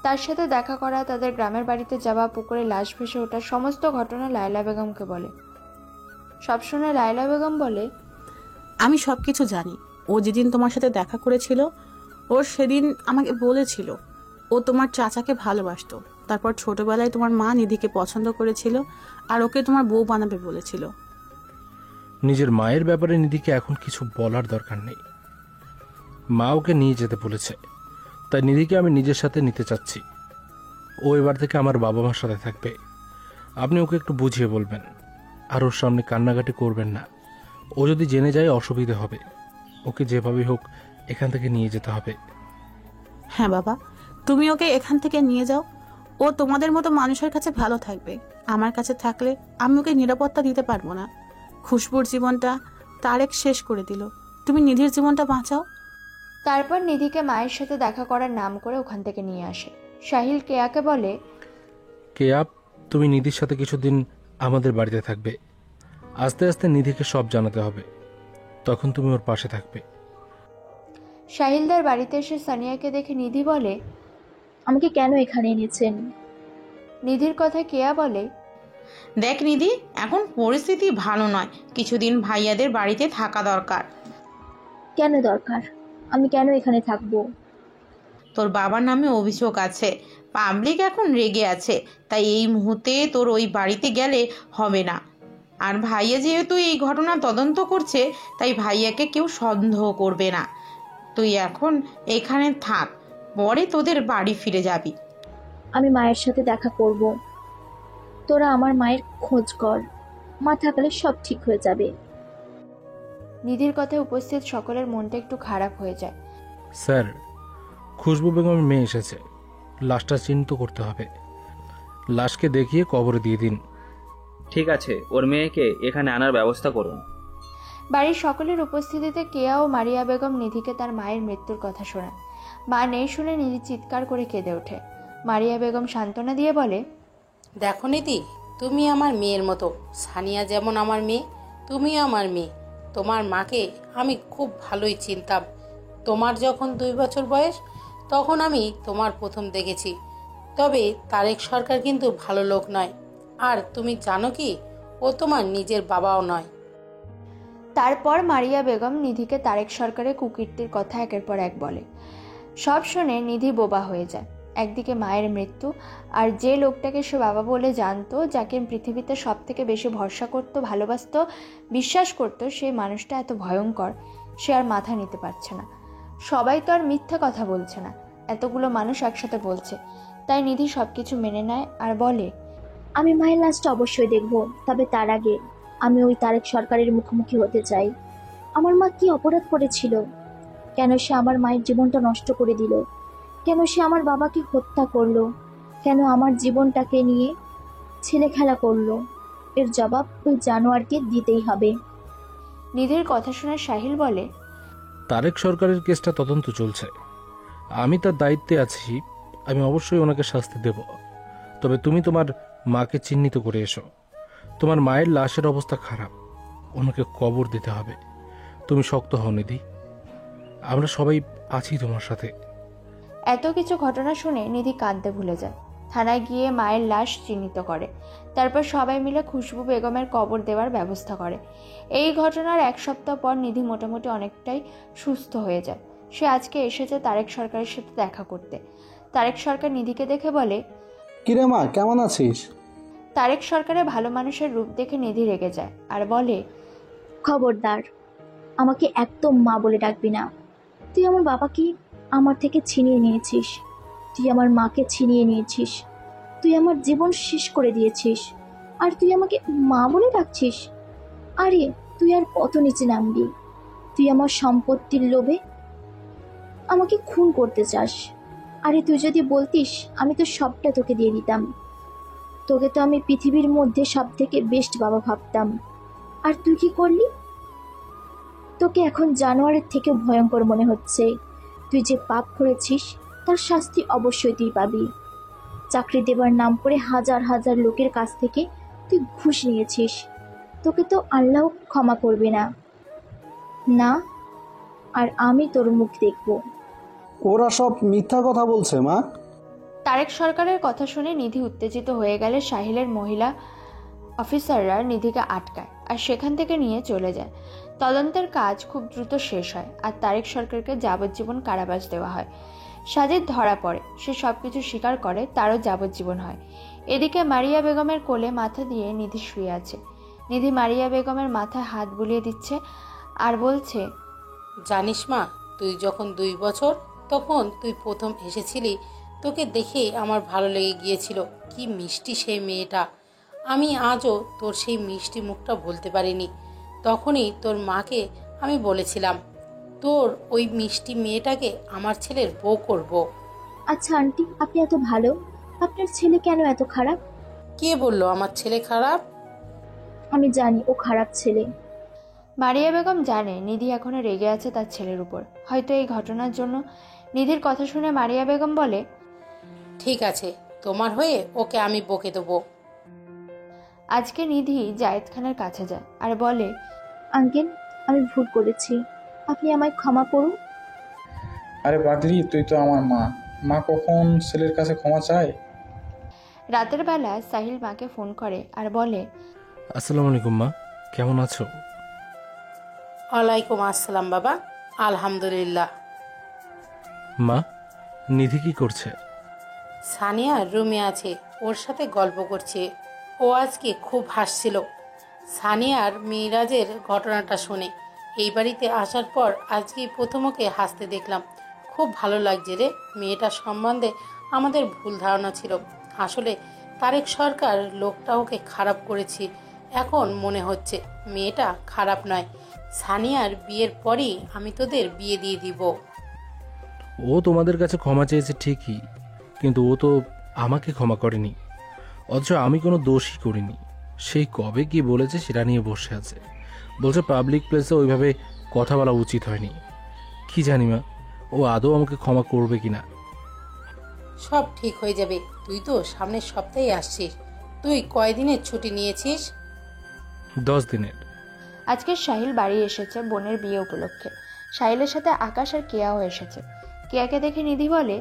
তার সাথে দেখা করা, তাদের গ্রামের বাড়িতে যাওয়া, পুকুরে লাশ ভেসে ওঠার সমস্ত ঘটনা লায়লা বেগমকে বলে। সব শুনে লায়লা বেগম বলে, আমি সব কিছু জানি। ও যেদিন তোমার সাথে দেখা করেছিল, ওর সেদিন আমাকে বলেছিল ও তোমার চাচাকে ভালোবাসতো। তারপর ছোটবেলায় তোমার মা নিধিকে পছন্দ করেছিল আর ওকে তোমার বউ বানাবে বলেছিল। নিজের মায়ের ব্যাপারে নিধিকে এখন কিছু বলার দরকার নেই। মা ওকে নিয়ে যেতে বলেছে, তাই নিধিকে আমি নিজের সাথে নিতে চাচ্ছি। ও এবার থেকে আমার বাবা মার সাথে থাকবে। আপনি ওকে একটু বুঝিয়ে বলবেন, আর ওর সামনে কান্নাকাটি করবেন না। ও যদি জেনে যায় অসুবিধা হবে। ওকে যেভাবেই হোক এখান থেকে নিয়ে যেতে হবে। হ্যাঁ বাবা, তুমি ওকে এখান থেকে নিয়ে যাও। ও তোমাদের মতো মানুষের কাছে ভালো থাকবে। আমার কাছে থাকলে আমি ওকে নিরাপত্তা দিতে পারবো না। খুশবুর জীবনটা তারেক শেষ করে দিল, তুমি নিধির জীবনটা বাঁচাও। তারপর নিধিকে মায়ের সাথে দেখা করার নাম করে ওখান থেকে নিয়ে আসে। সাহিল কেয়াকে বলে, কেয়া, তুমি নিধির সাথে কিছুদিন আমাদের বাড়িতে থাকবে। আস্তে আস্তে নিধিকে সব জানাতে হবে, তখন তুমি ওর পাশে থাকবে। সাহিলদার বাড়িতে এসে সানিয়াকে দেখে নিধি বলে, আমাকে কেন এখানে এনেছেন? নিধির কথা কেয়া বলে, দেখ নিধি, এখন পরিস্থিতি ভালো নয়, কিছুদিন ভাইয়াদের বাড়িতে থাকা দরকার। কেন দরকার? আমি কেন এখানে থাকবো? তোর বাবার নামে অভিযোগ আছে, পাবলিক এখন রেগে আছে, তাই এই মুহূর্তে তোর ওই বাড়িতে গেলে হবে না। আর ভাইয়া যেহেতু এই ঘটনা তদন্ত করছে, তাই ভাইয়াকে কেউ সন্দেহ করবে না। তুই এখন এখানে থাক, পরে তোদের বাড়ি ফিরে যাবি। আমি মায়ের সাথে দেখা করব। তোরা আমার মায়ের খোঁজ কর, মা থাকলে সব ঠিক হয়ে যাবে। নিধির কথায় উপস্থিত সকলের মনটা একটু খারাপ হয়ে যায়। স্যার, খুশবু বেগমের মেয়ে এসেছে। লাশটা চিহ্নিত করতে হবে। লাশকে দেখিয়ে কবরে দিয়ে দিন। ঠিক আছে, ওর মেয়েকে এখানে আনার ব্যবস্থা করুন। বাড়ির সকলের উপস্থিতিতে কেয়া ও মারিয়া বেগম নিধিকে তার মায়ের মৃত্যুর কথা শোনায়। মা নেই শুনে নিধি চিৎকার করে কেঁদে ওঠে। মারিয়া বেগম সান্ত্বনা দিয়ে বলে, দেখো নিধি, তুমি আমার মেয়ের মতো। সানিয়া যেমন আমার মেয়ে, তুমিও আমার মেয়ে। তোমার মাকে আমি খুব ভালোই চিনতাম। তোমার যখন 2 বছর বয়স, তখন আমি তোমার প্রথম দেখেছি। তবে তারেক সরকার কিন্তু ভালো লোক নয়। আর তুমি জানো কি, ও তোমার নিজের বাবাও নয়। তারপর মারিয়া বেগম নিধিকে তারেক সরকারের কুকীর্তির কথা একের পর এক বলে। সব শুনে নিধি বোবা হয়ে যায়। একদিকে মায়ের মৃত্যু, আর যে লোকটাকে সে বাবা বলে জানতো, যাকে পৃথিবীতে সব থেকে বেশি ভরসা করতো, ভালোবাসতো, বিশ্বাস করতো, সেই মানুষটা এত ভয়ঙ্কর, সে আর মাথা নিতে পারছে না। সবাই তো আর মিথ্যা কথা বলছে না, এতগুলো মানুষ একসাথে বলছে। তাই নিধি সবকিছু মেনে নেয় আর বলে, আমি মায়ের লাশটা অবশ্যই দেখব, তবে তার আগে আমি ওই তারেক সরকারের মুখোমুখি হতে চাই। আমার মা কি অপরাধ করেছিল? কেন সে আমার মায়ের জীবনটা নষ্ট করে দিল? কেন সে আমার বাবাকে হত্যা করলো? কেন আমার জীবনটাকে নিয়ে ছেলে খেলা করলো? এর জবাব ওই জানোয়ারকে দিতেই হবে। নিধির কথা শুনে সাহিল বলে, তারেক সরকারের কেসটা তদন্ত চলছে, আমি তার দায়িত্বে আছি। আমি অবশ্যই ওনাকে শাস্তি দেব। তবে তুমি তোমার মাকে চিহ্নিত করে এসো। তোমার মায়ের লাশের অবস্থা খারাপ, ওনাকে কবর দিতে হবে। তুমি শক্ত হও নিধি, আমরা সবাই আছি তোমার সাথে। এত কিছু ঘটনা শুনে নিধি কাঁদতে ভুলে যায়। থানায় গিয়ে মায়ের লাশ চিহ্নিত করে। তারপর সবাই মিলে খুশবু বেগমের কবর দেওয়ার ব্যবস্থা করে। এই ঘটনার 1 সপ্তাহ পর নিধি মোটামুটি অনেকটাই সুস্থ হয়ে যায়। সে আজকে এসেছে তারেক সরকারের সাথে দেখা করতে। তারেক সরকার নিধিকে দেখে বলে, কিরে মা, কেমন আছিস? তারেক সরকারের ভালো মানুষের রূপ দেখে নিধি রেগে যায় আর বলে, খবরদার, আমাকে একদম মা বলে ডাকবি না। তুই আমার বাবাকে আমার থেকে ছিনিয়ে নিয়েছিস, তুই আমার মাকে ছিনিয়ে নিয়েছিস, তুই আমার জীবন শেষ করে দিয়েছিস, আর তুই আমাকে মা বলে ডাকছিস? আরে তুই আর কত নিচে নামবি? তুই আমার সম্পত্তির লোভে আমাকে খুন করতে চাস। আরে তুই যদি বলতিস আমি তো সবটা তোকে দিয়ে দিতাম। তোকে তো আমি পৃথিবীর মধ্যে সব থেকে বেস্ট বাবা ভাবতাম। আর তুই কি করলি? তোকে এখন জানোয়ারের থেকে ভয়ঙ্কর মনে হচ্ছে। তুই যে পাপ করেছিস তার শাস্তি অবশ্যই তুই পাবি। চাকরি দেবার নাম করে হাজার হাজার লোকের কাছ থেকে তুই ঘুষ নিয়েছিস। তোকে তো আল্লাহ ক্ষমা করবে না। না, আর আমি তোর মুখ দেখব। ওরা সব মিথ্যা কথা বলছে মা। তারেক সরকারের কথা শুনে নিধি উত্তেজিত হয়ে গেলে সাহিলের মহিলা অফিসাররা নিধিকে আটকায় আর সেখান থেকে নিয়ে চলে যায়। তদন্তের কাজ খুব দ্রুত শেষ হয় আর তারেক সরকারকে যাবজ্জীবন কারাবাস দেওয়া হয়। সাজিদ ধরা পড়ে, সে সবকিছু স্বীকার করে, তারও যাবজ্জীবন হয়। এদিকে মারিয়া বেগমের কোলে মাথা দিয়ে নিধি শুয়ে আছে। নিধি মারিয়া বেগমের মাথায় হাত বুলিয়ে দিচ্ছে আর বলছে, জানিস মা, তুই যখন 2 বছর তখন তুই প্রথম এসেছিলি, তোকে দেখে আমার ভালো লেগে গিয়েছিল। কি মিষ্টি সেই মেয়েটা। আমি আজও তোর সেই মিষ্টি মুখটা ভুলতে পারিনি। তখনই তোর মাকে আমি বলেছিলাম তোর ওই মিষ্টি মেয়েটাকে আমার ছেলের বউ করব। আচ্ছা আন্টি, আপনি এত ভালো, আপনার ছেলে কেন এত খারাপ? কে বললো আমার ছেলে খারাপ? আমি জানি ও খারাপ ছেলে। মারিয়া বেগম জানে নিধি এখনো রেগে আছে তার ছেলের উপর। হয়তো এই ঘটনার জন্য। নিধির কথা শুনে মারিয়া বেগম বলে, ঠিক আছে, তোমার হয়ে ওকে আমি বকে দেবো। আজকে নিধি জায়েদ খানের কাছে যায় আর বলে, আঙ্কেল, আমি ভুল করেছি, আপনি আমায় ক্ষমা করুন। আরে পাগলি, তুই তো আমার মা। মা কখন ছেলের কাছে ক্ষমা চায়? রাতের বেলা সাহিল মাকে ফোন করে আর বলে, আসসালামু আলাইকুম মা, কেমন আছো? ওয়ালাইকুম আসসালাম বাবা, আলহামদুলিল্লাহ। মা, নিধি কি করছে? সানিয়া রুমে আছে, ওর সাথে গল্প করছে। ও আজকে খুব হাসছিল সানিয়ার মিরাজের ঘটনাটা শুনে। এই বাড়িতে আসার পর আজকেই প্রথম ওকে হাসতে দেখলাম। খুব ভালো লাগছে রে। মেয়েটার সম্বন্ধে আমাদের ভুল ধারণা ছিল। আসলে তারেক সরকার লোকটা ওকে খারাপ করেছি। এখন মনে হচ্ছে মেয়েটা খারাপ নয়। সানিয়ার বিয়ের পরই আমি তোদের বিয়ে দিয়ে দিব। ও তোমাদের কাছে ক্ষমা চেয়েছে ঠিকই, কিন্তু ও তো আমাকে ক্ষমা করেনি। অথচ আমি কোনো দোষই করিনি। সেই কবে কি বলেছে সেটা নিয়ে বসে আছে। বলছে পাবলিক প্লেসে ওইভাবে কথা বলা উচিত হয়নি। কি জানি মা, ও আদৌ আমাকে ক্ষমা করবে কিনা। সব ঠিক হয়ে যাবে। তুই তো সামনের সপ্তাহে আসছিস। তুই কয়দিনের ছুটি নিয়েছিস? 10 দিনের। আজকে সাহিল বাড়ি এসেছে বোনের বিয়ে উপলক্ষে। সাহিলের সাথে আকাশ আর কেয়াও এসেছে। কেয়াকে দেখে নিধি বলে,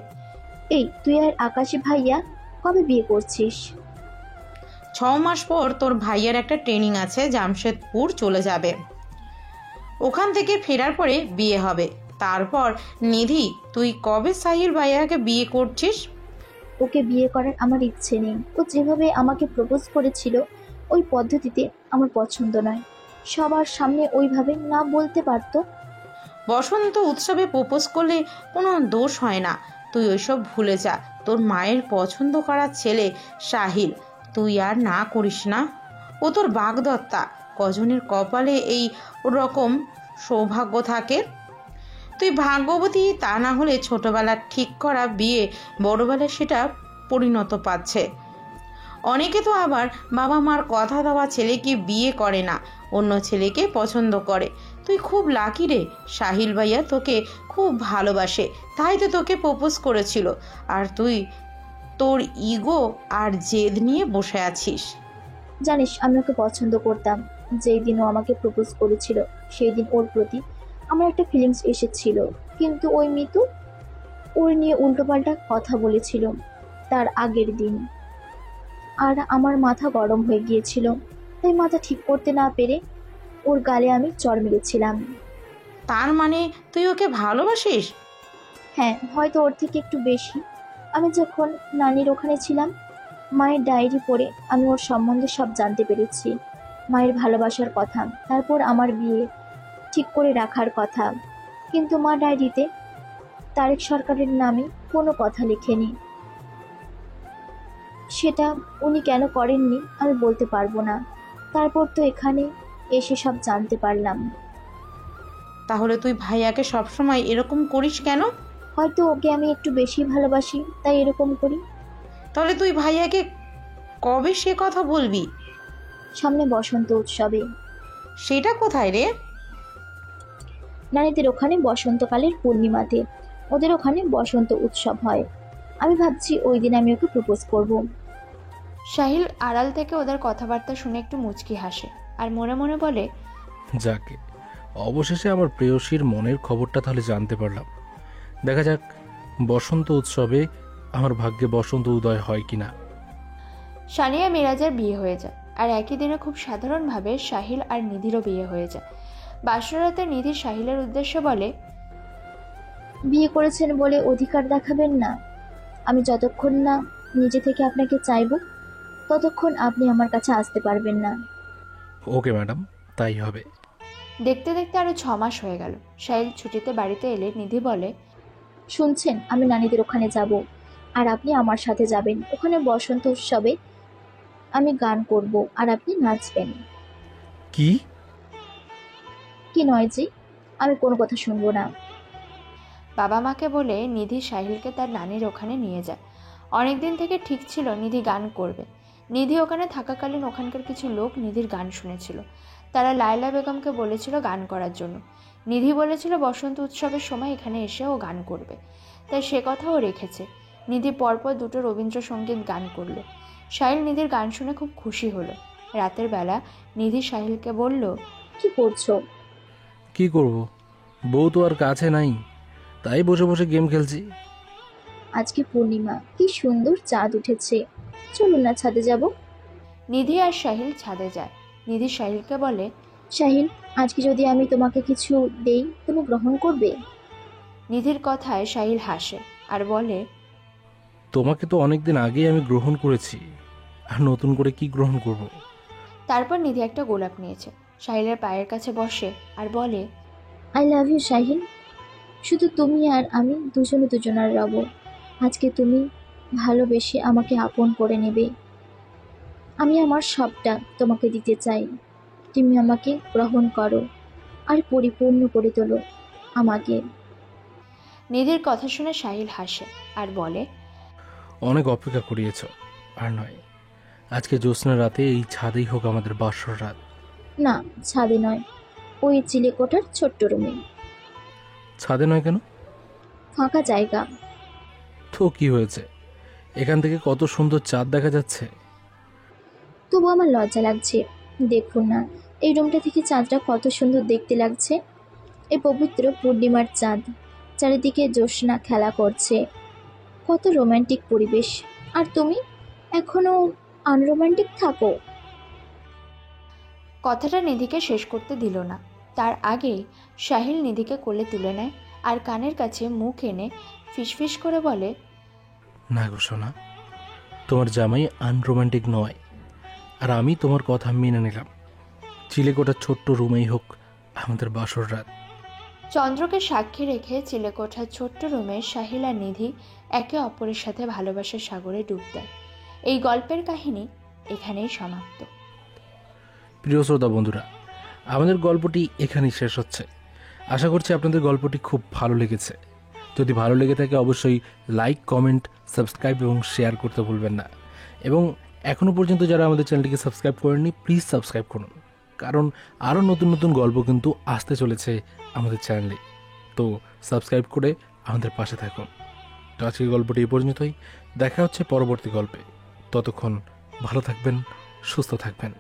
এই তুই আর আকাশী ভাইয়া কবে বিয়ে করছিস? 6 মাস পর তোর ভাইয়ের একটা ট্রেনিং আছে, জামশেদপুর চলে যাবে। ওখান থেকে ফেরার পরে বিয়ে হবে। তারপর নিধি, তুই কবে সাহিল ভাইয়াকে বিয়ে করছিস? ওকে বিয়ে করার আমার ইচ্ছে নেই। ও যেভাবে আমাকে প্রপোজ করেছিল ওই পদ্ধতিতে আমার পছন্দ নয়। সবার সামনে ওইভাবে না বলতে পারতো। বসন্ত উৎসবে প্রপোজ করলে কোনো দোষ হয় না। তুই ওইসব ভুলে যা। তোর মায়ের পছন্দ করা ছেলে সাহিল, তুই আর না করিস না। ও তোর বাগদত্তা। কজনের কপালে এই রকম সৌভাগ্য থাকে। তুই ভাগ্যবতী, তা না হলে ছোটবেলার ঠিক করা বিয়ে বড়বেলায় সেটা পরিণত পাচ্ছে। অনেকে তো আবার বাবা মার কথা দেওয়া ছেলেকে বিয়ে করে না, অন্য ছেলেকে পছন্দ করে। তুই খুব লাকি রে। সাহিল ভাইয়া তোকে খুব ভালোবাসে, তাই তো তোকে প্রপোজ করেছিল। আর তুই তোর ইগো আর জেদ নিয়ে বসে আছিস। জানিস, আমি ওকে পছন্দ করতাম। যেই দিন ও আমাকে প্রপোজ করেছিল সেই দিন ওর প্রতি আমার একটা ফিলিংস এসেছিল। কিন্তু ওই মিতু ওর নিয়ে উল্টোপাল্টা কথা বলেছিল তার আগের দিন, আর আমার মাথা গরম হয়ে গিয়েছিল। তাই মাথা ঠিক করতে না পেরে ওর গালে আমি চড় মেরেছিলাম। তার মানে তুই ওকে ভালোবাসিস? হ্যাঁ, হয়তো ওর থেকে একটু বেশি। আমি যখন নানির ওখানে ছিলাম মায়ের ডায়েরি পড়ে আমি ওর সম্বন্ধে সব জানতে পেরেছি। মায়ের ভালোবাসার কথা, তারপর আমার বিয়ে ঠিক করে রাখার কথা। কিন্তু মা ডায়েরিতে তারেক সরকারের নামে কোনো কথা লেখেনি। সেটা উনি কেন করেননি আমি বলতে পারবো না। তারপর তো এখানে এসে সব জানতে পারলাম। তাহলে তুই ভাইয়াকে সবসময় এরকম করিস কেন? হয়তো ওকে আমি একটু বেশি ভালোবাসি, তাই এরকম করি। তাহলে তুই ভাইয়াকে কবে সে কথা বলবি? সামনে বসন্ত উৎসবে। সেটা কোথায় রে? নারীদের ওখানে বসন্তকালের পূর্ণিমাতে ওদের ওখানে বসন্ত উৎসব হয়। আমি ভাবছি ওই দিন আমি ওকে প্রপোজ করব। সাহিল আড়াল থেকে ওদের কথাবার্তা শুনে একটু মুচকি হাসে আর মনে মনে বলে, যাকে অবশেষে আমার প্রেয়সীর মনের খবরটা তাহলে জানতে পারলাম। দেখা যাক বসন্ত উৎসবে আমার ভাগ্যে বসন্ত উদয় হয় কিনা। সানিয়া মিরাজের বিয়ে হয়ে যায় আর একই দিনে খুব সাধারণভাবে সাহিল আর নিধিরও বিয়ে হয়ে যায়। বাসরাতে নিধি সাহিলের উদ্দেশ্যে বলে, বিয়ে করেছেন বলে অধিকার দেখাবেন না। আমি যতক্ষণ না নিজে থেকে আপনাকে চাইব ততক্ষণ আপনি আমার কাছে আসতে পারবেন না। ওকে ম্যাডাম, তাই হবে। দেখতে দেখতে আরো 6 মাস হয়ে গেল। সাহিল ছুটিতে বাড়িতে এলে নিধি বলে, শুনছেন, আমি নানিদের ওখানে যাব আর আপনি আমার সাথে যাবেন। ওখানে বসন্ত উৎসবে আমি গান করব আর আপনি নাচবেন। কি কি নয় জি, আমি কোনো কথা শুনবো না। বাবা মাকে বলে নিধি সাহিলকে তার নানির ওখানে নিয়ে যায়। অনেকদিন থেকে ঠিক ছিল নিধি গান করবে। নিধি ওখানে থাকাকালীন ওখানকার কিছু লোক নিধির গান শুনেছিল। তারা লায়লা বেগমকে বলেছিল গান করার জন্য। নিধি বলেছিল বসন্ত উৎসবের সময় এখানে এসে ও গান করবে, তাই সে কথাও রেখেছে। নিধি পরপর 2টো রবীন্দ্রসঙ্গীত গান করলো। সাহিল নিধির গান শুনে খুব খুশি হলো। রাতের বেলা নিধি সাহিলকে বলল, কি করছো? কি করব, বউ তো আর কাছে নাই, তাই বসে বসে গেম খেলছি। আজকে পূর্ণিমা, কি সুন্দর চাঁদ উঠেছে, চলুন না ছাদে যাব। নিধি আর সাহিল ছাদে যায়। নিধি সাহিলকে বলে, সাহিল, আজকে যদি আমি তোমাকে কিছু দেই তুমি গ্রহণ করবে? নিধির কথায় সাহিল হাসে আর বলে, তোমাকে তো অনেকদিন আগেই আমি গ্রহণ করেছি, আর নতুন করে কি গ্রহণ করব? তারপর নিধি একটা গোলাপ নিয়েছে, সাহিলের পায়ের কাছে বসে আর বলে, আই লাভ ইউ সাহিল। শুধু তুমি আর আমি দুজনে দুজনার রব। আজকে তুমি ভালোবেসে আমাকে আপন করে নেবে। আমি আমার সবটা তোমাকে দিতে চাই। তুমি আমাকে গ্রহণ করো আর পরিপূর্ণ করে তোলো আমাকে। নিধির কথা শুনে সাহিল হাসে আর বলে, অনেক অপেক্ষা করিয়েছ, আর নয়, আজকে জ্যোৎস্না রাতে এই ছাদেই হোক আমাদের বাসর রাত। না, ছাদে নয়, ওই চিলেকোঠার ছোট্ট রুমে। ছাদে নয় কেন? ফাঁকা জায়গা। তো কি হয়েছে, এখান থেকে কত সুন্দর চাঁদ দেখা যাচ্ছে। তবু আমার লজ্জা লাগছে। দেখুন না, এই রুমটা থেকে চাঁদটা কত সুন্দর দেখতে লাগছে। এই পবিত্র পূর্ণিমার চাঁদ, চারিদিকে জ্যোৎস্না খেলা করছে, কত রোমান্টিক পরিবেশ। আর তুমি এখনো আনরোমান্টিক থাকো। কথাটা নিধিকে শেষ করতে দিল না। তার আগেই সাহিল নিধিকে কোলে তুলে নেয় আর কানের কাছে মুখ এনে ফিসফিস করে বলে, না গো সোনা, তোমার জামাই আনরোমান্টিক নয়, আর আমি তোমার কথা মেনে নিলাম। চিলেকোটার ছোট্ট রুমেই হোক আমাদের বাসর রাত। চন্দ্রকে সাক্ষী রেখে চিলেকোঠার ছোট্ট রুমে সাহিল আর নিধি একে অপরের সাথে ভালোবাসার সাগরে ডুব দেয়। এই গল্পের কাহিনী এখানেই সমাপ্ত। প্রিয় শ্রোতা বন্ধুরা, আমাদের গল্পটি এখানেই শেষ হচ্ছে। আশা করছি আপনাদের গল্পটি খুব ভালো লেগেছে। যদি ভালো লেগে থাকে অবশ্যই লাইক, কমেন্ট, সাবস্ক্রাইব এবং শেয়ার করতে ভুলবেন না। এবং এখনও পর্যন্ত যারা আমাদের চ্যানেলটিকে সাবস্ক্রাইব করেননি, প্লিজ সাবস্ক্রাইব করুন, কারণ আরও নতুন নতুন গল্প কিন্তু আসতে চলেছে আমাদের চ্যানেলে। তো সাবস্ক্রাইব করে আমাদের পাশে থাকুন। তো আজকের গল্পটি এই পর্যন্তই। দেখা হচ্ছে পরবর্তী গল্পে। ততক্ষণ ভালো থাকবেন, সুস্থ থাকবেন।